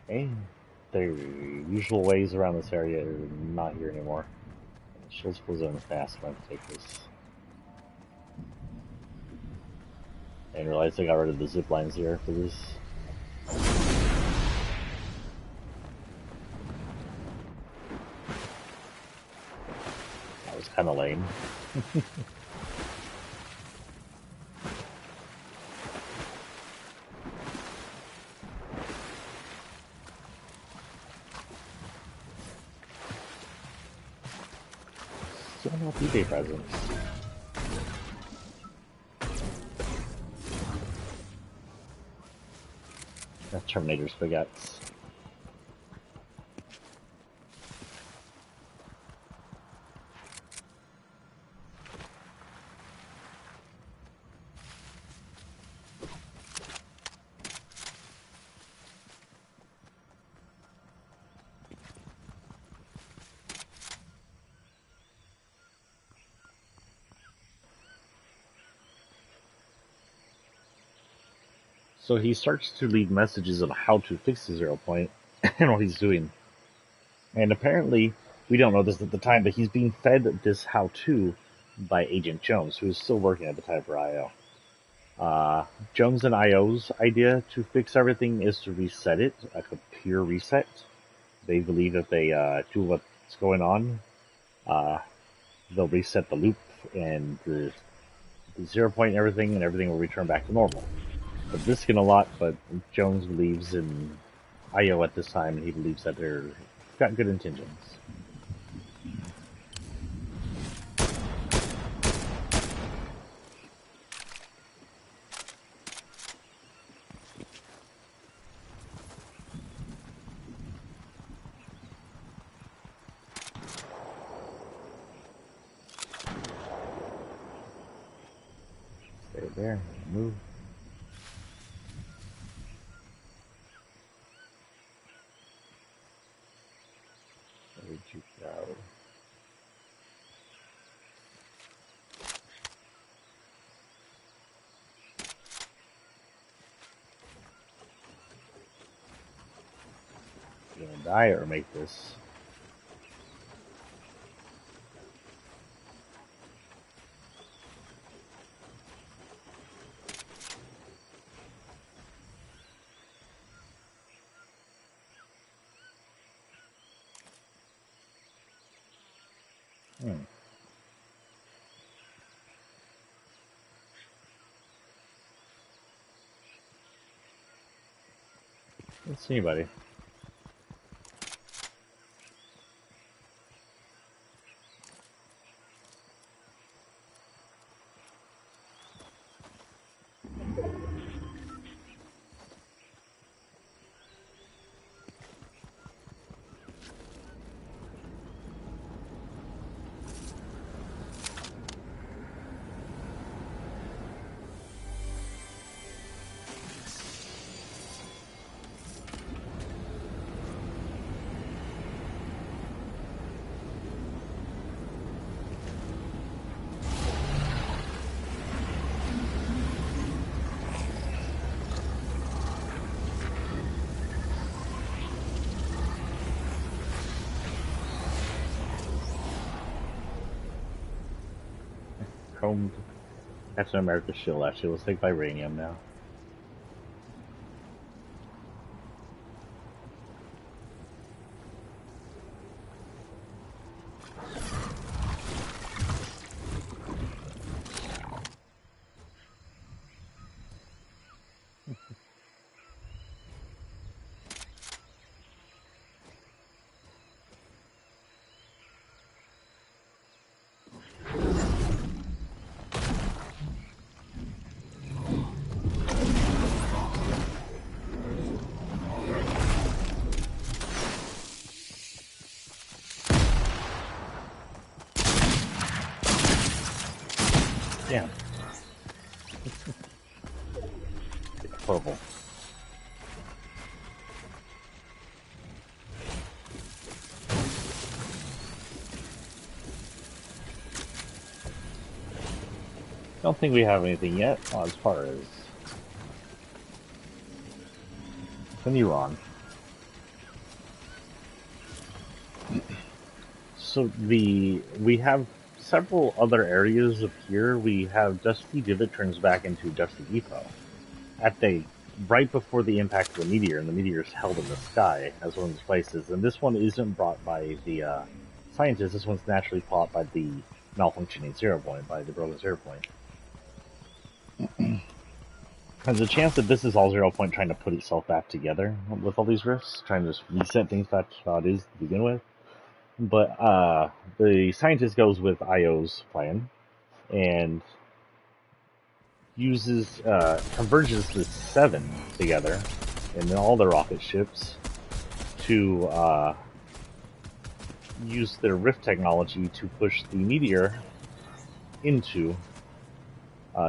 Speaker 1: Okay. The usual ways around this area are not here anymore. Shield's full zone fast. I'm going to take this. I didn't realize I got rid of the zip lines here for this. That was kind of lame. Still no Bday presents. That Terminator spaghettis. So he starts to leave messages on how to fix the 0 point and what he's doing. And apparently, we don't know this at the time, but he's being fed this how-to by Agent Jones, who is still working at the time for IO. Jones and IO's idea to fix everything is to reset it, like a pure reset. They believe if they do what's going on, they'll reset the loop and the 0 point and everything will return back to normal. But this can a lot, but Jones believes in IO at this time, and he believes that they're got good intentions. Stay there, move. Where'd you go? You're gonna die or make this. Don't see anybody. Chromed Captain America shield actually looks like vibranium now. Damn. It's horrible. Don't think we have anything yet as far as Neuron. So we have several other areas up here. We have Dusty Divot turns back into Dusty Depot at the right before the impact of the meteor, and the meteor is held in the sky as one of these places. And this one isn't brought by the scientists. This one's naturally caught by the malfunctioning 0 point, by the broken 0 point. There's a chance that this is all 0 point trying to put itself back together with all these rifts, trying to just reset things back to how it is to begin with. But the scientist goes with IO's plan and uses converges the 7 together in all the rocket ships to use their rift technology to push the meteor into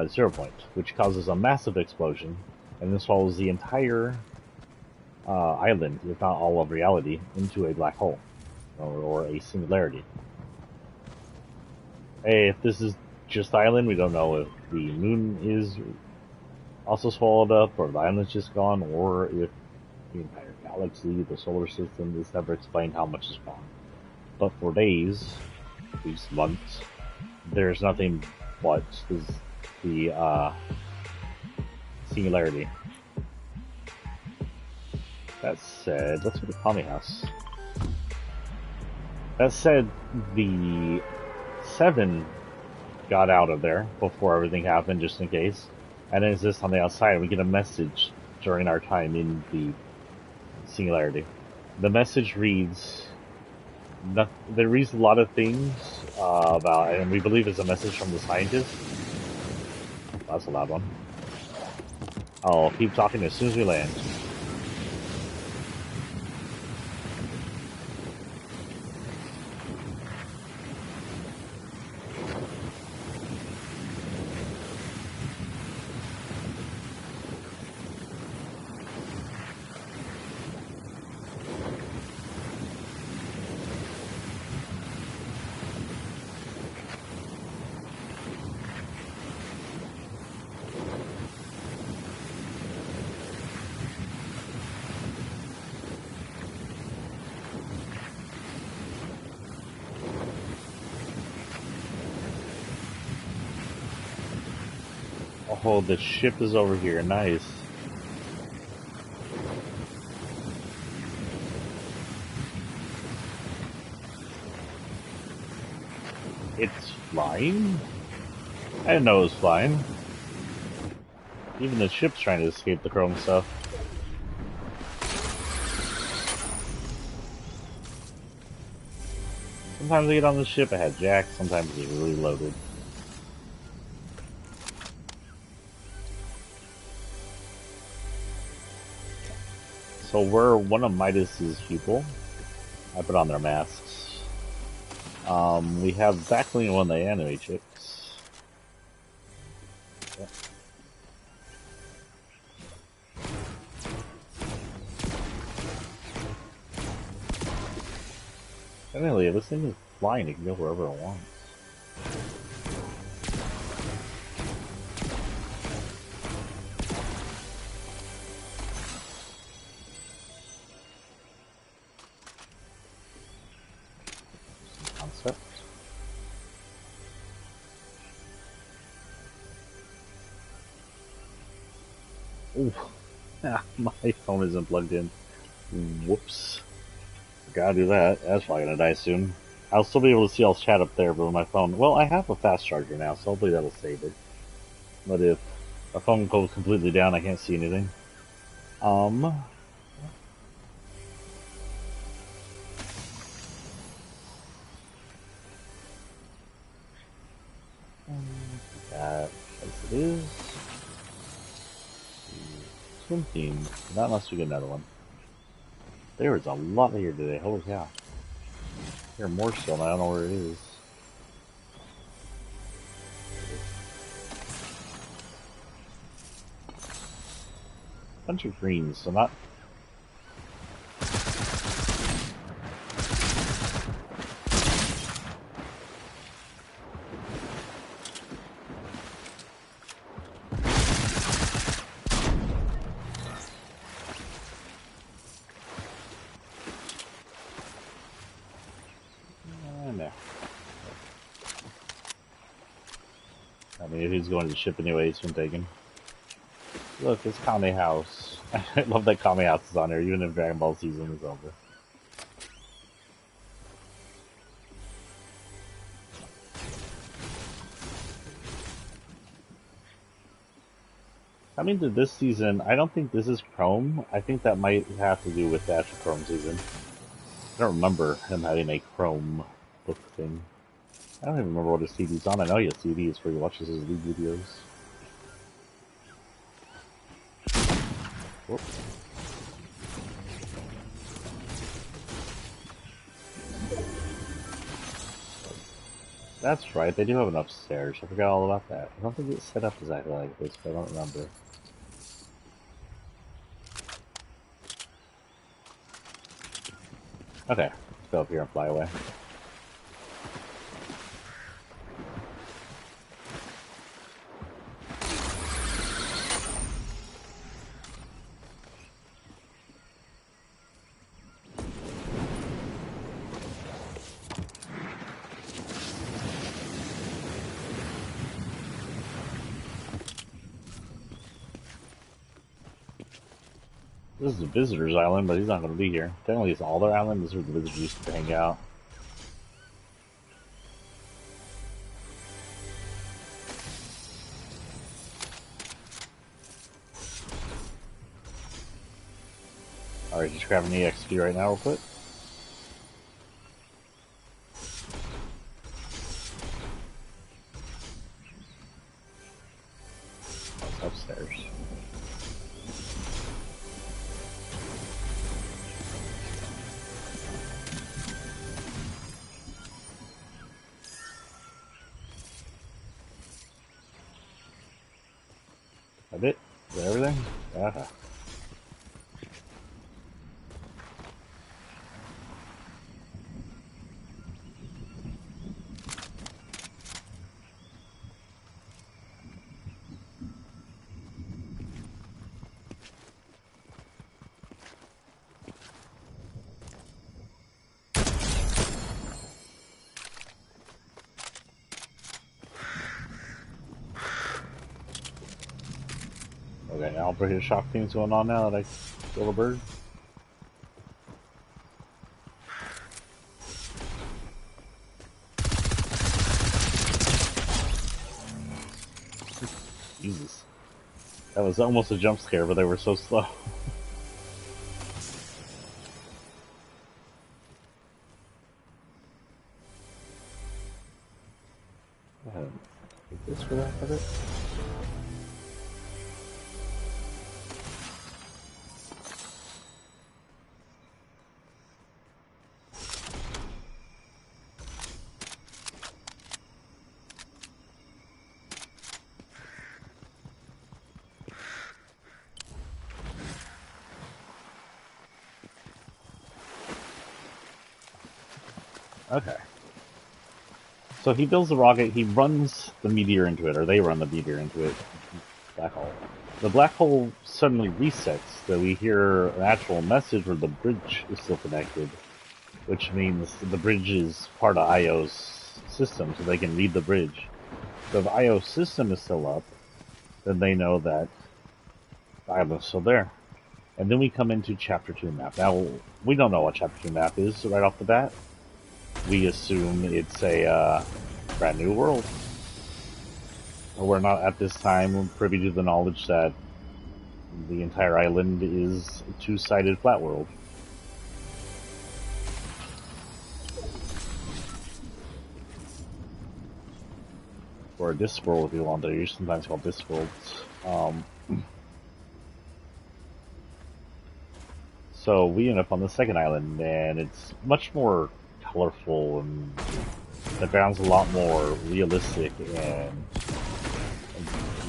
Speaker 1: 0 point, which causes a massive explosion, and this swallows the entire island, if not all of reality, into a black hole or a singularity. Hey, if this is just island, we don't know if the moon is also swallowed up, or the island's just gone, or if the entire galaxy, the solar system, is never explained how much is gone. But for days, weeks, months, there's nothing but the singularity. That said, let's go to Tommy House. That said, the 7 got out of there before everything happened, just in case. And then it's just on the outside. We get a message during our time in the singularity. The message reads, there reads a lot of things about, and we believe it's a message from the scientist. That's a loud one. I'll keep talking as soon as we land. Oh, the ship is over here. Nice. It's flying? I didn't know it was flying. Even the ship's trying to escape the chrome stuff. Sometimes I get on the ship, it had jacks, sometimes it's really loaded. So we're one of Midas's people. I put on their masks. We have Zackling, one of the anime chicks. Yep. Anyway, this thing is flying, it can go wherever it wants. Concept. Ooh, my phone isn't plugged in. Whoops. Gotta do that. That's probably gonna die soon. I'll still be able to see all chat up there, but with my phone, well, I have a fast charger now, so hopefully that'll save it. But if my phone goes completely down, I can't see anything. That as it is. Swim team. That must be another one. There is a lot here today. Holy cow. There are more still, and I don't know where it is. Bunch of greens, so not. No. I mean, if he's going to the ship anyway, he's been taken. Look, it's Kame House. I love that Kame House is on there, even if Dragon Ball season is over. I mean, this season, I don't think this is Chrome. I think that might have to do with the actual Chrome season. I don't remember him having a Chrome book thing. I don't even remember what his CD's on. I know he has CDs where he watches his League videos. Whoop. That's right, they do have an upstairs. I forgot all about that. I don't think it's set up exactly like this, but I don't remember. Okay, let's go up here and fly away. This is a visitor's island, but he's not going to be here. Technically, it's all their island. This is where the visitors used to hang out. Alright, just grabbing the XP right now real quick. It's upstairs. That it? Is that everything? Yeah. Okay, now pretty shock things going on now that I kill a bird. Jesus. That was almost a jump scare, but they were so slow. Go ahead and take this for that of it. Okay. So he builds the rocket, he runs the meteor into it, or they run the meteor into it. Black hole. The black hole suddenly resets, so we hear an actual message where the bridge is still connected, which means the bridge is part of IO's system, so they can read the bridge. So if IO's system is still up, then they know that the island's still there. And then we come into Chapter 2 map. Now, we don't know what Chapter 2 map is right off the bat. We assume it's a brand new world. We're not at this time privy to the knowledge that the entire island is a two-sided flat world. Or a Discworld if you want. They're sometimes called Discworlds. So we end up on the second island, and it's much more colorful, and the ground's a lot more realistic, and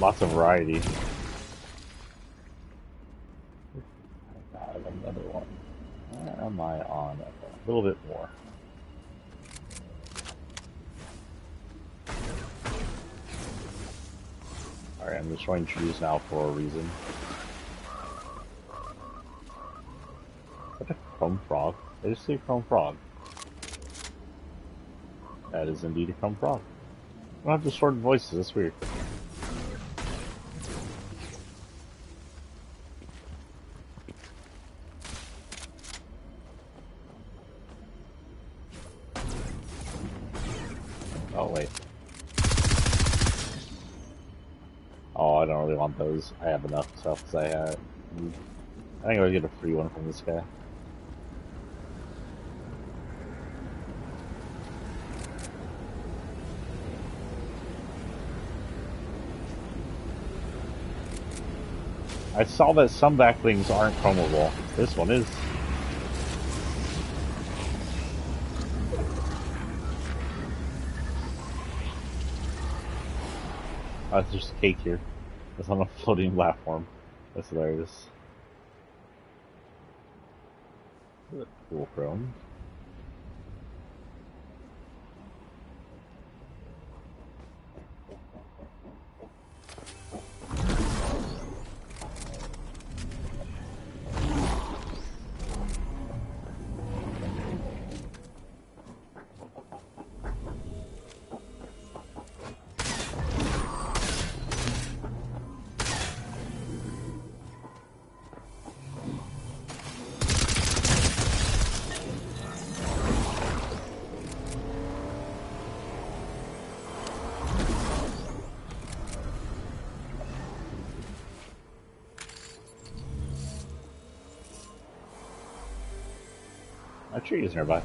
Speaker 1: lots of variety. I have another one. Where am I on? A little bit more. Alright, I'm just trying to introduce now for a reason. What a chrome frog? I just see a chrome frog. That is indeed a chrome frog. I don't have distorted voices, that's weird. Oh, wait. Oh, I don't really want those. I have enough stuff because I think I'll get a free one from this guy. I saw that some backlings aren't chromable. This one is. Oh, it's just a cake here. It's on a floating platform. That's hilarious. Cool chrome. A tree is nearby.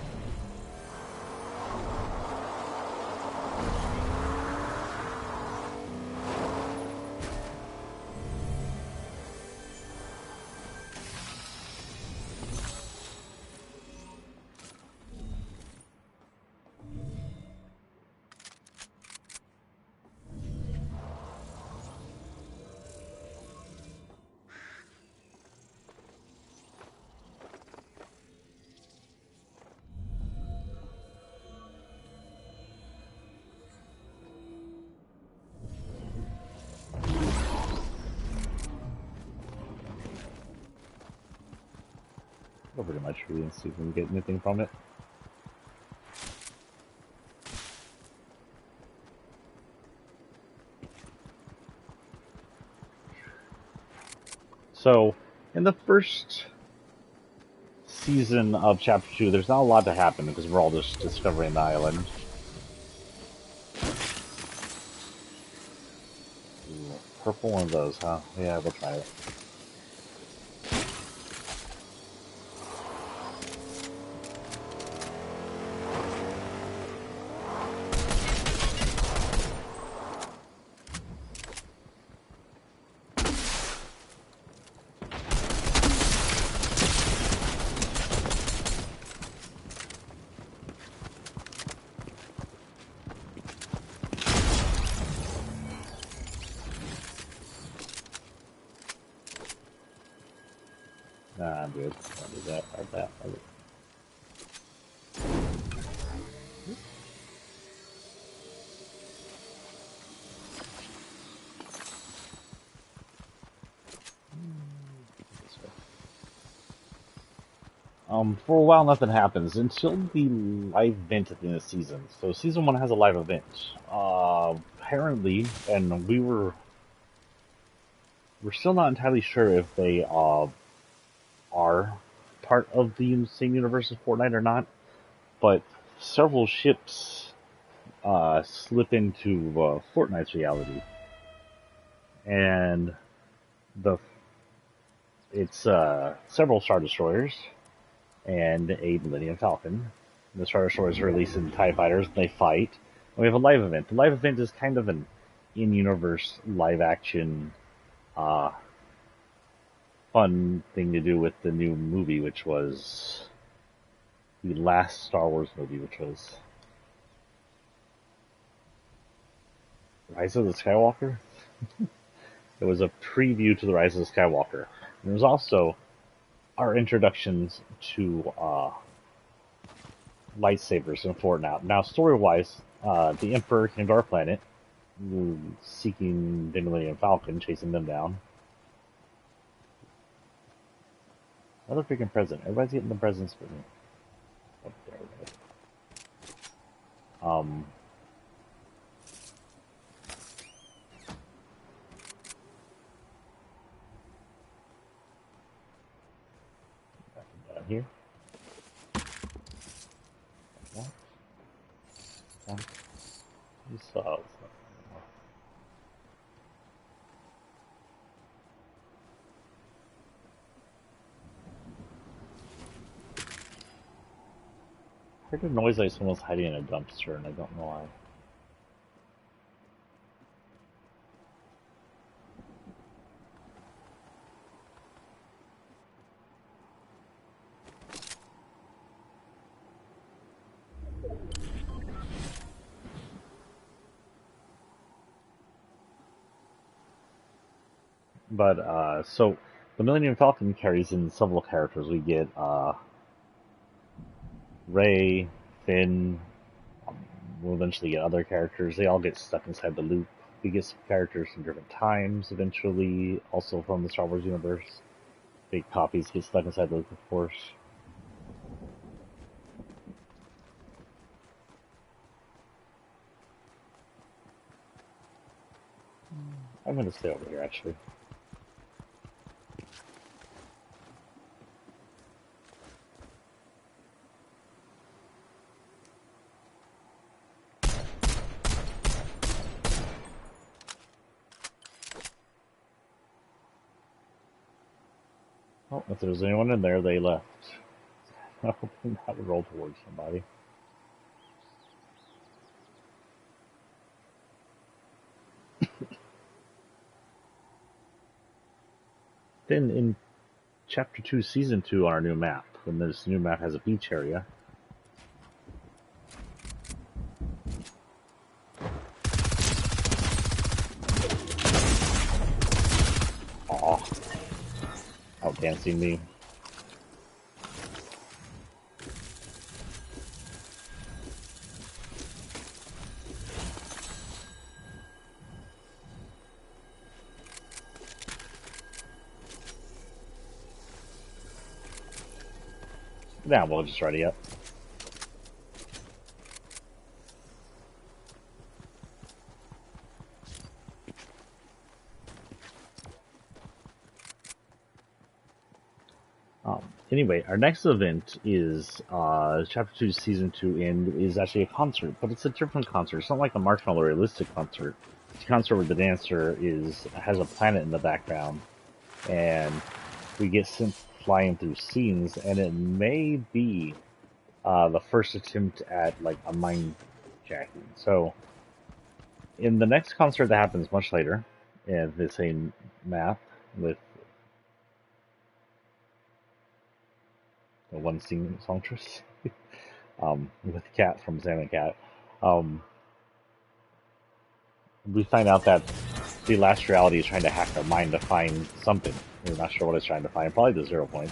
Speaker 1: Over to my tree and see if we can get anything from it. So, in the first season of Chapter 2, there's not a lot to happen because we're all just discovering the island. Ooh, purple one of those, huh? Yeah, we'll try it. Nah, I'm good. I'll do that. For a while, nothing happens until the live event at the end of the season. So, season 1 has a live event. Apparently, and we're still not entirely sure if they are part of the same universe as Fortnite or not. But several ships slip into Fortnite's reality, and it's several Star Destroyers and a Millennium Falcon. The Star Destroyers are released in TIE Fighters, and they fight. And we have a live event. The live event is kind of an in-universe live-action fun thing to do with the new movie, which was the last Star Wars movie, which was Rise of the Skywalker. It was a preview to the Rise of the Skywalker. And there was also our introductions to lightsabers in Fortnite. Now, story-wise, the Emperor came to our planet, seeking the Millennium Falcon, chasing them down. Another freaking present. Everybody's getting the presents for me. Oh, there we go. Down here. What? You saw it. I heard a noise like someone was hiding in a dumpster, and I don't know why. But, so, the Millennium Falcon carries in several characters. We get, Rey, Finn, we'll eventually get other characters. They all get stuck inside the loop. We get some characters from different times, eventually, also from the Star Wars universe. Big copies get stuck inside the loop, of course. I'm gonna stay over here, actually. Oh, if there's anyone in there, they left. I'm hoping that would roll towards somebody. Then in Chapter 2, Season 2 on our new map, when this new map has a beach area. Aw. Outdancing me. Nah, we'll just ready up. Anyway, our next event is Chapter 2, Season 2, and is actually a concert, but it's a different concert. It's not like a Marshmallow Realistic concert. It's a concert where the dancer has a planet in the background, and we get sent flying through scenes, and it may be the first attempt at like a mind jacking. So, in the next concert that happens much later, in the same map with the one songstress, with Cat from Sam and Cat, um, we find out that the last reality is trying to hack our mind to find something. We're not sure what it's trying to find, probably the 0 point.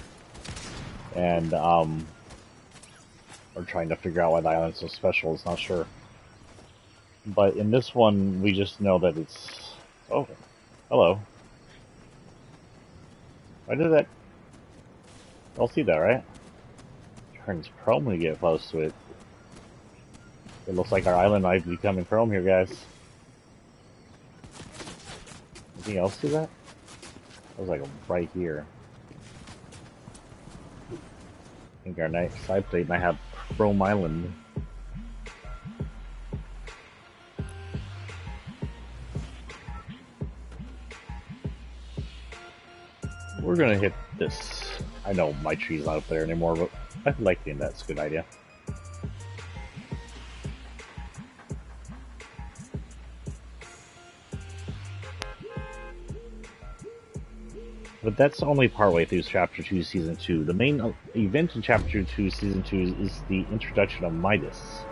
Speaker 1: And we're trying to figure out why the island's so special, it's not sure. But in this one, we just know that it's... Oh, hello. Why did that... I'll see that, right? Turns chrome when we get close to it. It looks like our island might be becoming chrome here, guys. Anything else to that? That was like right here. I think our night side plate might have Chrome Island. We're gonna hit this. I know my tree's not up there anymore, but I like being that's a good idea. But that's only partway through Chapter 2, Season 2. The main event in Chapter 2, Season 2 is the introduction of Midas.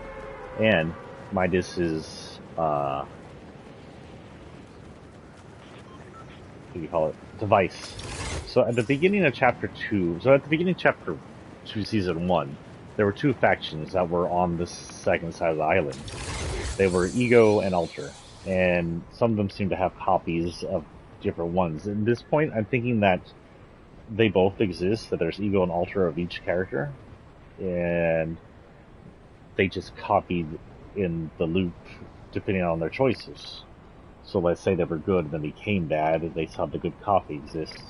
Speaker 1: And Midas is, what do you call it? Device. So at the beginning of Chapter 2, Chapter 2, Season 1, there were two factions that were on the second side of the island. They were Ego and Alter. And some of them seem to have copies of different ones. At this point, I'm thinking that they both exist, that there's Ego and Alter of each character, and they just copied in the loop depending on their choices. So let's say they were good and then became bad, and they saw the good copy exist.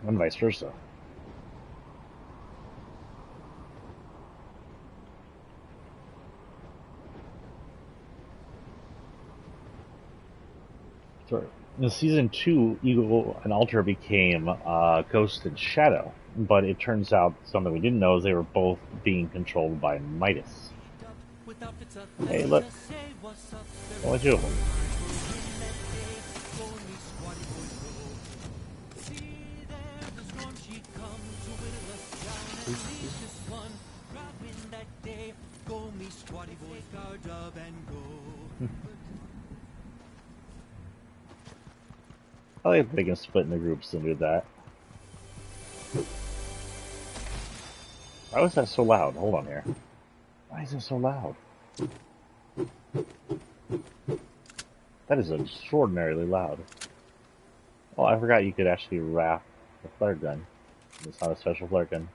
Speaker 1: And vice versa. So in Season 2, Ego and Alter became Ghost and Shadow, but it turns out something we didn't know is they were both being controlled by Midas. Hey, look. Only two of them. I like if they can split into groups and do that. Why was that so loud? Hold on here. Why is it so loud? That is extraordinarily loud. Oh, I forgot you could actually wrap the flare gun. It's not a special flare gun.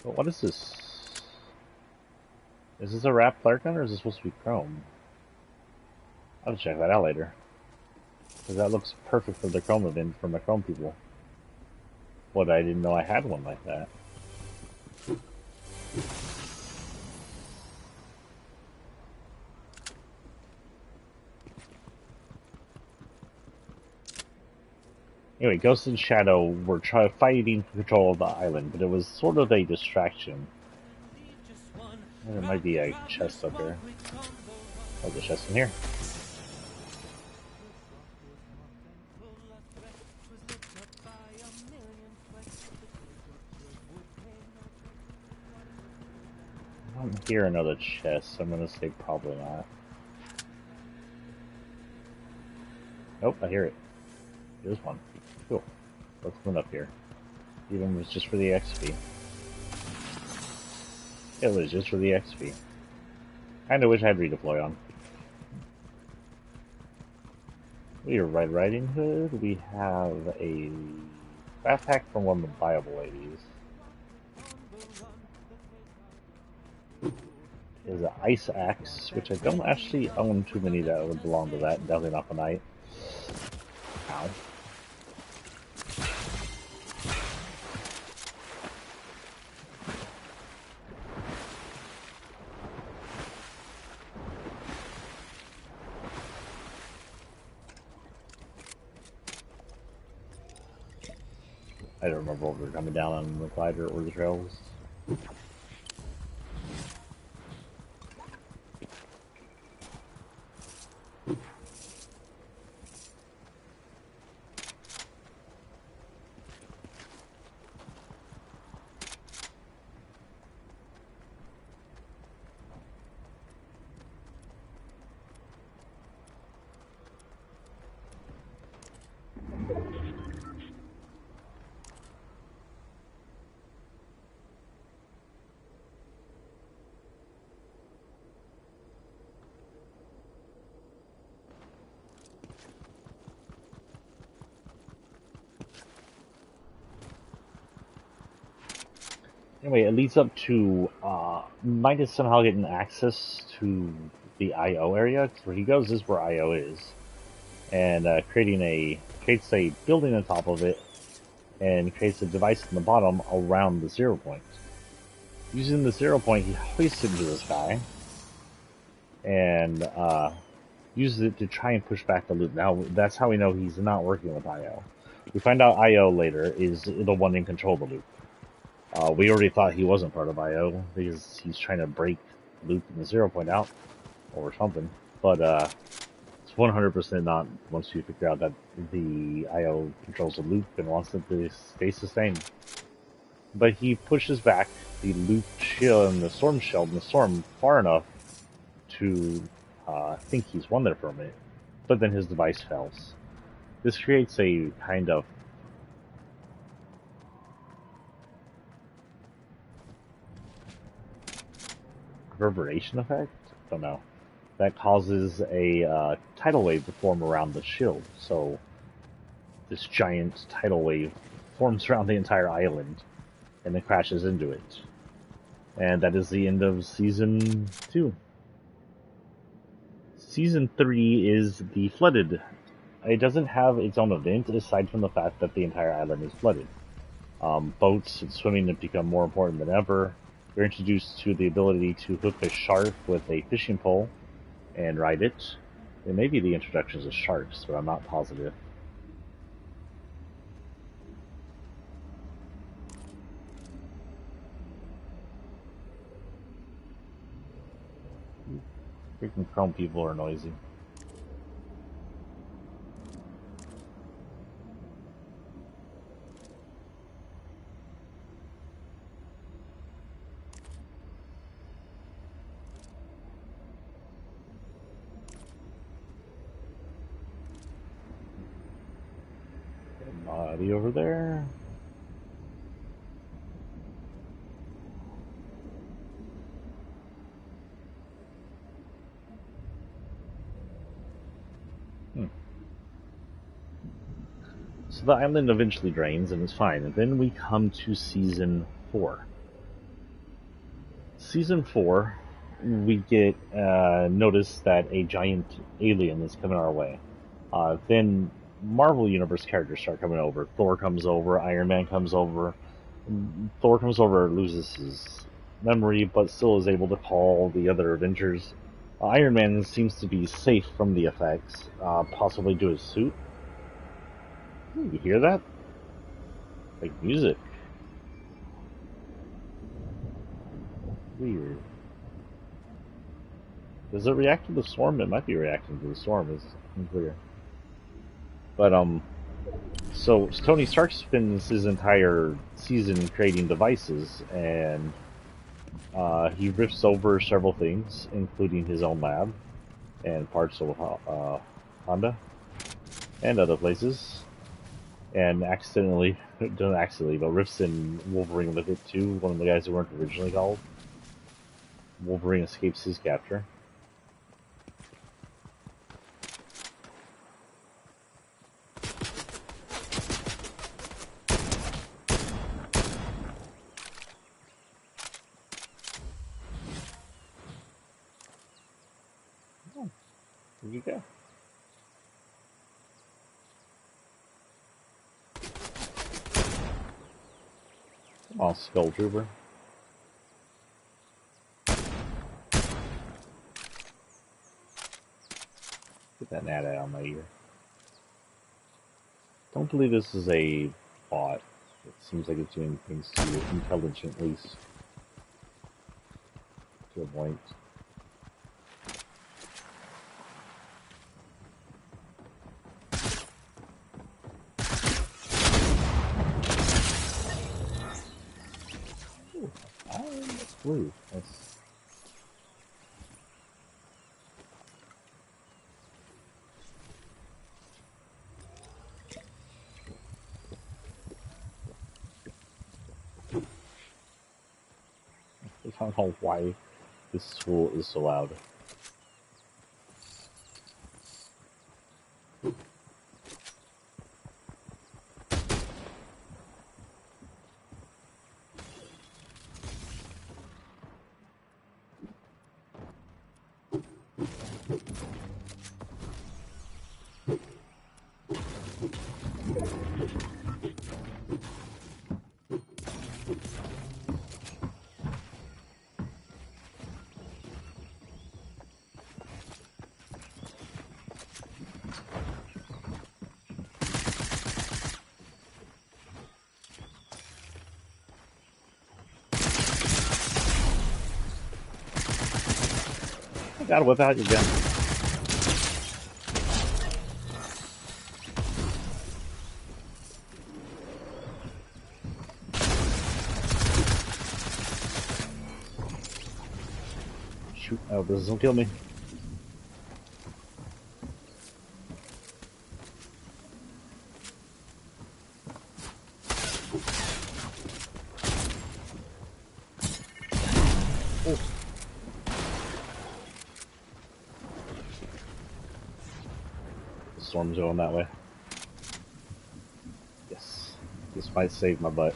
Speaker 1: But what is this? Is this a wrap flare gun or is this supposed to be chrome? I'll have to check that out later. Because that looks perfect for the chrome event from the chrome people. But I didn't know I had one like that. Anyway, Ghost and Shadow were fighting for control of the island, but it was sort of a distraction. There might be a chest up here. Oh, the chest in here. I don't hear another chest, so I'm gonna say probably not. Nope, I hear it. There's one. Cool. Let's move up here. Even if it's just for the XP. It was just for the XP. Kinda wish I had redeploy on. We are Red Riding Hood. We have a backpack from one of the viable ladies. Is an ice axe, which I don't actually own too many that would belong to that. Definitely not the knight. Ow. I don't remember what we were coming down on the glider or the trails. Anyway, it leads up to Midas somehow getting access to the IO area. Where he goes is where IO is, and creates a building on top of it, and creates a device in the bottom around the 0 point. Using the 0 point, he hoists it into the sky, and uses it to try and push back the loop. Now, that's how we know he's not working with IO. We find out IO later is the one in control of the loop. We already thought he wasn't part of IO because he's trying to break loop in the 0 point out or something. But it's 100% not once you figure out that the IO controls the loop and wants it to stay sustained. But he pushes back the loop shield and the storm shield and the storm far enough to think he's won there for a minute. But then his device fails. This creates a kind of reverberation effect? I don't know. That causes a tidal wave to form around the shield. So this giant tidal wave forms around the entire island and then crashes into it. And that is the end of Season 2. Season 3 is the Flooded. It doesn't have its own event aside from the fact that the entire island is flooded. Boats and swimming have become more important than ever. We're introduced to the ability to hook a shark with a fishing pole and ride it. It may be the introductions of sharks, but I'm not positive. Freaking chrome people are noisy. Body over there. So the island eventually drains and it's fine. And then we come to Season 4. Season 4, we get notice that a giant alien is coming our way. Then Marvel Universe characters start coming over. Thor comes over, Iron Man comes over. Thor comes over, loses his memory, but still is able to call the other Avengers. Iron Man seems to be safe from the effects, possibly due to his suit. Ooh, you hear that? Like music. Weird. Does it react to the storm? It might be reacting to the storm. It's unclear. But so Tony Stark spends his entire season creating devices, and he rips over several things, including his own lab and parts of Honda and other places, and accidentally, don't accidentally, but rips in Wolverine with it too. One of the guys who weren't originally called. Wolverine escapes his capture. Oh, where'd you go? Come on, Skull Trooper. Get that gnat out of my ear. Don't believe this is a bot. It seems like it's doing things to you intelligently to a point. Ooh, that's blue. That's I don't know why this tool is so loud. I gotta whip out your gun. Shoot, oh, this doesn't kill me. Oh. The storm's going that way. Yes. This might save my butt.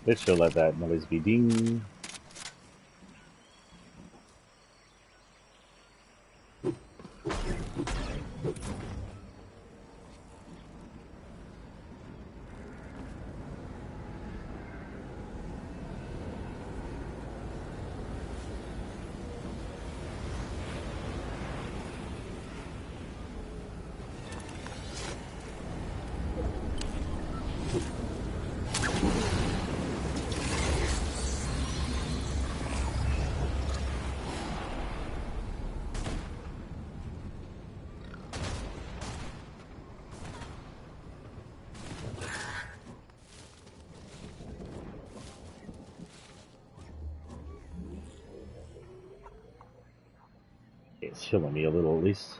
Speaker 1: It should let that noise be ding. It's healing me a little at least.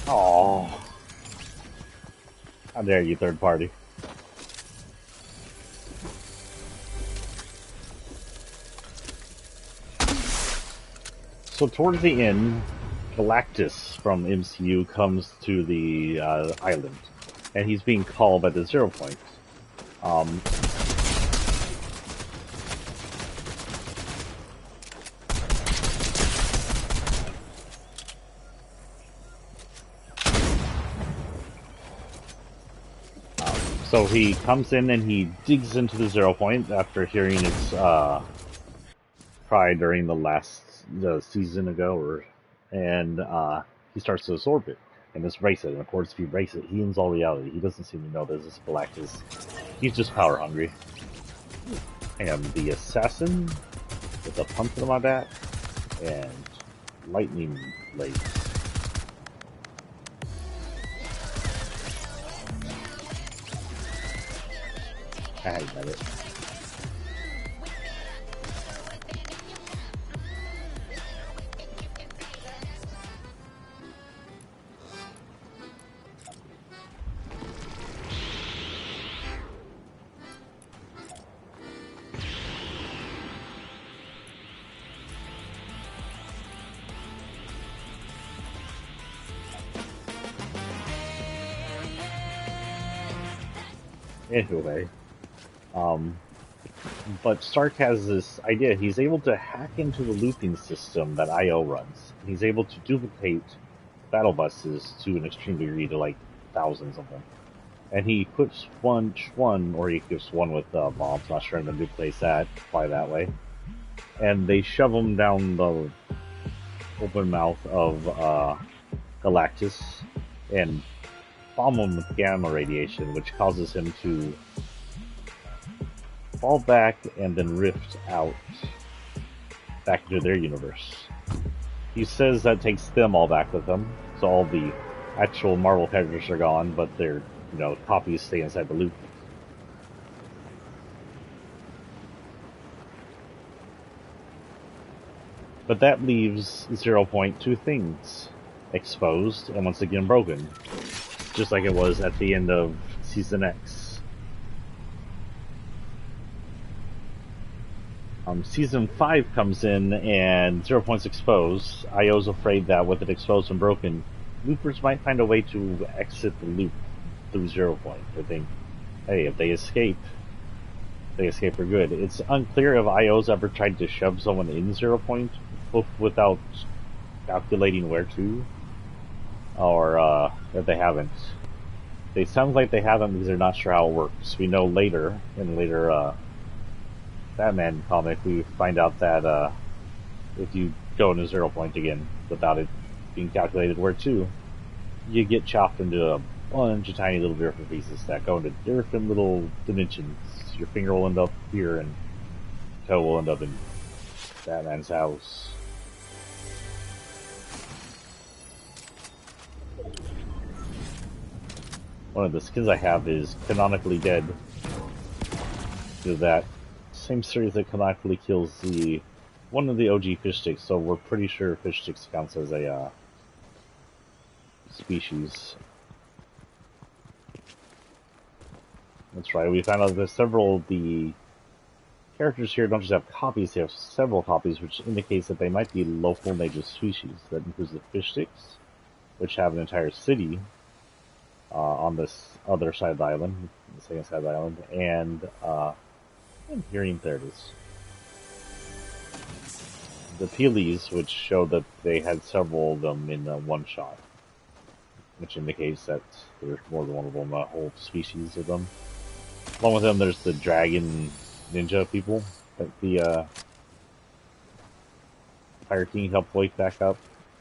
Speaker 1: Oh, how dare you, third party. So towards the end, Galactus from MCU comes to the island, and he's being called by the 0 Point. Um, so he comes in and he digs into the 0 Point after hearing its cry during the last season ago, and he starts to absorb it and just race it. And of course, if he races it, he ends all reality. He doesn't seem to know there's this Galactus. He's just power hungry. I am the assassin with a pumpkin on my back and lightning blades. I hadn't met it. Anyway, but Stark has this idea. He's able to hack into the looping system that IO runs. He's able to duplicate battle buses to an extreme degree, to like thousands of them. And he equips one, or he equips one with bombs. Not sure I'm going to duplicate that, fly that way. And they shove him down the open mouth of Galactus and bomb him with gamma radiation, which causes him to fall back and then rift out back into their universe. He says that takes them all back with him, so all the actual Marvel characters are gone, but their copies stay inside the loop. But that leaves 0 Point two things: exposed and once again broken, just like it was at the end of Season X. Season 5 comes in and 0 Point's exposed. IO's afraid that with it exposed and broken, loopers might find a way to exit the loop through 0 Point. They think, hey, if they escape for good. It's unclear if IO's ever tried to shove someone in 0 Point without calculating where to, or if they haven't. They sound like they haven't because they're not sure how it works. We know later, in later Batman comic, we find out that if you go into 0 Point again without it being calculated where to, you get chopped into a bunch of tiny little different pieces that go into different little dimensions. Your finger will end up here and toe will end up in Batman's house. One of the skins I have is canonically dead. To that same series that canonically kills one of the OG fish sticks, so we're pretty sure fish sticks counts as a species. That's right, we found out that several of the characters here don't just have copies, they have several copies, which indicates that they might be local native species. That includes the fish sticks, which have an entire city on this other side of the island, the second side of the island, and I'm hearing, there it is. The Peelies, which show that they had several of them in one shot, which indicates that there's more than one of them, a whole species of them. Along with them, there's the dragon ninja people that the Fire King helped wake back up.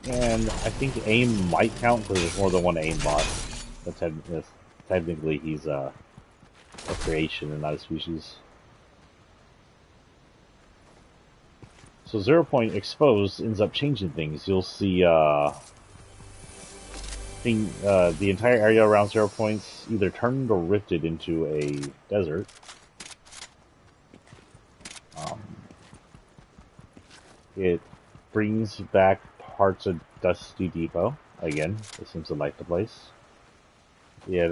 Speaker 1: And I think AIM might count because there's more than one AIM bot. But technically he's a creation and not a species. So 0 Point exposed ends up changing things. You'll see the entire area around 0 Point's either turned or rifted into a desert. It brings back parts of Dusty Depot, again. It seems to like the place. It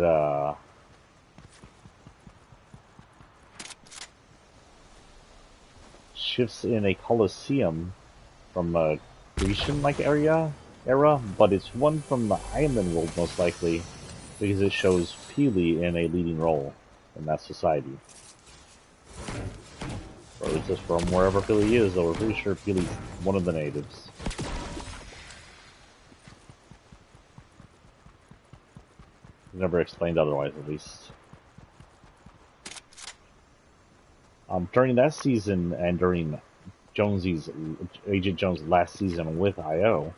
Speaker 1: shifts in a Colosseum from a Grecian-like era, but it's one from the island world most likely, because it shows Peely in a leading role in that society. Or at least it's from wherever Peely is, though we're pretty sure Peely's one of the natives. Never explained otherwise, at least. During that season and during Agent Jones' last season with IO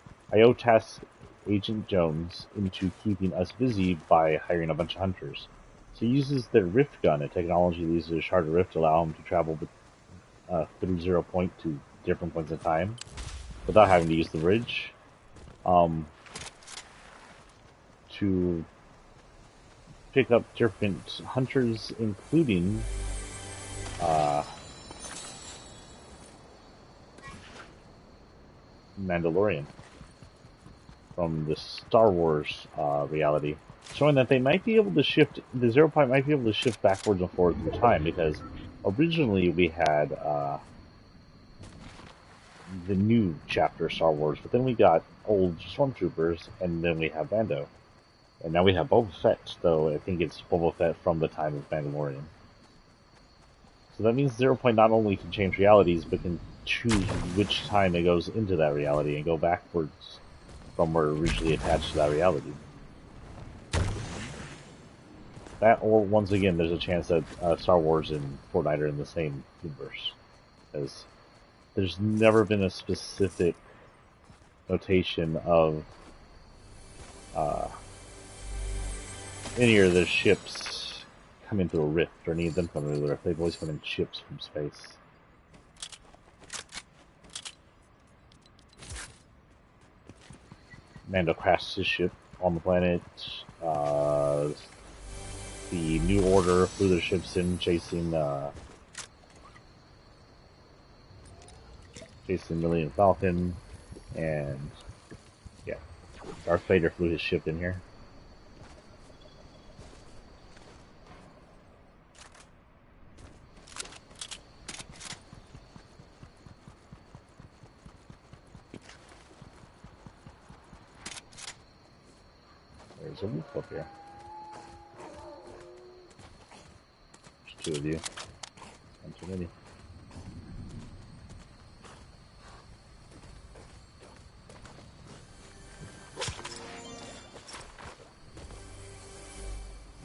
Speaker 1: tasked Agent Jones into keeping us busy by hiring a bunch of hunters. So he uses the Rift gun, a technology that uses a shard of Rift to allow him to travel through Zero Point to different points in time without having to use the bridge. To pick up different hunters, including Mandalorian from the Star Wars reality, showing that they might be able to shift, the Zero Point might be able to shift backwards and forwards in time, because originally we had the new chapter Star Wars, but then we got old Stormtroopers, and then we have Mando. And now we have Boba Fett, though I think it's Boba Fett from the time of Mandalorian. So that means Zero Point not only can change realities, but can choose which time it goes into that reality and go backwards from where it originally attached to that reality. That, or once again, there's a chance that Star Wars and Fortnite are in the same universe. Because there's never been a specific notation of any of the ships coming through a rift, or any of them coming through a rift. They've always come in ships from space. Mando crashed his ship on the planet. The New Order flew their ships in, chasing Millennium Falcon, and yeah, Darth Vader flew his ship in here. There's a wolf up here. There's two of you. One too many.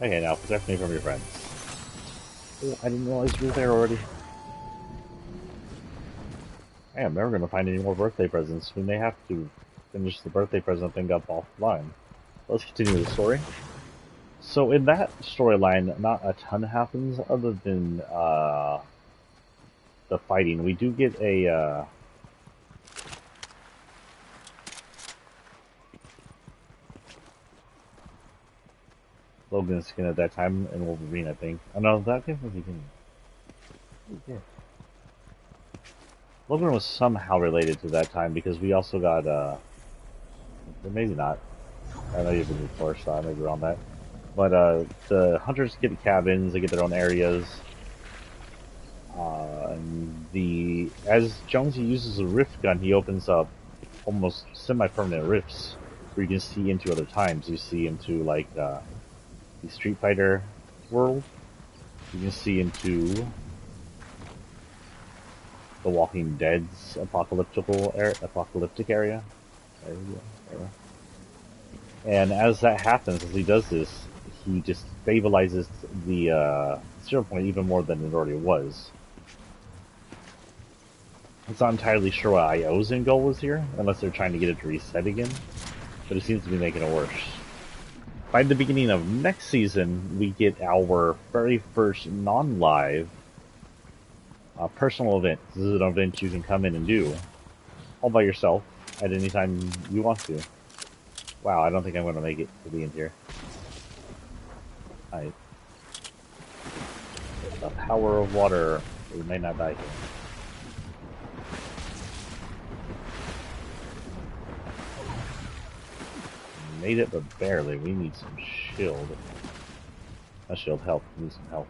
Speaker 1: Okay, now protect me from your friends. Oh, I didn't realize you were there already. Hey, I'm never going to find any more birthday presents. We may have to finish the birthday present thing up offline. Let's continue with the story. So in that storyline, not a ton happens other than the fighting. We do get a Logan skin at that time, and Wolverine, I think. Oh no, that came from the beginning. Yeah. Logan was somehow related to that time, because we also got maybe not. I know you've been before, so I may be on that. But the hunters get cabins, they get their own areas. As Jonesy uses a rift gun, he opens up almost semi-permanent rifts where you can see into other times. You see into like the Street Fighter world. You can see into the Walking Dead's apocalyptic area. There we go. And as that happens, as he does this, he just stabilizes the 0 point even more than it already was. I'm not entirely sure what IO's end goal was here, unless they're trying to get it to reset again, but it seems to be making it worse. By the beginning of next season, we get our very first non-live personal event. This is an event you can come in and do all by yourself at any time you want to. Wow, I don't think I'm going to make it to the end here. Alright. The power of water. We may not die here. Made it, but barely. We need some shield. Not shield, help. We need some help.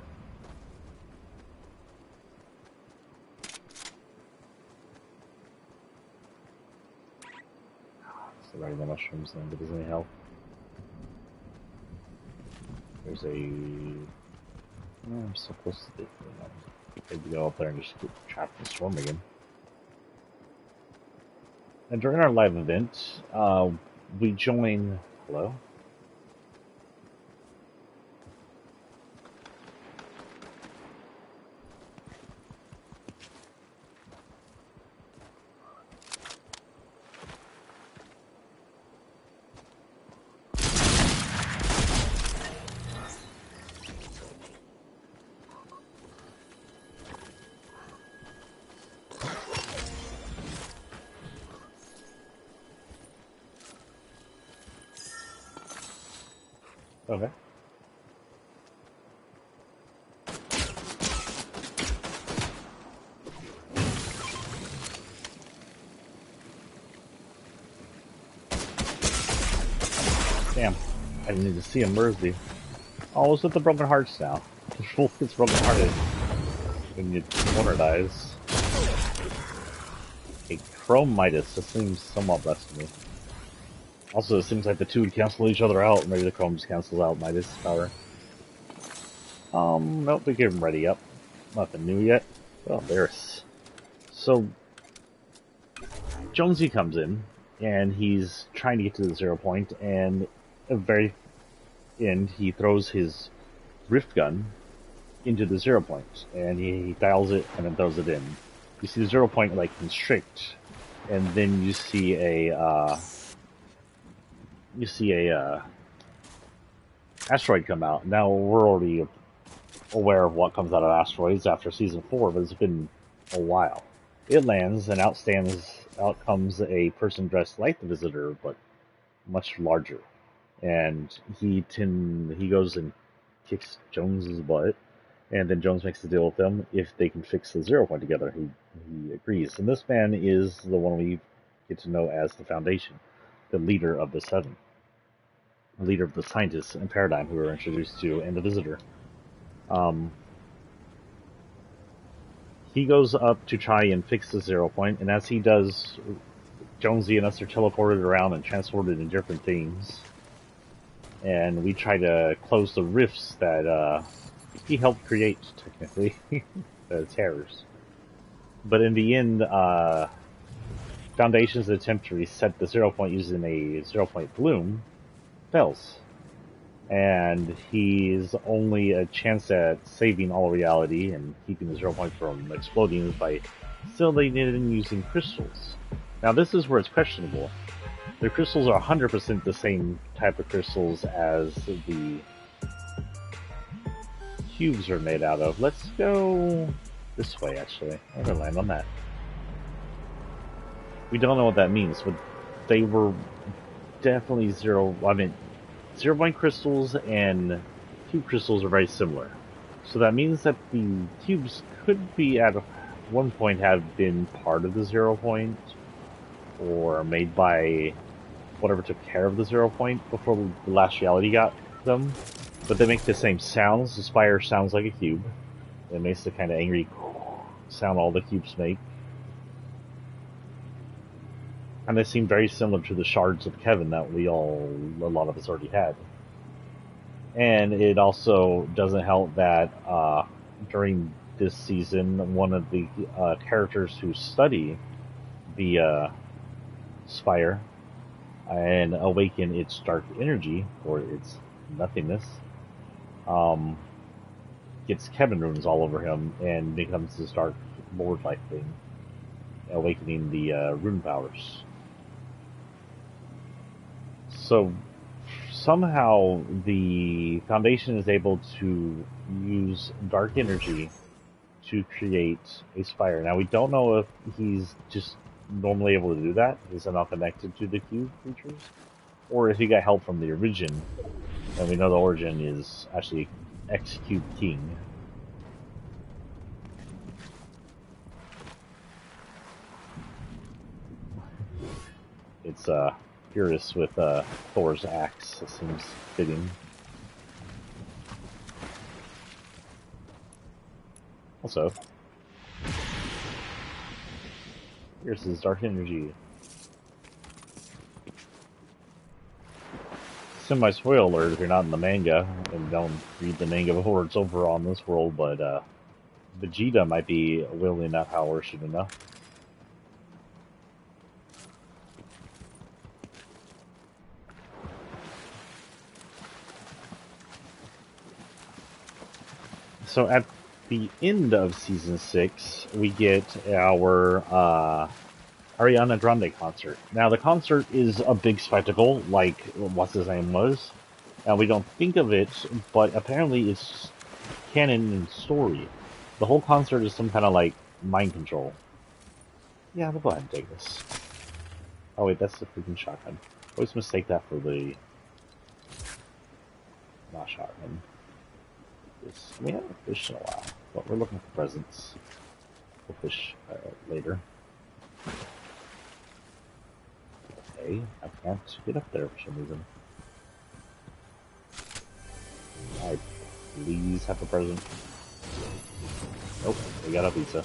Speaker 1: So right, the mushrooms then, but doesn't any help. There's a... Oh, I'm so close to the... Maybe go up there and just get trapped in the storm again. And during our live event, we join... Hello? Okay. Damn. I didn't need to see him, Mersey. Oh, what's with the broken hearts now? The wolf gets broken hearted when your corner dies. A Chrome Midas, this seems somewhat blessed to me. Also, it seems like the two would cancel each other out. Maybe the Chrome just cancels out Midas' power. Nope, we get him ready up. Nothing new yet. Oh, there's. So, Jonesy comes in, and he's trying to get to the 0 point, and at the very end, he throws his rift gun into the 0 point, and he dials it and then throws it in. You see the 0 point like constrict, and then you see a asteroid come out. Now we're already aware of what comes out of asteroids after season 4, but it's been a while. It lands, and out comes a person dressed like the visitor, but much larger. And he goes and kicks Jones's butt, and then Jones makes a deal with them if they can fix the 0 point together. He agrees. And this man is the one we get to know as the Foundation, the leader of the Seven, the leader of the scientists and Paradigm who were introduced to, and the visitor. He goes up to try and fix the 0 point, and as he does, Jonesy and us are teleported around and transported in different things. And we try to close the rifts that he helped create, technically, the terrors. But in the end, Foundation's attempt to reset the 0 point using a 0 point bloom fails. And he's only a chance at saving all reality and keeping the 0 point from exploding is by sealing it in using crystals. Now this is where it's questionable. The crystals are 100% the same type of crystals as the cubes are made out of. Let's go this way, actually. I'm gonna land on that. We don't know what that means, but they were definitely 0 point crystals and cube crystals are very similar. So that means that the cubes could be at one point have been part of the 0 point, or made by whatever took care of the 0 point before the last reality got them. But they make the same sounds. The spire sounds like a cube. It makes the kind of angry sound all the cubes make. And they seem very similar to the shards of Kevin that a lot of us already had. And it also doesn't help that during this season, one of the characters who study the Spire and awaken its dark energy, or its nothingness, gets Kevin runes all over him and becomes this dark lord-like thing, awakening the rune powers. So somehow the Foundation is able to use dark energy to create a spire. Now we don't know if he's just normally able to do that, is it not connected to the cube creatures, or if he got help from the origin. And we know the origin is actually X-Cube King. It's purists with Thor's axe. It seems fitting. Also, here's his dark energy. Semi-spoiler alert if you're not in the manga and don't read the manga before it's over on this world, but Vegeta might be wielding that power soon enough. So at the end of season 6, we get our Ariana Grande concert. Now the concert is a big spectacle, like what's his name was, and we don't think of it, but apparently it's canon and story. The whole concert is some kind of like mind control. Yeah, we'll go ahead and take this. Oh wait, that's the freaking shotgun. Always mistake that for the not shotgun. We haven't fished in a while, but we're looking for presents. We'll fish later. Okay, I can't get up there for some reason. I please have a present. Nope, we got a pizza.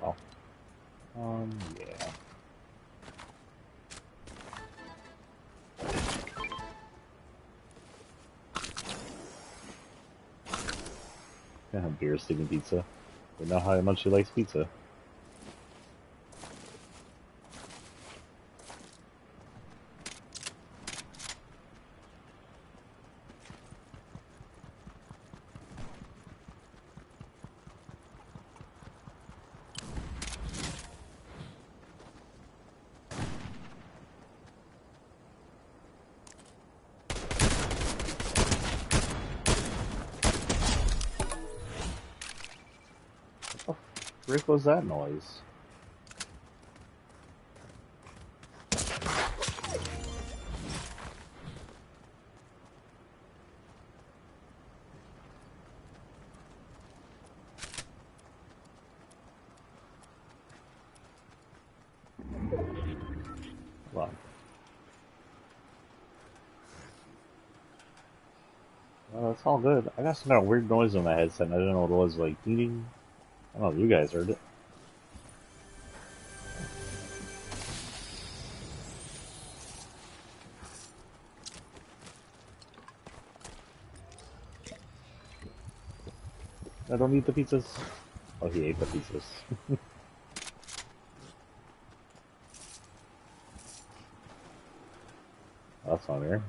Speaker 1: Well, yeah. Gonna have beer sticking pizza. We know how much he likes pizza. Where was that noise? Well, it's all good. I got some kind of weird noise in my headset, and I didn't know what it was, like ding. I don't know if you guys heard it. I don't eat the pizzas. Oh, he ate the pizzas. That's not here.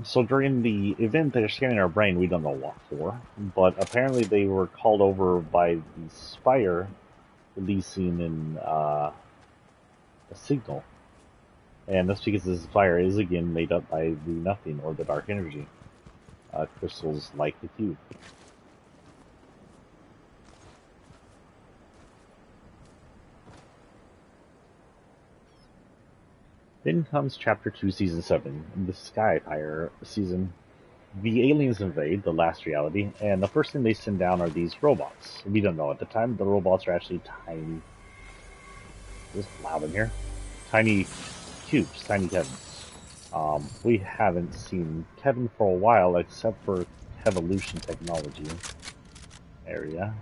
Speaker 1: So during the event they're scanning our brain, we don't know what for, but apparently they were called over by the Spire releasing a signal. And that's because this fire is again made up by the nothing or the dark energy. Crystals like the cube. Then comes Chapter 2, Season 7, the Skyfire season. The aliens invade the last reality, and the first thing they send down are these robots. We don't know at the time, the robots are actually tiny. Is it loud in here? Tiny cubes, tiny Kevins. We haven't seen Kevin for a while, except for evolution technology area.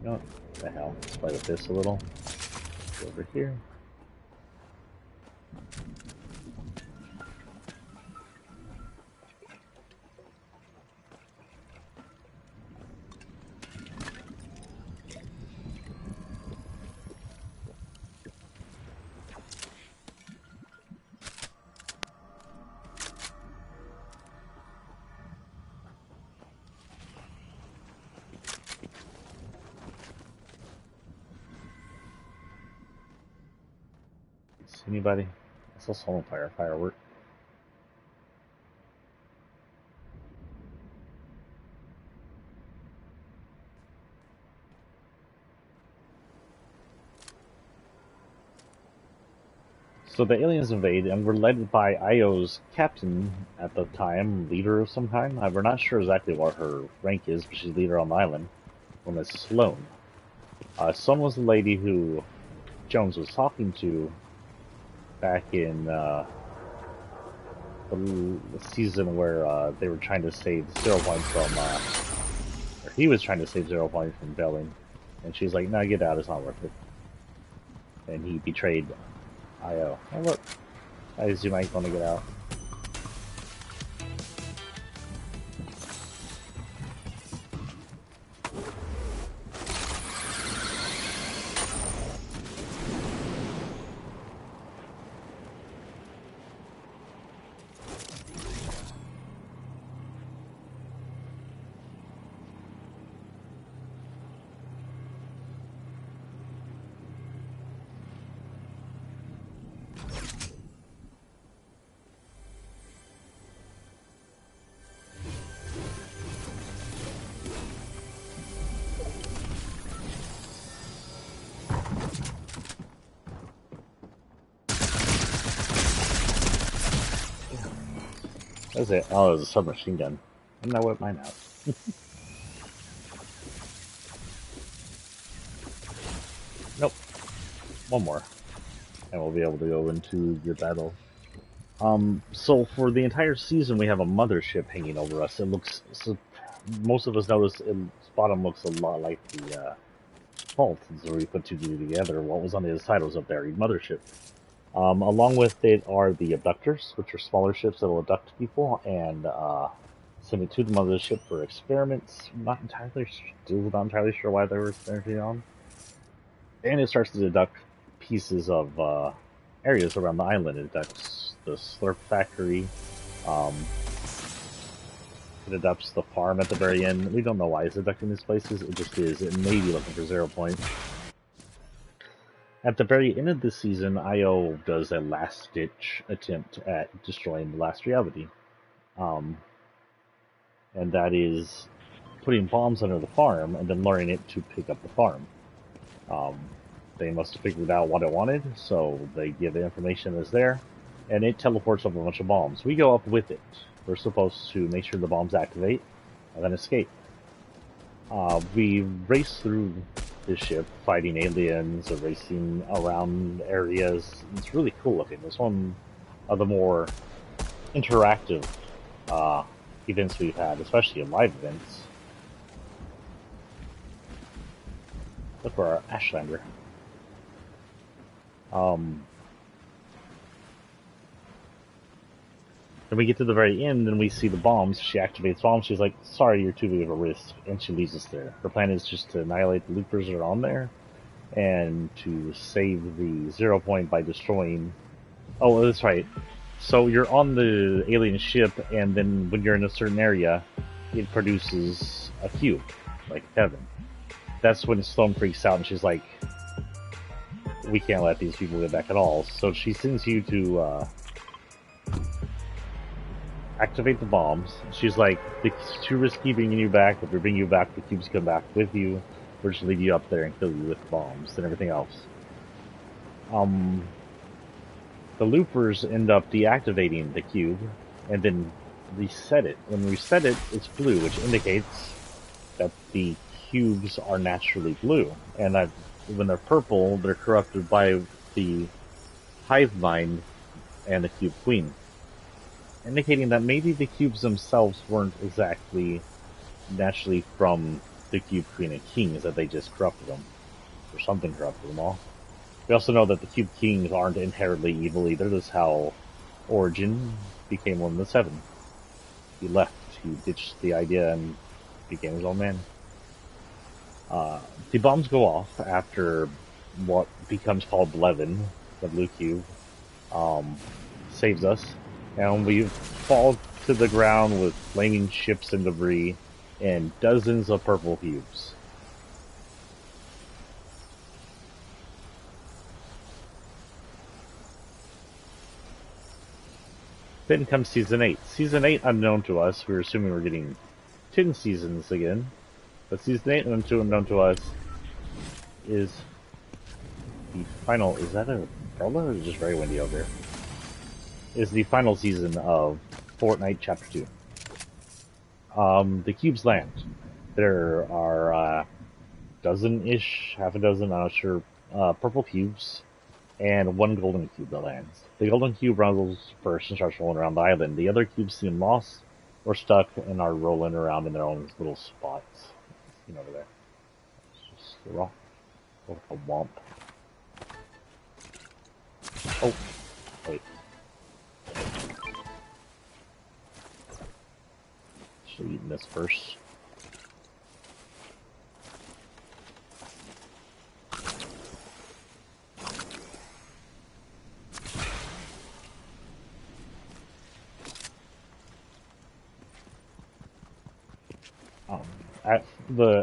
Speaker 1: You know what the hell? Let's play with this a little. Go over here. Anybody? I saw someone fire a firework. So the aliens invade, and we're led by Io's captain at the time, leader of some kind. We're not sure exactly what her rank is, but she's leader on the island. Her name is Sloane. Sloane was the lady who Jones was talking to back in the season where they were trying to save 0 Point from, or he was trying to save 0 Point from Belling. And she's like, no, get out, it's not worth it. And he betrayed Io. Oh, look. I assume I want to get out. That's it. Oh, it was a submachine gun. I'm gonna whip mine out. Nope. One more. And we'll be able to go into your battle. So for the entire season, we have a mothership hanging over us. It looks, so most of us notice its bottom looks a lot like the fault. So we put two together. What was on the other side was a buried mothership. Along with it are the abductors, which are smaller ships that will abduct people and send it to the mothership for experiments. Still not entirely sure why they were experimenting on. And it starts to deduct pieces of areas around the island. It deducts the slurp factory. It deducts the farm at the very end. We don't know why it's deducting these places. It just is. It may be looking for 0 Point. At the very end of this season, Io does a last-ditch attempt at destroying the last reality. And that is putting bombs under the farm and then luring it to pick up the farm. They must have figured out what it wanted, so they give the information that's there, and it teleports up a bunch of bombs. We go up with it. We're supposed to make sure the bombs activate, and then escape. We race through the ship, fighting aliens, or racing around areas. It's really cool looking. It's one of the more interactive events we've had, especially in live events. Look for our Ashlander. Then we get to the very end and we see the bombs. She activates bombs. She's like, sorry, you're too big of a risk. And she leaves us there. Her plan is just to annihilate the loopers that are on there and to save the 0 Point by destroying... Oh, that's right. So you're on the alien ship, and then when you're in a certain area, it produces a cube, like heaven. That's when Sloane freaks out and she's like, we can't let these people get back at all. So she sends you to activate the bombs. She's like, it's too risky bringing you back. If we bring you back, the cubes come back with you. We'll just leave you up there and kill you with bombs and everything else. The loopers end up deactivating the cube and then reset it. When we reset it, it's blue, which indicates that the cubes are naturally blue. And when they're purple, they're corrupted by the hive mind and the cube queen, indicating that maybe the cubes themselves weren't exactly naturally from the cube queen and kings, that they just corrupted them, or something corrupted them all. We also know that the cube kings aren't inherently evil either. That's how Origin became one of the seven. He left, he ditched the idea and became his own man. The bombs go off after what becomes called Levin, the blue cube, saves us, and we fall to the ground with flaming ships and debris and dozens of purple cubes. Then comes Season 8. Season 8, unknown to us. We were assuming we're getting 10 seasons again. But Season 8, unknown to us, is the final... Is that a Although it's just very windy over here. Is the final season of Fortnite Chapter 2. The cubes land. There are dozen-ish, half a dozen, I'm not sure, purple cubes, and one golden cube that lands. The golden cube rolls first and starts rolling around the island. The other cubes seem lost or stuck and are rolling around in their own little spots. Over there. It's just a rock. Like a womp. Oh, wait. Should have eaten this first.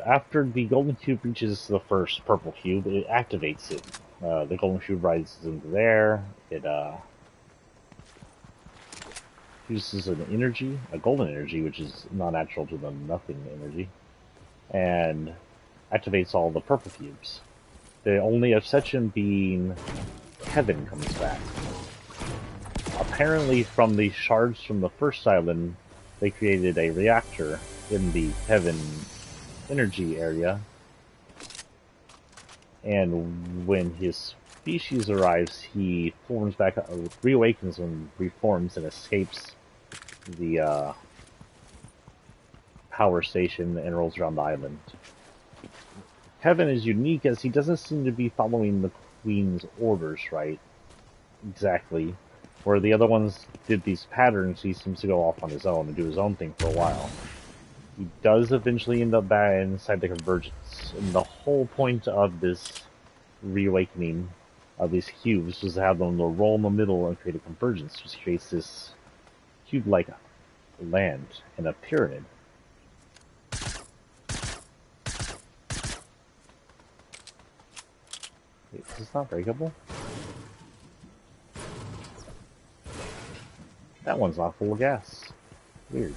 Speaker 1: After the golden cube reaches the first purple cube, it activates it. The golden cube rises into there. It uses an energy, a golden energy, which is non-natural to the nothing energy, and activates all the purple cubes. The only exception being Heaven comes back. Apparently, from the shards from the first island, they created a reactor in the Heaven energy area, and when his species arrives, he forms back, reawakens and reforms and escapes the power station and rolls around the island. Heaven is unique as he doesn't seem to be following the Queen's orders right exactly. Where the other ones did these patterns, he seems to go off on his own and do his own thing for a while. He does eventually end up back inside the Convergence, and the whole point of this reawakening of these cubes was to have them roll in the middle and create a convergence, which creates this cube-like land and a pyramid. Wait, this is not breakable? That one's not full of gas. Weird.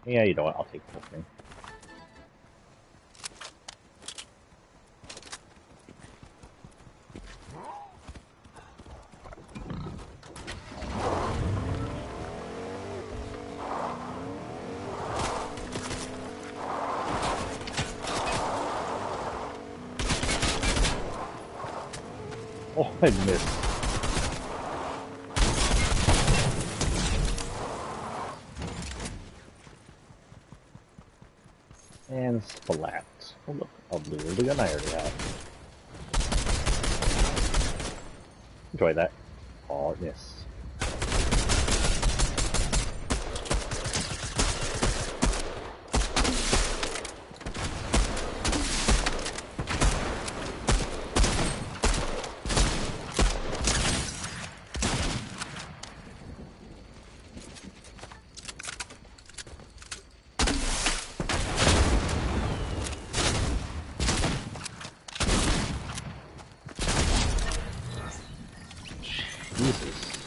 Speaker 1: Yeah, you know what? I'll take the whole thing. Oh, I missed. And splat. Oh look, I'll do the gun I already have. Enjoy that. Oh, yes. Jesus.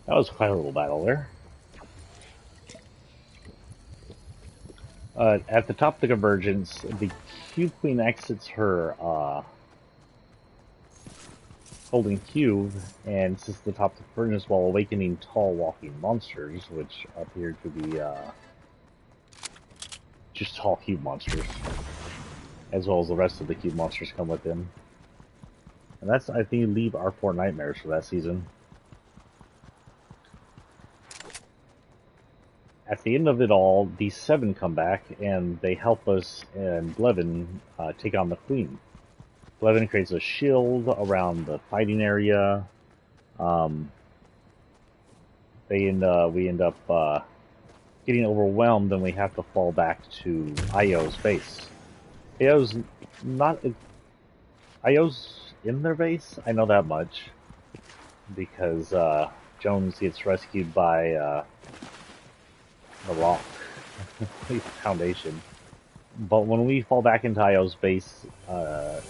Speaker 1: That was quite a little battle there. At the top of the Convergence, the Cube Queen exits her holding cube and sits at the top of the Convergence while awakening tall walking monsters, which appear to be just tall cube monsters, as well as the rest of the cube monsters come with them. And that's, I think, leave our 4 nightmares for that season. At the end of it all, the 7 come back, and they help us and Blevin take on the Queen. Blevin creates a shield around the fighting area. We end up getting overwhelmed, and we have to fall back to Io's base. Io's in their base, I know that much, because Jones gets rescued by the Rock, the Foundation. But when we fall back into Io's base, the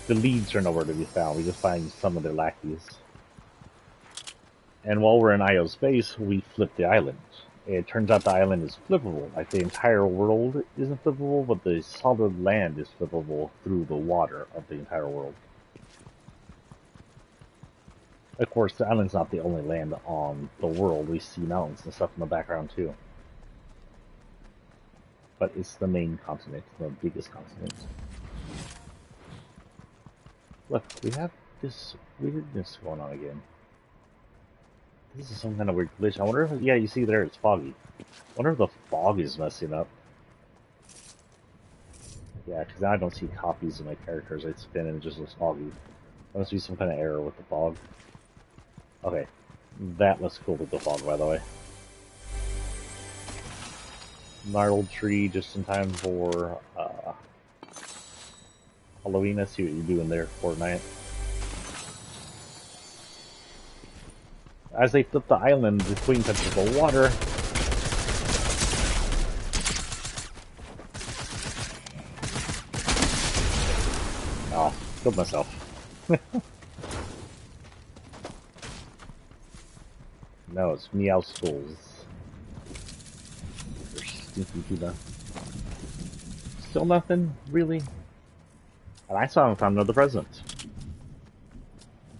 Speaker 1: leads are nowhere to be found. We just find some of their lackeys. And while we're in Io's base, we flip the island. It turns out the island is flippable. Like the entire world isn't flippable, but the solid land is flippable through the water of the entire world. Of course, the island's not the only land on the world. We see mountains and stuff in the background too. But it's the main continent, the biggest continent. Look, we have this weirdness going on again. This is some kind of weird glitch. I wonder if, yeah, you see there, it's foggy. I wonder if the fog is messing up. Yeah, because now I don't see copies of my characters. I spin and it just looks foggy. There must be some kind of error with the fog. Okay, that looks cool with the fog, by the way. Gnarled tree just in time for Halloween. I see what you're doing there, Fortnite. As they flip the island, the queen touches the water. Oh, killed myself. No, it's meow skulls. They're stinky Cuba. Still nothing? Really? And I saw him found another present.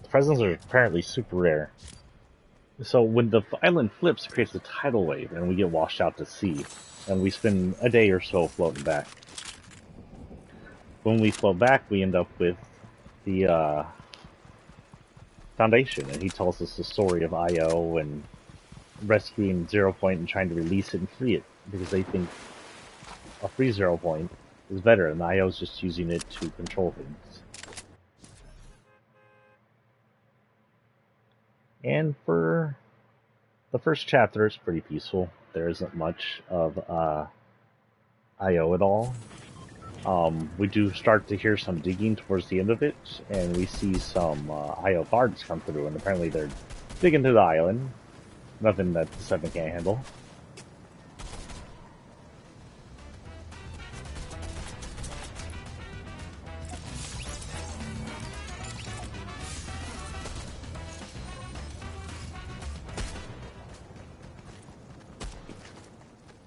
Speaker 1: The presents are apparently super rare. So when the island flips, it creates a tidal wave, and we get washed out to sea. And we spend a day or so floating back. When we float back, we end up with the Foundation, and he tells us the story of Io and rescuing Zero Point and trying to release it and free it, because they think a free Zero Point is better, and Io's just using it to control things. And for the first chapter, it's pretty peaceful. There isn't much of Io at all. We do start to hear some digging towards the end of it, and we see some Io guards come through, and apparently they're digging through the island. Nothing that the 7 can't handle.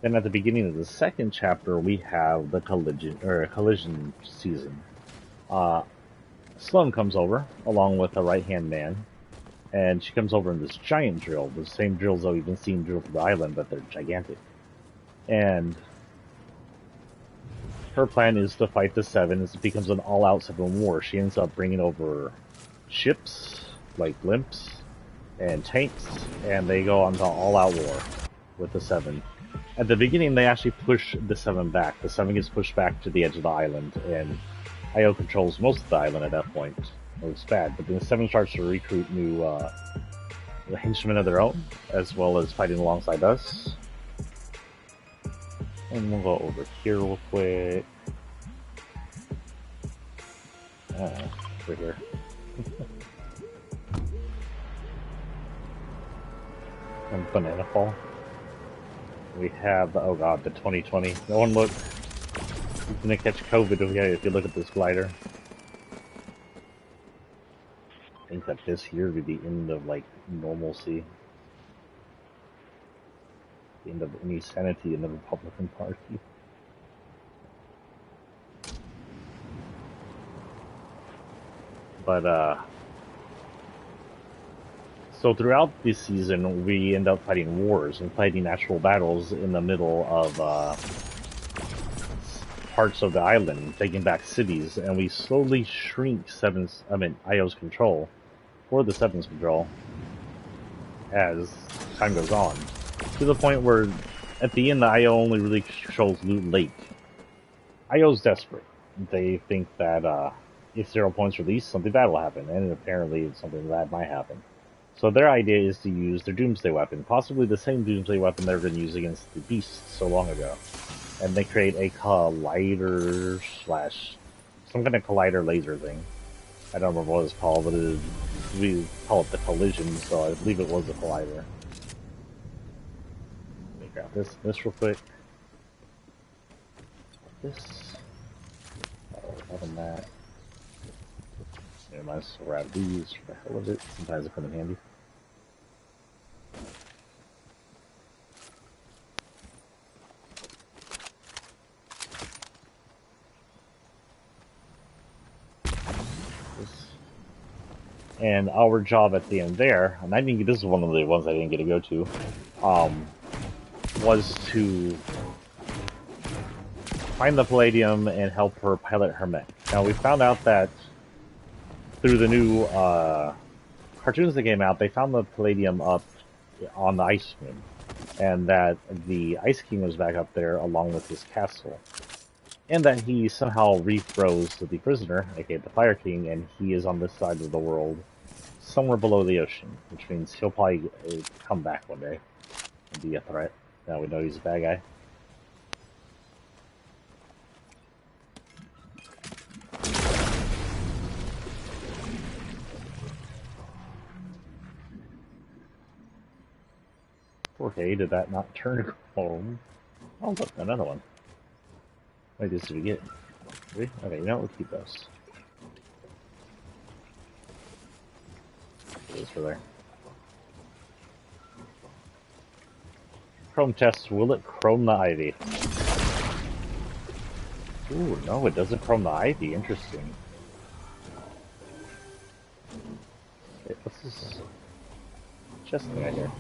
Speaker 1: Then at the beginning of the second chapter, we have the collision season. Sloane comes over along with a right-hand man, and she comes over in this giant drill, the same drills that we've been seeing drill through the island, but they're gigantic. And her plan is to fight the 7. It becomes an all-out 7 war. She ends up bringing over ships like blimps and tanks, and they go on to all-out war with the 7. At the beginning, they actually push the 7 back. The 7 gets pushed back to the edge of the island, and Io controls most of the island at that point. It's bad, but then the 7 starts to recruit new henchmen of their own, as well as fighting alongside us. And we'll go over here real quick. Over here. And Banana Fall. We have, oh god, the 2020. No one look. You're gonna catch COVID if you look at this glider. I think that this here would be the end of, like, normalcy. The end of any sanity in the Republican Party. But, so throughout this season, we end up fighting wars and fighting actual battles in the middle of parts of the island, taking back cities, and we slowly shrink Io's control, or the 7's control, as time goes on, to the point where at the end, the Io only really controls Loot Lake. Io's desperate. They think that if 0 Point's released, something bad will happen, and apparently something bad might happen. So their idea is to use their Doomsday weapon, possibly the same Doomsday weapon they've been using against the Beasts so long ago. And they create a collider / some kind of collider laser thing. I don't remember what it's called, but we call it the collision, so I believe it was a collider. Let me grab this real quick. this. Oh, other than that. Yeah, I might as well grab these for the hell of it. Sometimes they come in handy. And our job at the end there, and I think this is one of the ones I didn't get to go to, was to find the Palladium and help her pilot her mech. Now we found out that through the new cartoons that came out, they found the Palladium up on the Ice Moon, and that the Ice King was back up there along with his castle. And that he somehow refroze the prisoner, aka the Fire King, and he is on this side of the world, somewhere below the ocean, which means he'll probably come back one day and be a threat. Now we know he's a bad guy. Okay, did that not turn home? Oh look, another one. Wait, this did we get? Okay, you know what, we'll keep those. Those for there. Chrome test, will it chrome the ivy? Ooh, no, it doesn't chrome the ivy. Interesting. Okay, what's this chest thing right here?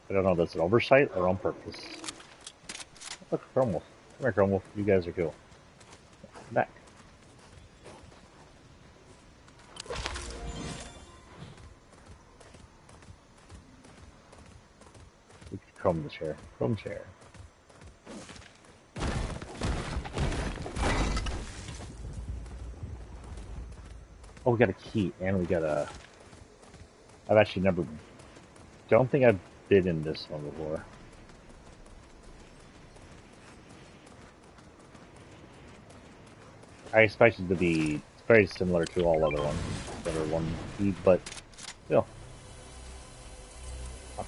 Speaker 1: I don't know if that's an oversight or on purpose. Look, Chrome Wolf. Come here, Chrome Wolf. You guys are cool. Back. We could chrome the chair. Chrome chair. Oh, we got a key, and we got a... I've actually never... Don't think I've been in this one before. I expect it to be very similar to all other ones that are one key, but still. Oh,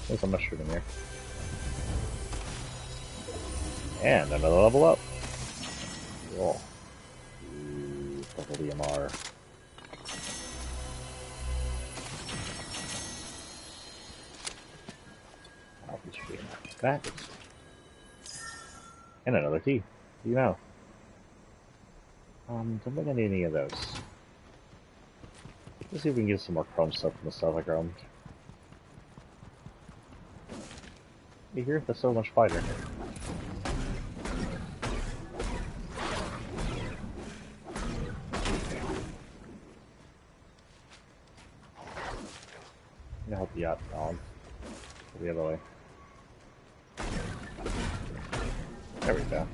Speaker 1: there's a mushroom in here. And another level up. Cool. Ooh, double DMR. That. And another key. You know. Don't think I need any of those. Let's see if we can get some more chrome stuff from the stuff I chromed. You hear? There's so much fighter. I'm gonna help you out, dog. The other way. There we go.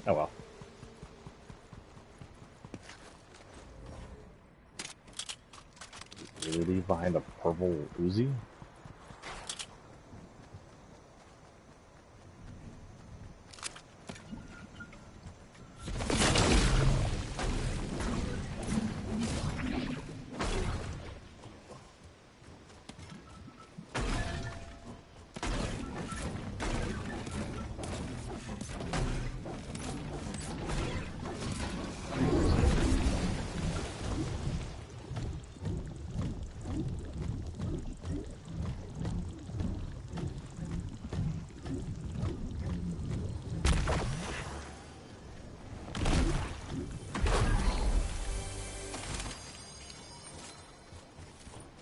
Speaker 1: Oh well. Really behind a purple Uzi?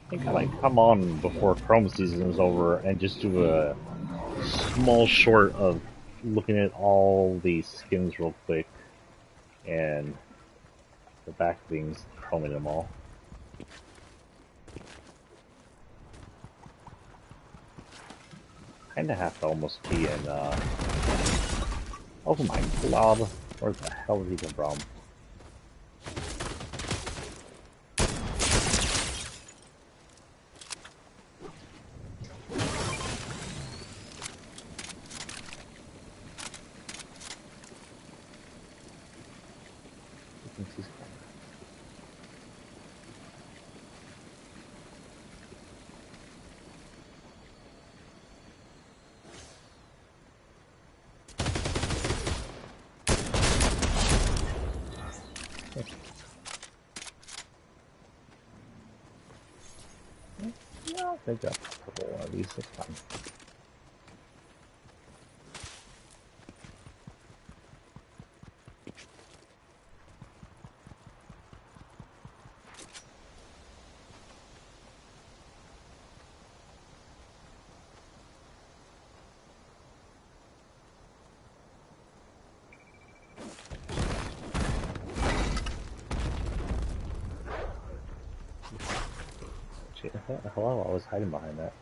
Speaker 1: I think I might come on before Chrome season is over and just do a small short of looking at all these skins real quick and the back things, chroming them all. Kinda have to almost be in, oh my blob, where the hell did he come from? thinks he's coming. Yeah, I'll take a couple of these. That's fine. Hello, I was hiding behind that.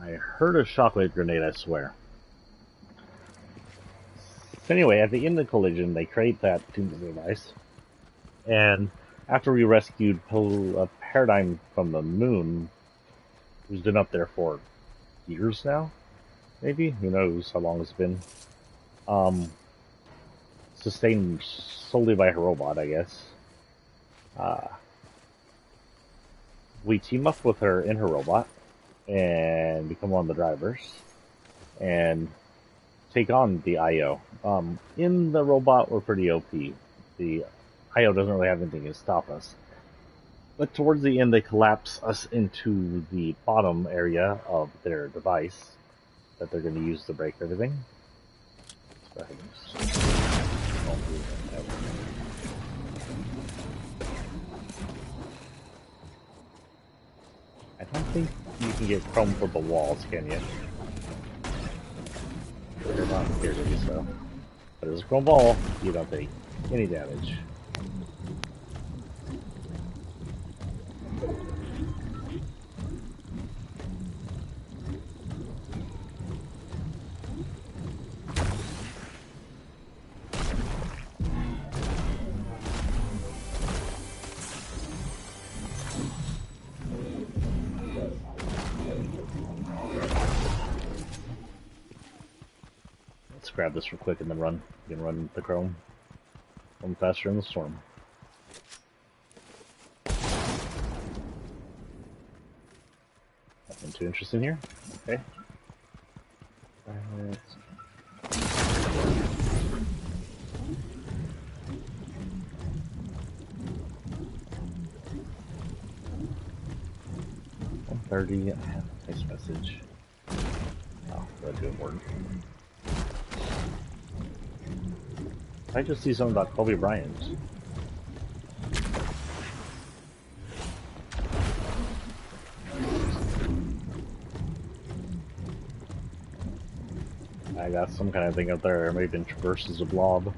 Speaker 1: I heard a shockwave grenade, I swear. So anyway, at the end of the collision, they create that doomsday device. And after we rescued Paradigm from the moon, who's been up there for years now, maybe? Who knows how long it's been. Sustained solely by her robot, I guess. We team up with her in her robot and become one of the drivers and take on the IO. In the robot, we're pretty OP. The IO doesn't really have anything to stop us. But towards the end, they collapse us into the bottom area of their device that they're going to use to break everything. Let's go ahead and just... I don't think you can get chrome for the walls, can you? They're not here to do so. But as a chrome ball, you don't take any damage. Let's grab this real quick and then run. You can run the chrome. Run faster in the storm. Nothing too interesting here. Okay. $130. Nice message. Oh, that's good word. I just see something about Kobe Bryant. I got some kind of thing up there. Maybe it traverses a blob.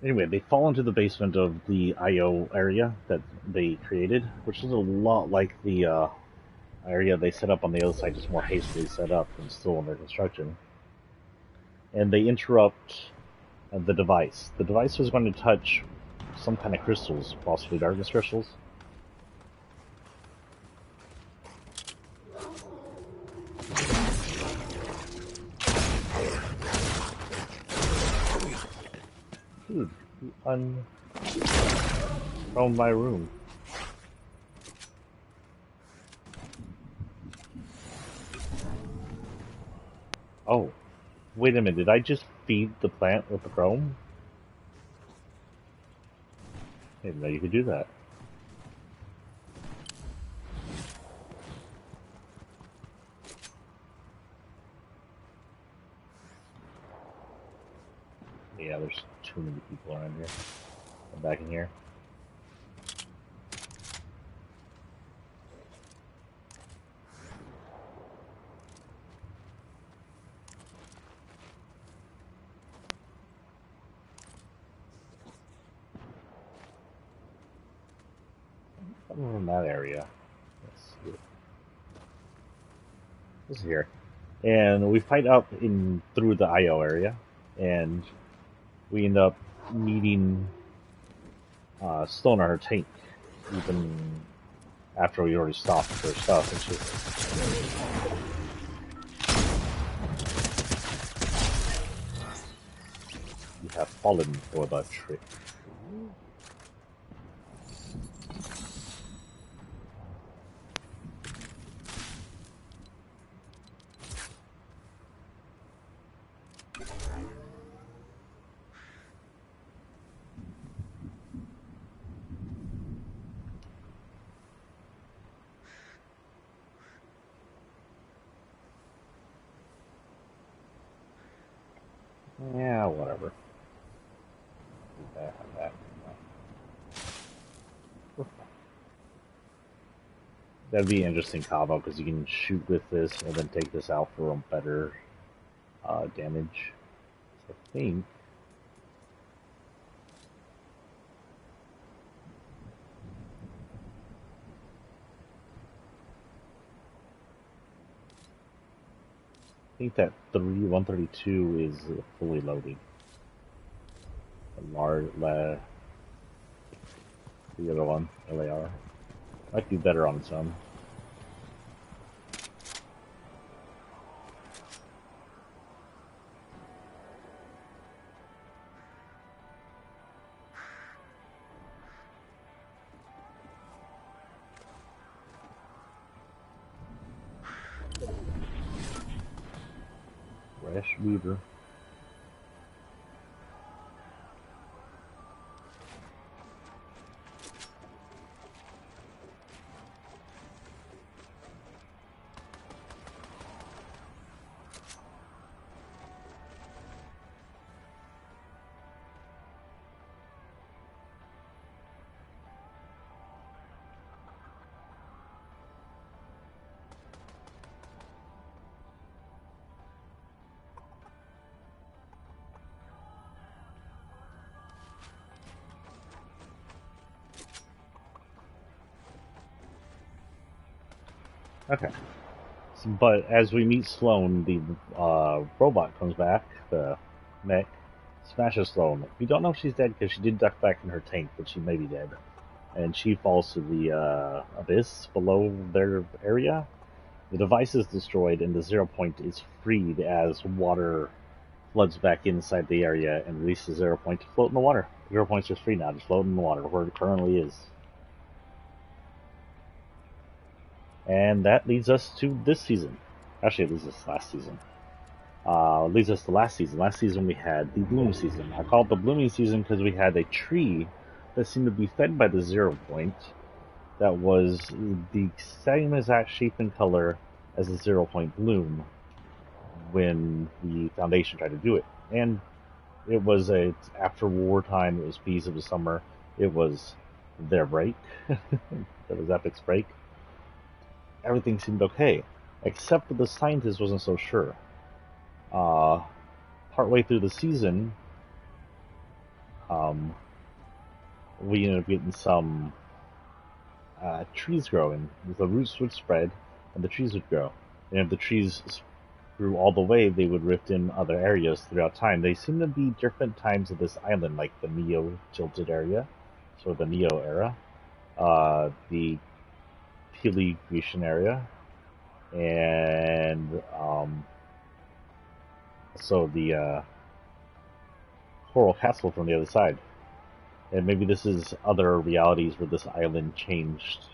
Speaker 1: Anyway, they fall into the basement of the IO area that they created, which is a lot like the area they set up on the other side, just more hastily set up and still under construction. And they interrupt the device. The device was going to touch some kind of crystals, possibly darkness crystals. Dude, you unthrown my room. Oh, wait a minute, did I just feed the plant with the chrome? I didn't know you could do that. Yeah, there's too many people around here. I'm back in here. Something in that area. Let's see. This is here. And we fight up in through the IO area, and we end up meeting Stone on her tank, even after we already stopped her stuff. And you have fallen for the trick. Yeah, whatever. That'd be an interesting combo because you can shoot with this and then take this out for a better damage. So I think that 132 is fully loaded. The other one, LAR, might be better on its own. Rash Weaver. Okay. But as we meet Sloane, the robot comes back, the mech, smashes Sloane. We don't know if she's dead because she did duck back in her tank, but she may be dead. And she falls to the abyss below their area. The device is destroyed, and the 0 point is freed as water floods back inside the area and releases 0 point to float in the water. 0 point's just free now, just floating in the water where it currently is. And that leads us to this season. Actually, it leads us to last season. Leads us to last season. Last season we had the bloom season. I call it the blooming season because we had a tree that seemed to be fed by the 0 point that was the same exact shape and color as the 0 point bloom when the Foundation tried to do it. And it was after wartime, it was peace, it was summer, it was their break. It was Epic's break. Everything seemed okay, except that the scientist wasn't so sure. Partway through the season, we ended up getting some trees growing. The roots would spread, and the trees would grow. And if the trees grew all the way, they would rift in other areas throughout time. They seem to be different times of this island, like the Neo tilted area, so the Neo era, the Peely Grecian area, and so the Coral Castle from the other side. And maybe this is other realities where this island changed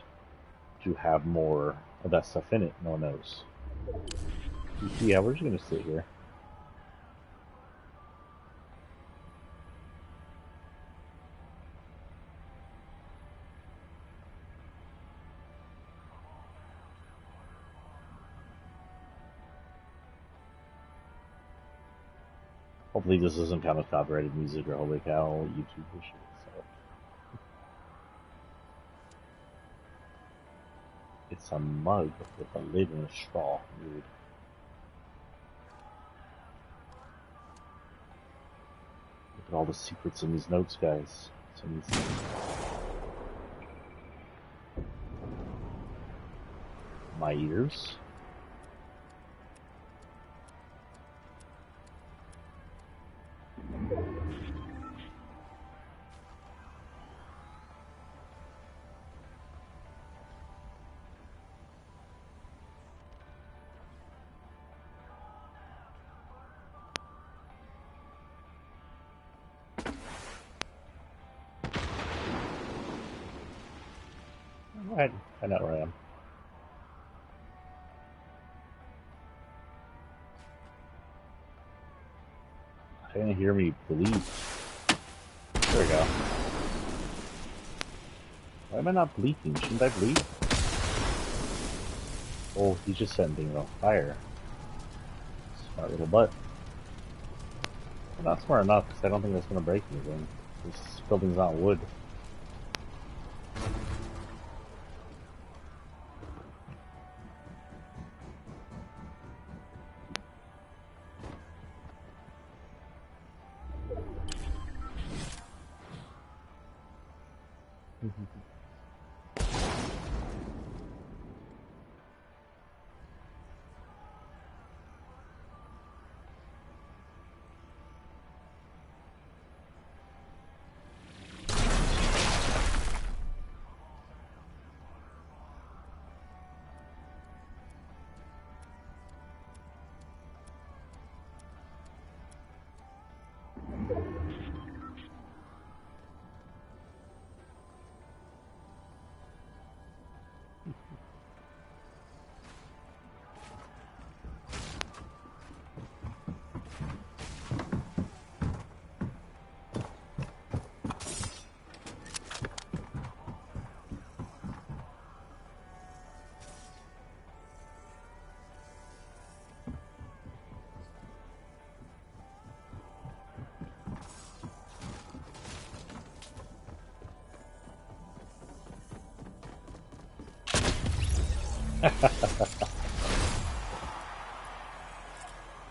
Speaker 1: to have more of that stuff in it. No one knows. Yeah, we're just gonna sit here. Hopefully this isn't kind of copyrighted music, or holy cow, YouTube issue. So it's a mug with a lid and a straw. Weird. Look at all the secrets in these notes, guys. My ears. I know where I am. I didn't hear me bleed. There we go. Why am I not bleeding? Shouldn't I bleed? Oh, he's just setting things on fire. Smart little butt. I'm not smart enough, because I don't think that's going to break anything. This building's not wood.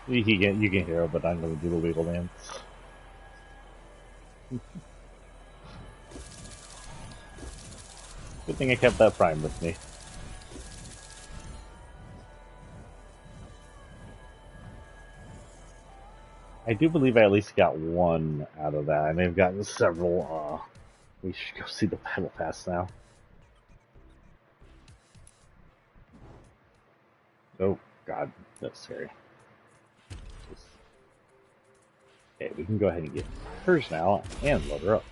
Speaker 1: You can hear it, but I'm going to do the wiggle dance. Good thing I kept that prime with me. I do believe I at least got one out of that. I may have gotten several. We should go see the battle pass now. Oh, God, that's scary. Okay, we can go ahead and get hers now and load her up.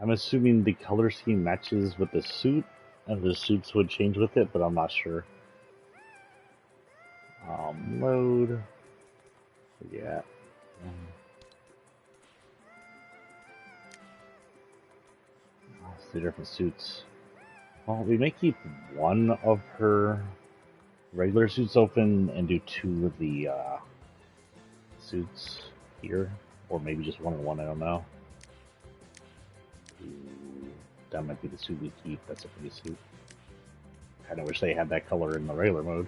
Speaker 1: I'm assuming the color scheme matches with the suit, and the suits would change with it, but I'm not sure. Load. Yeah. The different suits. Well, we may keep one of her regular suits open and do two of the suits here, or maybe just one and one. I don't know. Ooh, that might be the suit we keep. That's a pretty suit. Kind of wish they had that color in the regular mode.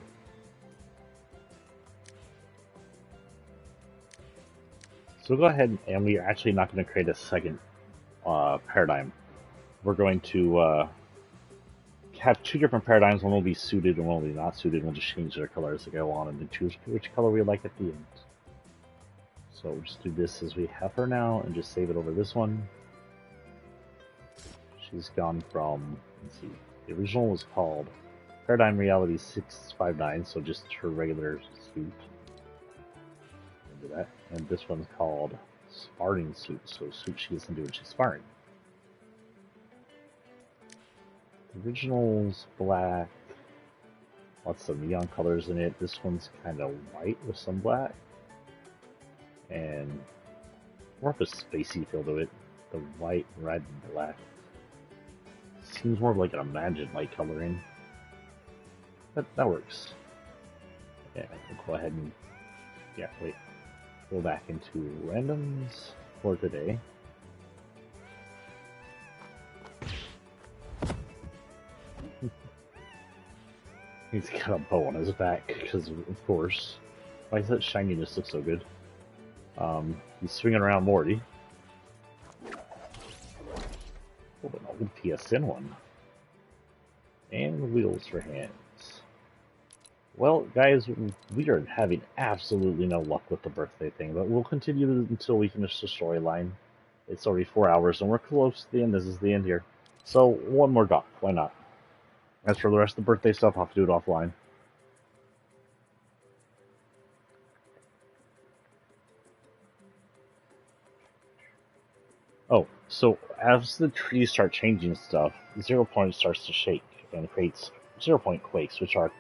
Speaker 1: So we'll go ahead and we're actually not going to create a second paradigm. We're going to have two different paradigms. One will be suited and one will be not suited. We'll just change their color as they go on and then choose which color we like at the end. So we'll just do this as we have her now and just save it over this one. She's gone from, let's see, the original was called Paradigm Reality 659, so just her regular suit. Do that. And this one's called Sparring Suit, so suit she gets into when she's sparring. The original's black, lots of neon colors in it. This one's kind of white with some black, and more of a spacey feel to it. The white, red, and black seems more like an imagined light coloring, but that works. Yeah, we'll go ahead and go back into randoms for today. He's got a bow on his back because, of course, why does that shininess look so good? He's swinging around Morty. Oh, an old PSN one. And wheels for hands. Well, guys, we are having absolutely no luck with the birthday thing, but we'll continue until we finish the storyline. It's already 4 hours, and we're close to the end. This is the end here. So, one more doc. Why not? As for the rest of the birthday stuff, I'll have to do it offline. Oh, so as the trees start changing stuff, 0 point starts to shake and creates 0 point quakes, which are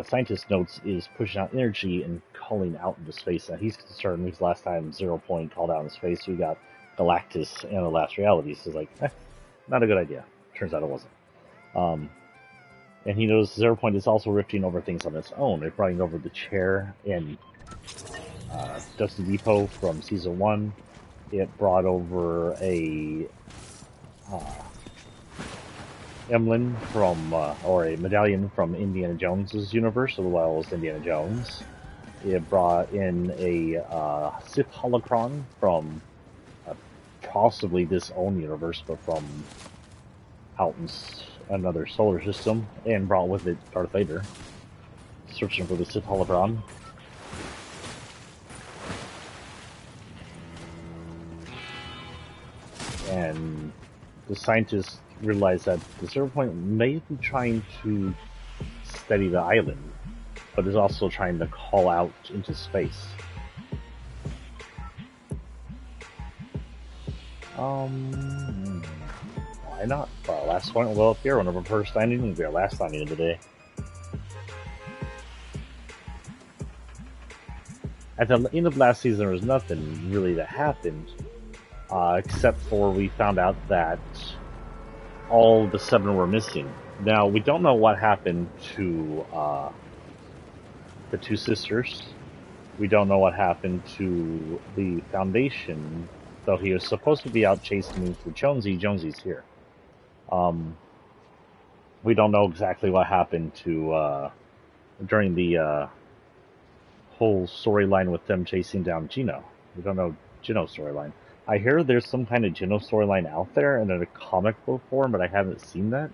Speaker 1: scientist notes is pushing out energy and calling out into space. Now he's concerned because last time 0 point called out in space, we got Galactus and the Last Realities. So it's like, not a good idea. Turns out it wasn't. And he knows 0 point is also rifting over things on its own. It brought over the chair in Dusty Depot from season 1. It brought over a emblem from, or a medallion from Indiana Jones's universe, as well as Indiana Jones. It brought in a Sith holocron from possibly this own universe, but from out in another solar system, and brought with it Darth Vader, searching for the Sith holocron. And the scientists realize that the 0 point may be trying to steady the island, but is also trying to call out into space. Why not? For our last point, we'll up here. One of our first landing will be our last landing of the day. At the end of last season, there was nothing really that happened, except for we found out that all the 7 were missing. Now, we don't know what happened to the 2 sisters. We don't know what happened to the Foundation, though he was supposed to be out chasing me for Jonesy. Jonesy's here. We don't know exactly what happened to during the whole storyline with them chasing down Gino. We don't know Gino's storyline. I hear there's some kind of Gino storyline out there in a comic book form, but I haven't seen that.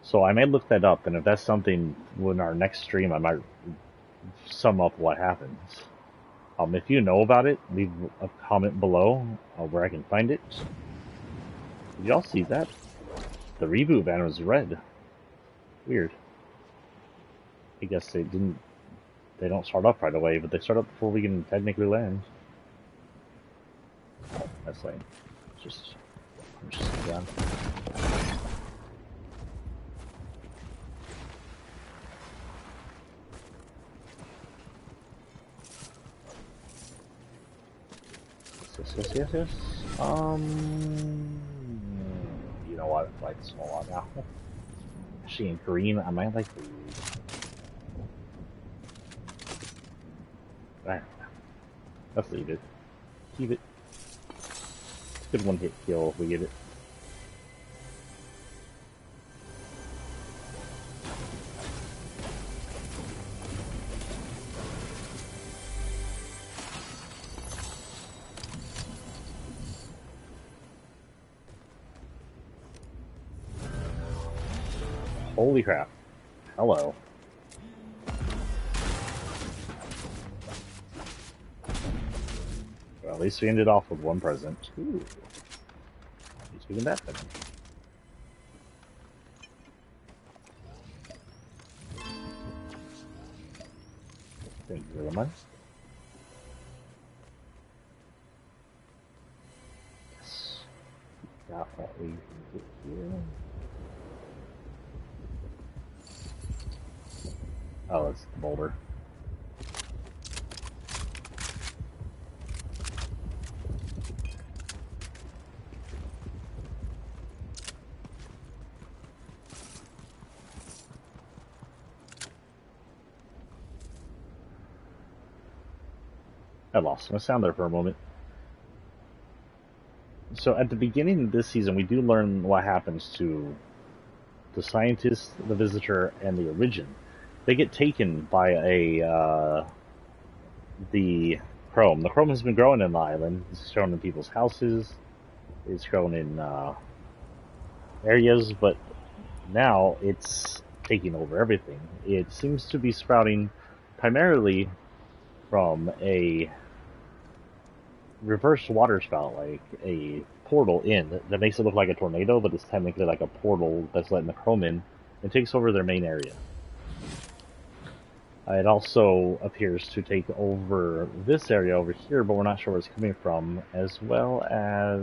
Speaker 1: So I may look that up, and if that's something in our next stream, I might sum up what happens. If you know about it, leave a comment below where I can find it. Did y'all see that? The reboot van was red. Weird. I guess they don't start up right away, but they start up before we can technically land. Oh, that's lame. Just down. Yes. You know what? I like the small one now. Actually, in green, I might like the. Alright. Let's leave it. Keep it. It's a good one hit kill if we get it. Holy crap. Hello. Well, at least we ended off with one present. Ooh. He's giving that then. Thank you very much. Yes. Got what we can get here. Oh, it's the boulder. I lost my sound there for a moment. So at the beginning of this season, we do learn what happens to the scientist, the visitor, and the origin. They get taken by the chrome. The chrome has been growing in the island. It's grown in people's houses. It's grown in areas, but now it's taking over everything. It seems to be sprouting primarily from a reverse water spout, like a portal in that makes it look like a tornado, but it's technically like a portal that's letting the chrome in and takes over their main area. It also appears to take over this area over here, but we're not sure where it's coming from, as well as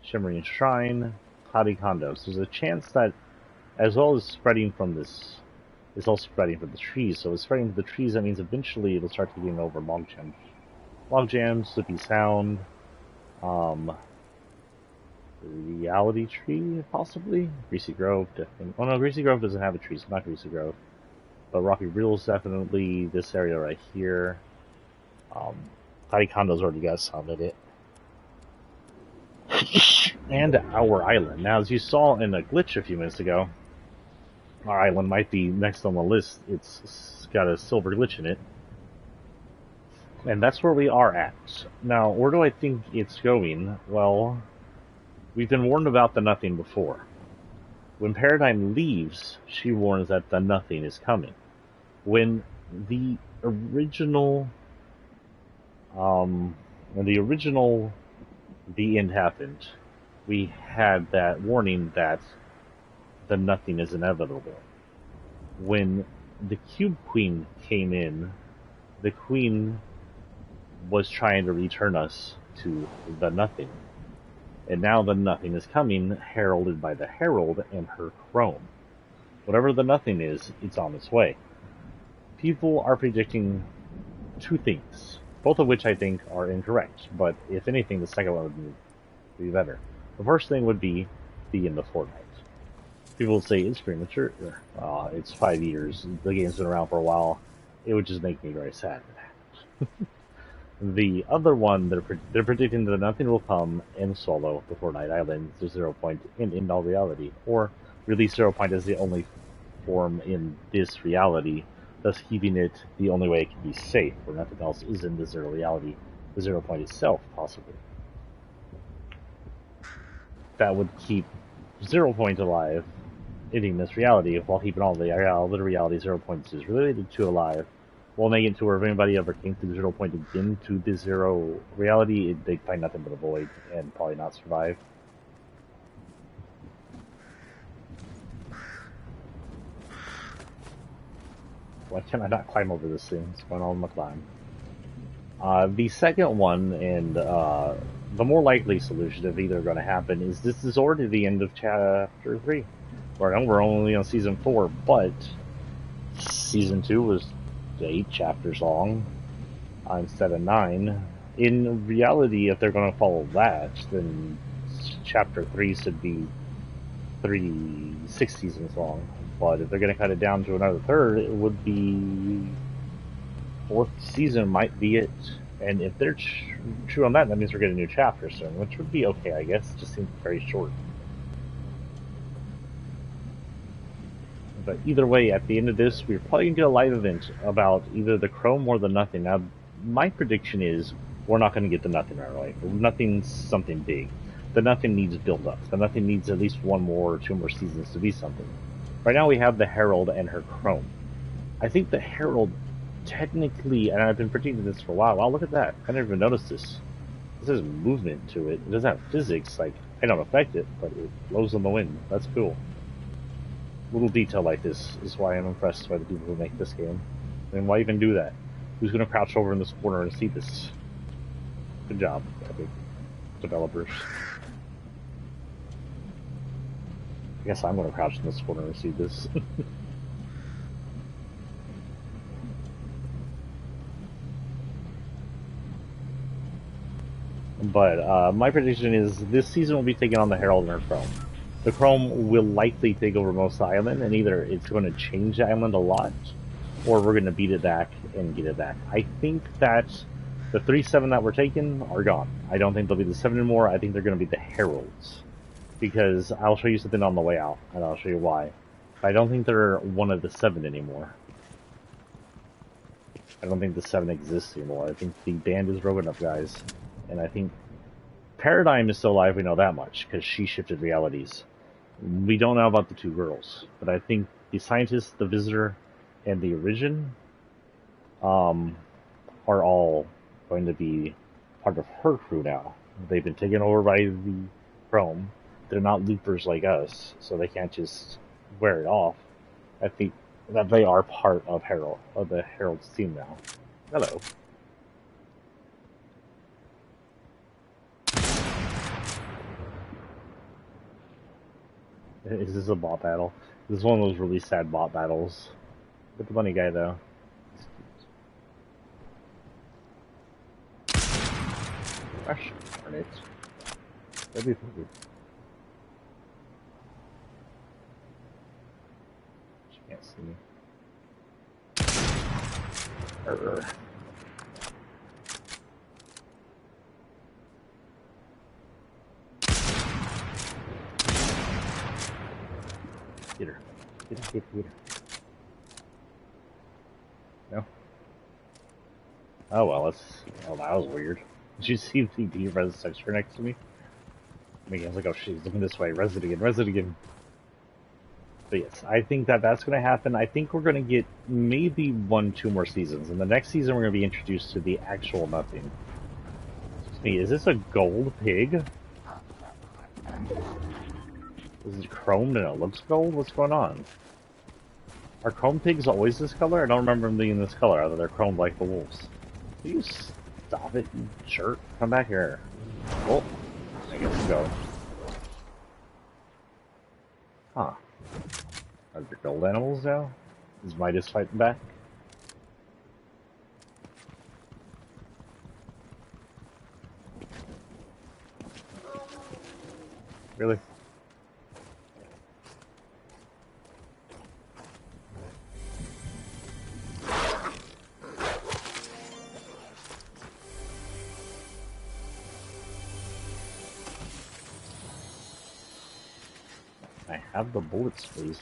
Speaker 1: Shimmering Shrine, Cloudy Condos. There's a chance that, as well as spreading from this, it's also spreading from the trees. So it's spreading to the trees, that means eventually it'll start taking over logjams. Logjams, Slippy Sound, Reality Tree, possibly? Greasy Grove, definitely. Oh no, Greasy Grove doesn't have a tree, so not Greasy Grove. But Rocky Riddle's definitely this area right here. Cloudy Condo's already got some of it. And our island. Now, as you saw in a glitch a few minutes ago, our island might be next on the list. It's got a silver glitch in it. And that's where we are at. Now, where do I think it's going? Well, we've been warned about the Nothing before. When Paradigm leaves, she warns that the Nothing is coming. When the original The End happened, we had that warning that the Nothing is inevitable. When the Cube Queen came in, the Queen was trying to return us to the Nothing. And now the Nothing is coming, heralded by the Herald and her Chrome. Whatever the Nothing is, it's on its way. People are predicting two things, both of which I think are incorrect, but if anything, the second one would be better. The first thing would be the end of Fortnite. People would say it's premature. It's 5 years. The game's been around for a while. It would just make me very sad. The other one, they're predicting that Nothing will come and swallow the Fortnite Island to 0 point in all reality, or release 0 point as the only form in this reality, thus keeping it the only way it can be safe, where nothing else is in the zero reality, the 0 point itself, possibly. That would keep 0 point alive, ending this reality, while keeping all the other reality 0 points is related to alive. We'll make it to where if anybody ever came through 0 point again to the zero reality, they'd find nothing but a void and probably not survive. Why can I not climb over this thing? It's going on my climb. The second one, and the more likely solution of either going to happen, is this is already the end of chapter 3. We're only on season 4, but season 2 was 8 chapters long instead of 9. In reality, if they're going to follow that, then chapter 3 should be 6 seasons long. But if they're going to cut it down to another third, it would be 4th season might be it. And if they're true on that, that means we're getting a new chapter soon, which would be okay, I guess. It just seems very short. But either way, at the end of this, we're probably going to get a live event about either the Chrome or the Nothing. Now, my prediction is we're not going to get the Nothing right away. Nothing's something big. then nothing needs build up. Then nothing needs at least one more or two more seasons to be something. Right now we have the Herald and her Chrome. I think the Herald technically, and I've been predicting this for a while. Wow, look at that! I never even noticed this. There's movement to it. It doesn't have physics. Like, I don't affect it, but it blows in the wind. That's cool. Little detail like this is why I'm impressed by the people who make this game. And why even do that? Who's going to crouch over in this corner and see this? Good job, Epic developers. I guess I'm going to crouch in this corner and see this. But my prediction is this season will be taking on the Herald and her Chrome. The Chrome will likely take over most of the island, and either it's going to change the island a lot, or we're going to beat it back and get it back. I think that the 3-7 that we're taking are gone. I don't think they'll be the 7 anymore. I think they're going to be the Heralds. Because I'll show you something on the way out, and I'll show you why. But I don't think they're one of the 7 anymore. I don't think the 7 exists anymore. I think the band is broken up, guys. And I think Paradigm is still alive, we know that much, because she shifted realities. We don't know about the 2 girls, but I think the Scientist, the Visitor, and the Origin are all going to be part of her crew now. They've been taken over by the Chrome. They're not loopers like us, so they can't just wear it off. I think that they are part of the Herald's team now. Hello. Is this a bot battle? This is one of those really sad bot battles. Look at the bunny guy, though. Gosh darn it. That'd be funny. She can't see me. Get her. Get her. No? Oh well, that was weird. Did you see the res texture next to me? I mean, I was like, oh she's looking this way, res it again. But yes, I think that's going to happen. I think we're going to get maybe 1-2 more seasons. And the next season we're going to be introduced to the actual nothing. Excuse me, is this a gold pig? Is it chromed and it looks gold? What's going on? Are chrome pigs always this color? I don't remember them being this color, other they're chromed like the wolves. Will you stop it, you jerk? Come back here. Oh, I guess go. Huh. Are there gold animals now? Is Midas fighting back? Really? I have the bullets, please.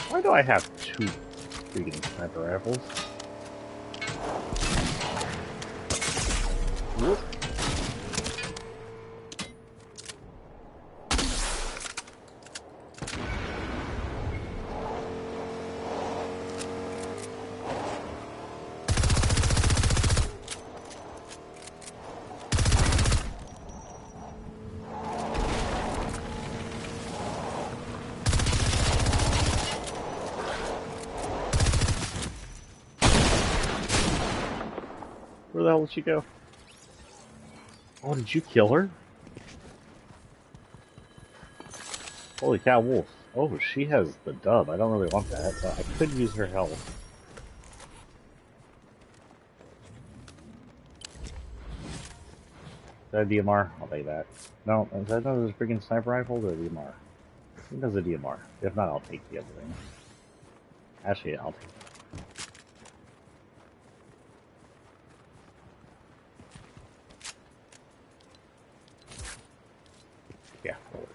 Speaker 1: Why do I have 2 freaking sniper rifles? Whoop. Where the hell did she go? Oh, did you kill her? Holy cow, wolf. Oh, she has the dub. I don't really want that, but I could use her health. Is that a DMR? I'll take that. No, is that another freaking sniper rifle or a DMR? He does a DMR. If not, I'll take the other thing. Actually, I'll take it. Yeah, that'll work.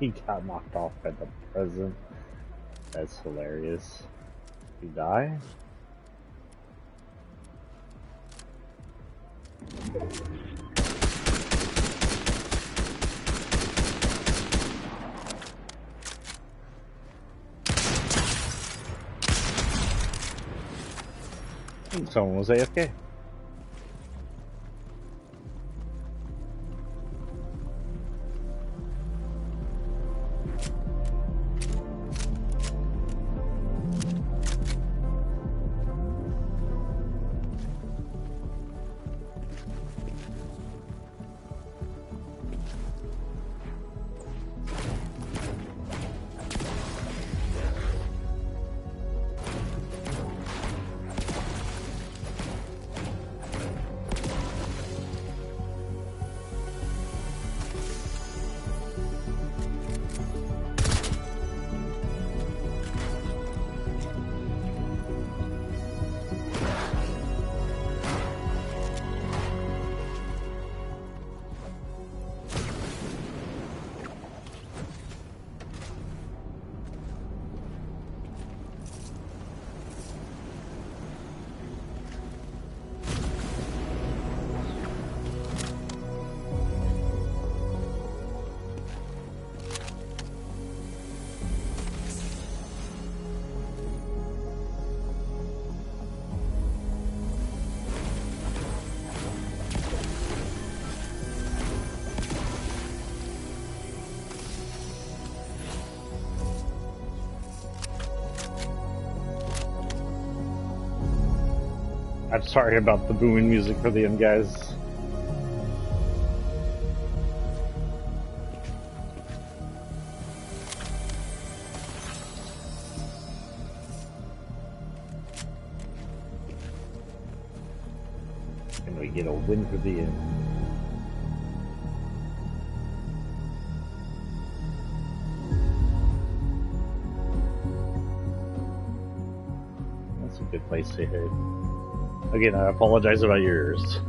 Speaker 1: He got knocked off by the president. That's hilarious. Did he die? Someone was AFK. I'm sorry about the booming music for the end, guys. And we get a win for the end. That's a good place to hit. Again, I apologize about yours.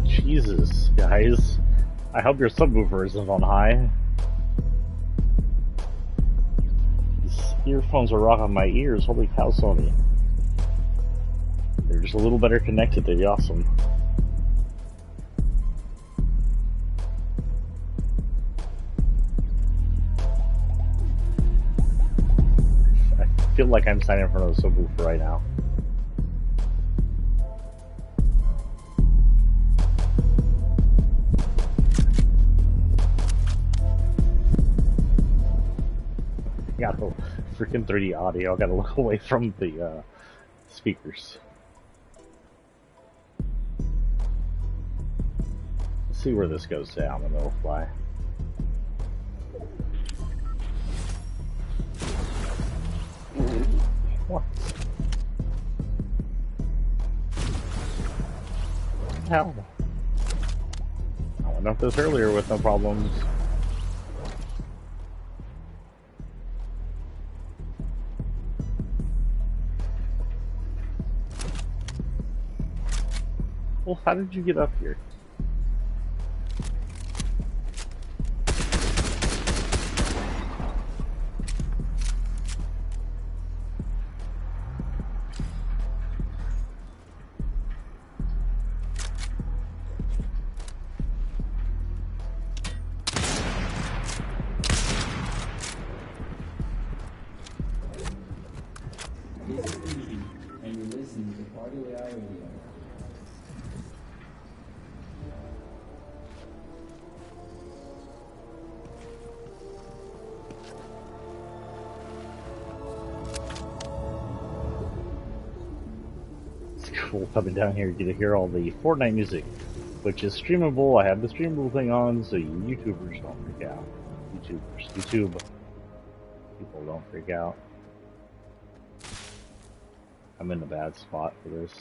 Speaker 1: Jesus, guys. I hope your subwoofer isn't on high. These earphones are rocking my ears. Holy cow, Sony. They're just a little better connected. They'd be awesome. I feel like I'm standing in front of the subwoofer right now. got the freaking 3D audio. I gotta look away from the speakers. Let's see where this goes down, and it'll fly. What? Hell. I went up this earlier with no problems. Well, how did you get up here?
Speaker 2: And you listen to Party AI Radio.
Speaker 1: It's cool coming down here. You get to hear all the Fortnite music, which is streamable. I have the streamable thing on, so you YouTubers don't freak out. YouTube people don't freak out. I'm in a bad spot for this.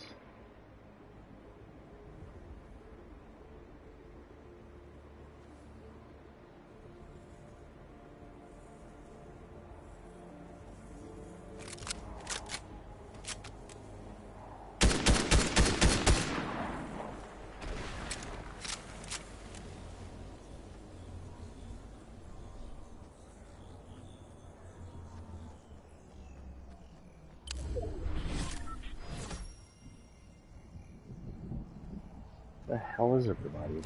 Speaker 1: The hell is everybody?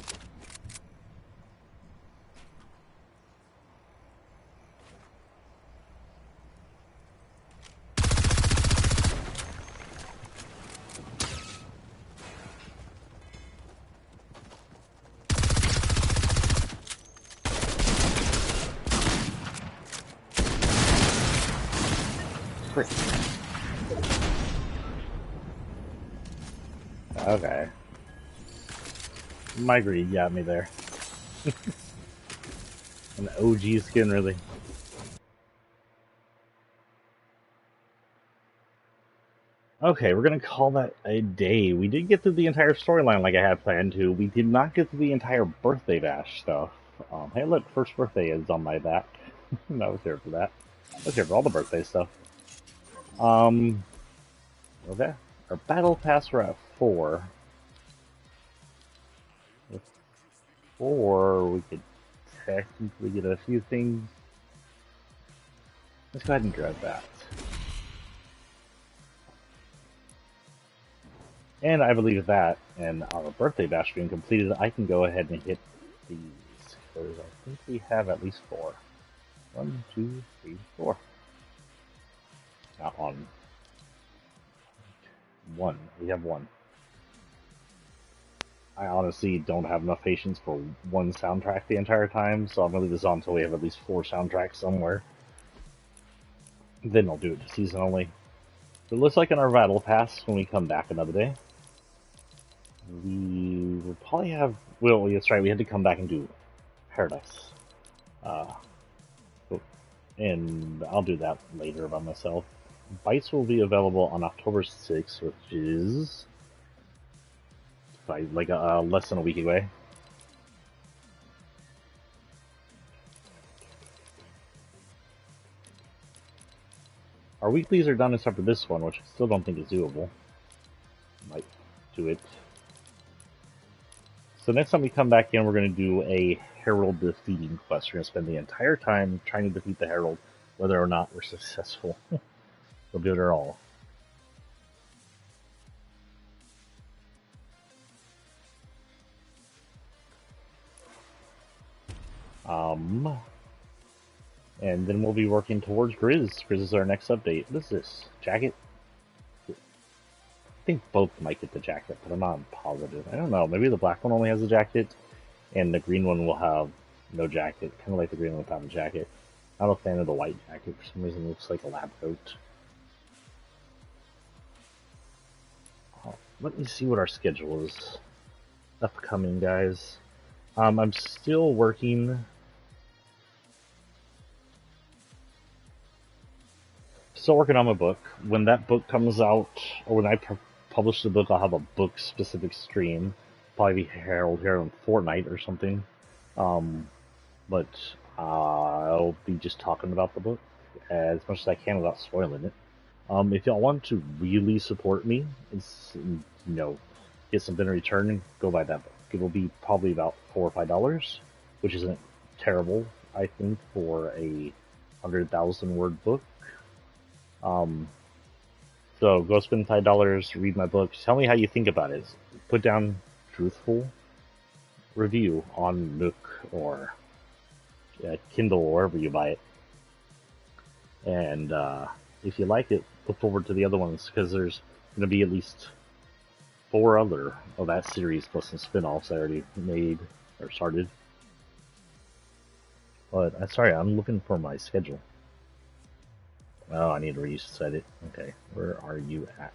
Speaker 1: Frick. Okay. My greed got me there. An OG skin, really. Okay, we're gonna call that a day. We did get through the entire storyline like I had planned to. We did not get through the entire birthday bash stuff. Hey, look, first birthday is on my back. I was here for that. I was here for all the birthday stuff. Okay. Our battle pass, we're at 4. With 4, we could technically get a few things. Let's go ahead and grab that. And I believe that, and our birthday bash being completed, I can go ahead and hit these. Because I think we have at least 4. 1, 2, 3, 4. Not on. 1. We have 1. I honestly don't have enough patience for one soundtrack the entire time, so I'm going to leave this on until we have at least 4 soundtracks somewhere. Then I'll do it to season only. So it looks like in our battle pass, when we come back another day, we will probably have... Well, that's right, we had to come back and do Paradise. And I'll do that later by myself. Bites will be available on October 6th, which is... like less than a week away. Our weeklies are done except for this one, which I still don't think is doable. Might do it. So next time we come back in, we're going to do a Herald defeating quest. We're going to spend the entire time trying to defeat the Herald, whether or not we're successful. We'll do it all. And then we'll be working towards Grizz. Grizz is our next update. What is this? Jacket? I think both might get the jacket, but I'm not positive. I don't know. Maybe the black one only has a jacket, and the green one will have no jacket. Kind of like the green one without a jacket. Not a fan of the white jacket. For some reason, it looks like a lab coat. Let me see what our schedule is upcoming, guys. I'm still working. Still working on my book. When that book comes out, or when I publish the book, I'll have a book-specific stream. Probably be Harold here on Fortnite or something. Um, but I'll be just talking about the book as much as I can without spoiling it. If y'all want to really support me, get something in return, go buy that book. It'll be probably about $4 or $5, which isn't terrible, I think, for a 100,000 word book. So go spend $5, read my book. Tell me how you think about it. Put down truthful review on Nook or Kindle or wherever you buy it. And if you like it, look forward to the other ones because there's going to be at least 4 other of that series plus some spin-offs I already made or started. But sorry, I'm looking for my schedule. Oh, I need to reset it. Okay, where are you at?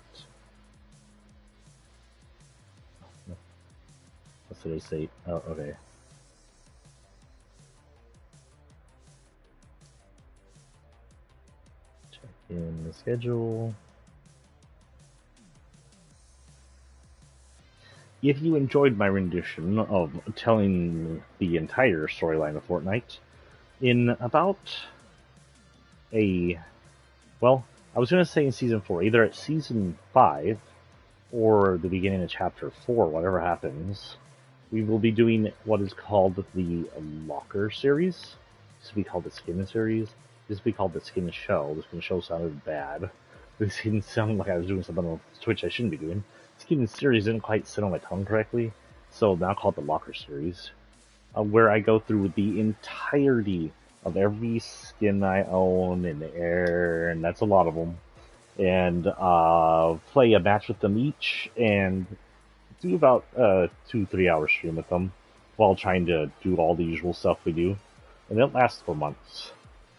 Speaker 1: What's today's date? Oh, okay. Check in the schedule. If you enjoyed my rendition of telling the entire storyline of Fortnite, in about well, I was going to say in Season 4, either at Season 5 or the beginning of Chapter 4, whatever happens, we will be doing what is called the Locker series. This used to be called the Skin series. This used to be called the Skin Show. The Skin Show sounded bad. This didn't sound like I was doing something on Twitch I shouldn't be doing. Skin series didn't quite sit on my tongue correctly, so now called the Locker series, where I go through the entirety of every skin I own in the air, and that's a lot of them, and play a match with them each, and do about 2-3 hour stream with them while trying to do all the usual stuff we do, and it lasts for months.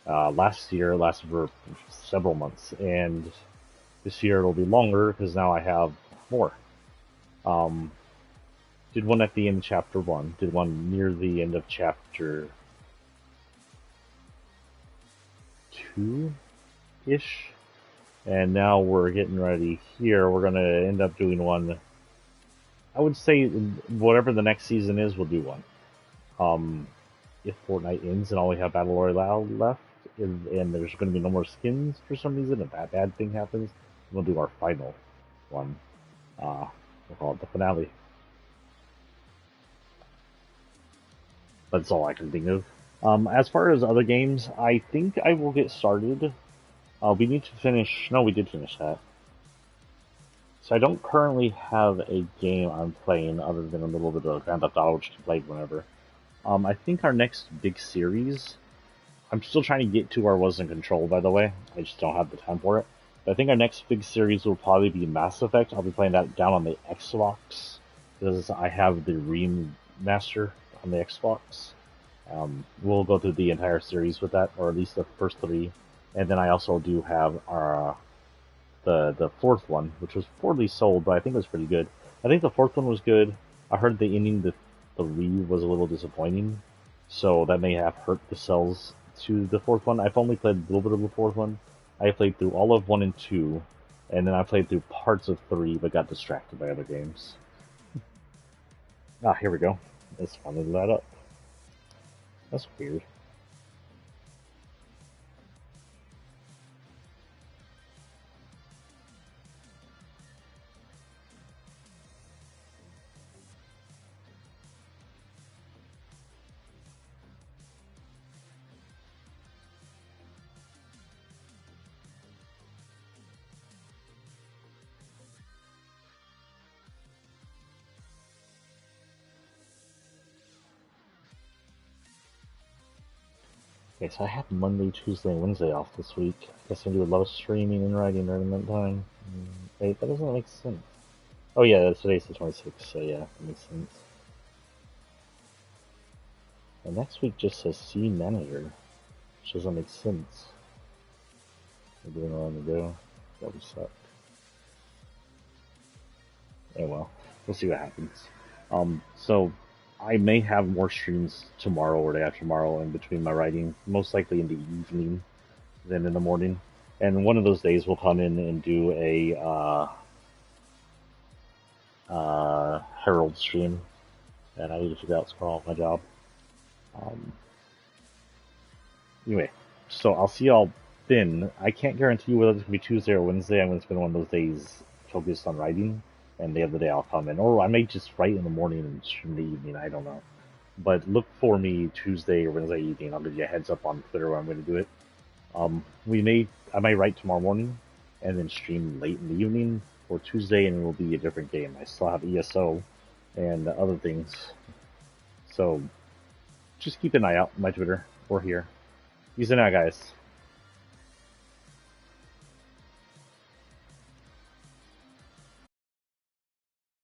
Speaker 1: Last year it lasted for several months, and this year it'll be longer because now I have more. Did one at the end of chapter 1, did one near the end of chapter 2-ish, and now we're getting ready here. We're going to end up doing one. I would say whatever the next season is, we'll do one. If Fortnite ends and all we have Battle Royale left, and there's going to be no more skins for some reason, if that bad thing happens, we'll do our final one. We'll call it the finale. That's all I can think of. As far as other games, I think I will get started. We need to finish. No, we did finish that. So I don't currently have a game I'm playing other than a little bit of Grand Theft Auto, which can play whenever. I think our next big series, I'm still trying to get to our Was in Control, by the way. I just don't have the time for it. But I think our next big series will probably be Mass Effect. I'll be playing that down on the Xbox because I have the remaster on the Xbox. We'll go through the entire series with that, or at least the first 3. And then I also do have our the 4th one, which was poorly sold, but I think it was pretty good. I think the 4th one was good. I heard the ending, the 3 was a little disappointing, so that may have hurt the sales to the 4th one. I've only played a little bit of the 4th one. I played through all of 1 and 2, and then I played through parts of 3, but got distracted by other games. Here we go. Let's finally let up. That's weird. Okay, so I have Monday, Tuesday, and Wednesday off this week. I guess I'm gonna do a lot of streaming and writing during that time. Wait, that doesn't make sense. Oh yeah, today's the 26th, so yeah, that makes sense. And next week just says C Manager. which doesn't make sense. We're doing it on the go. That would suck. Oh well, we'll see what happens. So I may have more streams tomorrow or day after tomorrow in between my writing, most likely in the evening than in the morning. And one of those days we'll come in and do a Herald stream, and I need to figure out what's going on with my job. Um, anyway, so I'll see y'all then. I can't guarantee whether it's gonna be Tuesday or Wednesday. I'm gonna spend one of those days focused on writing, and the other day I'll come in, or I may just write in the morning and stream in the evening. I don't know, but look for me Tuesday or Wednesday evening. I'll give you a heads up on Twitter when I'm going to do it. I might write tomorrow morning, and then stream late in the evening, or Tuesday, and it will be a different game. I still have ESO and other things, so just keep an eye out on my Twitter or here. Peace out, guys.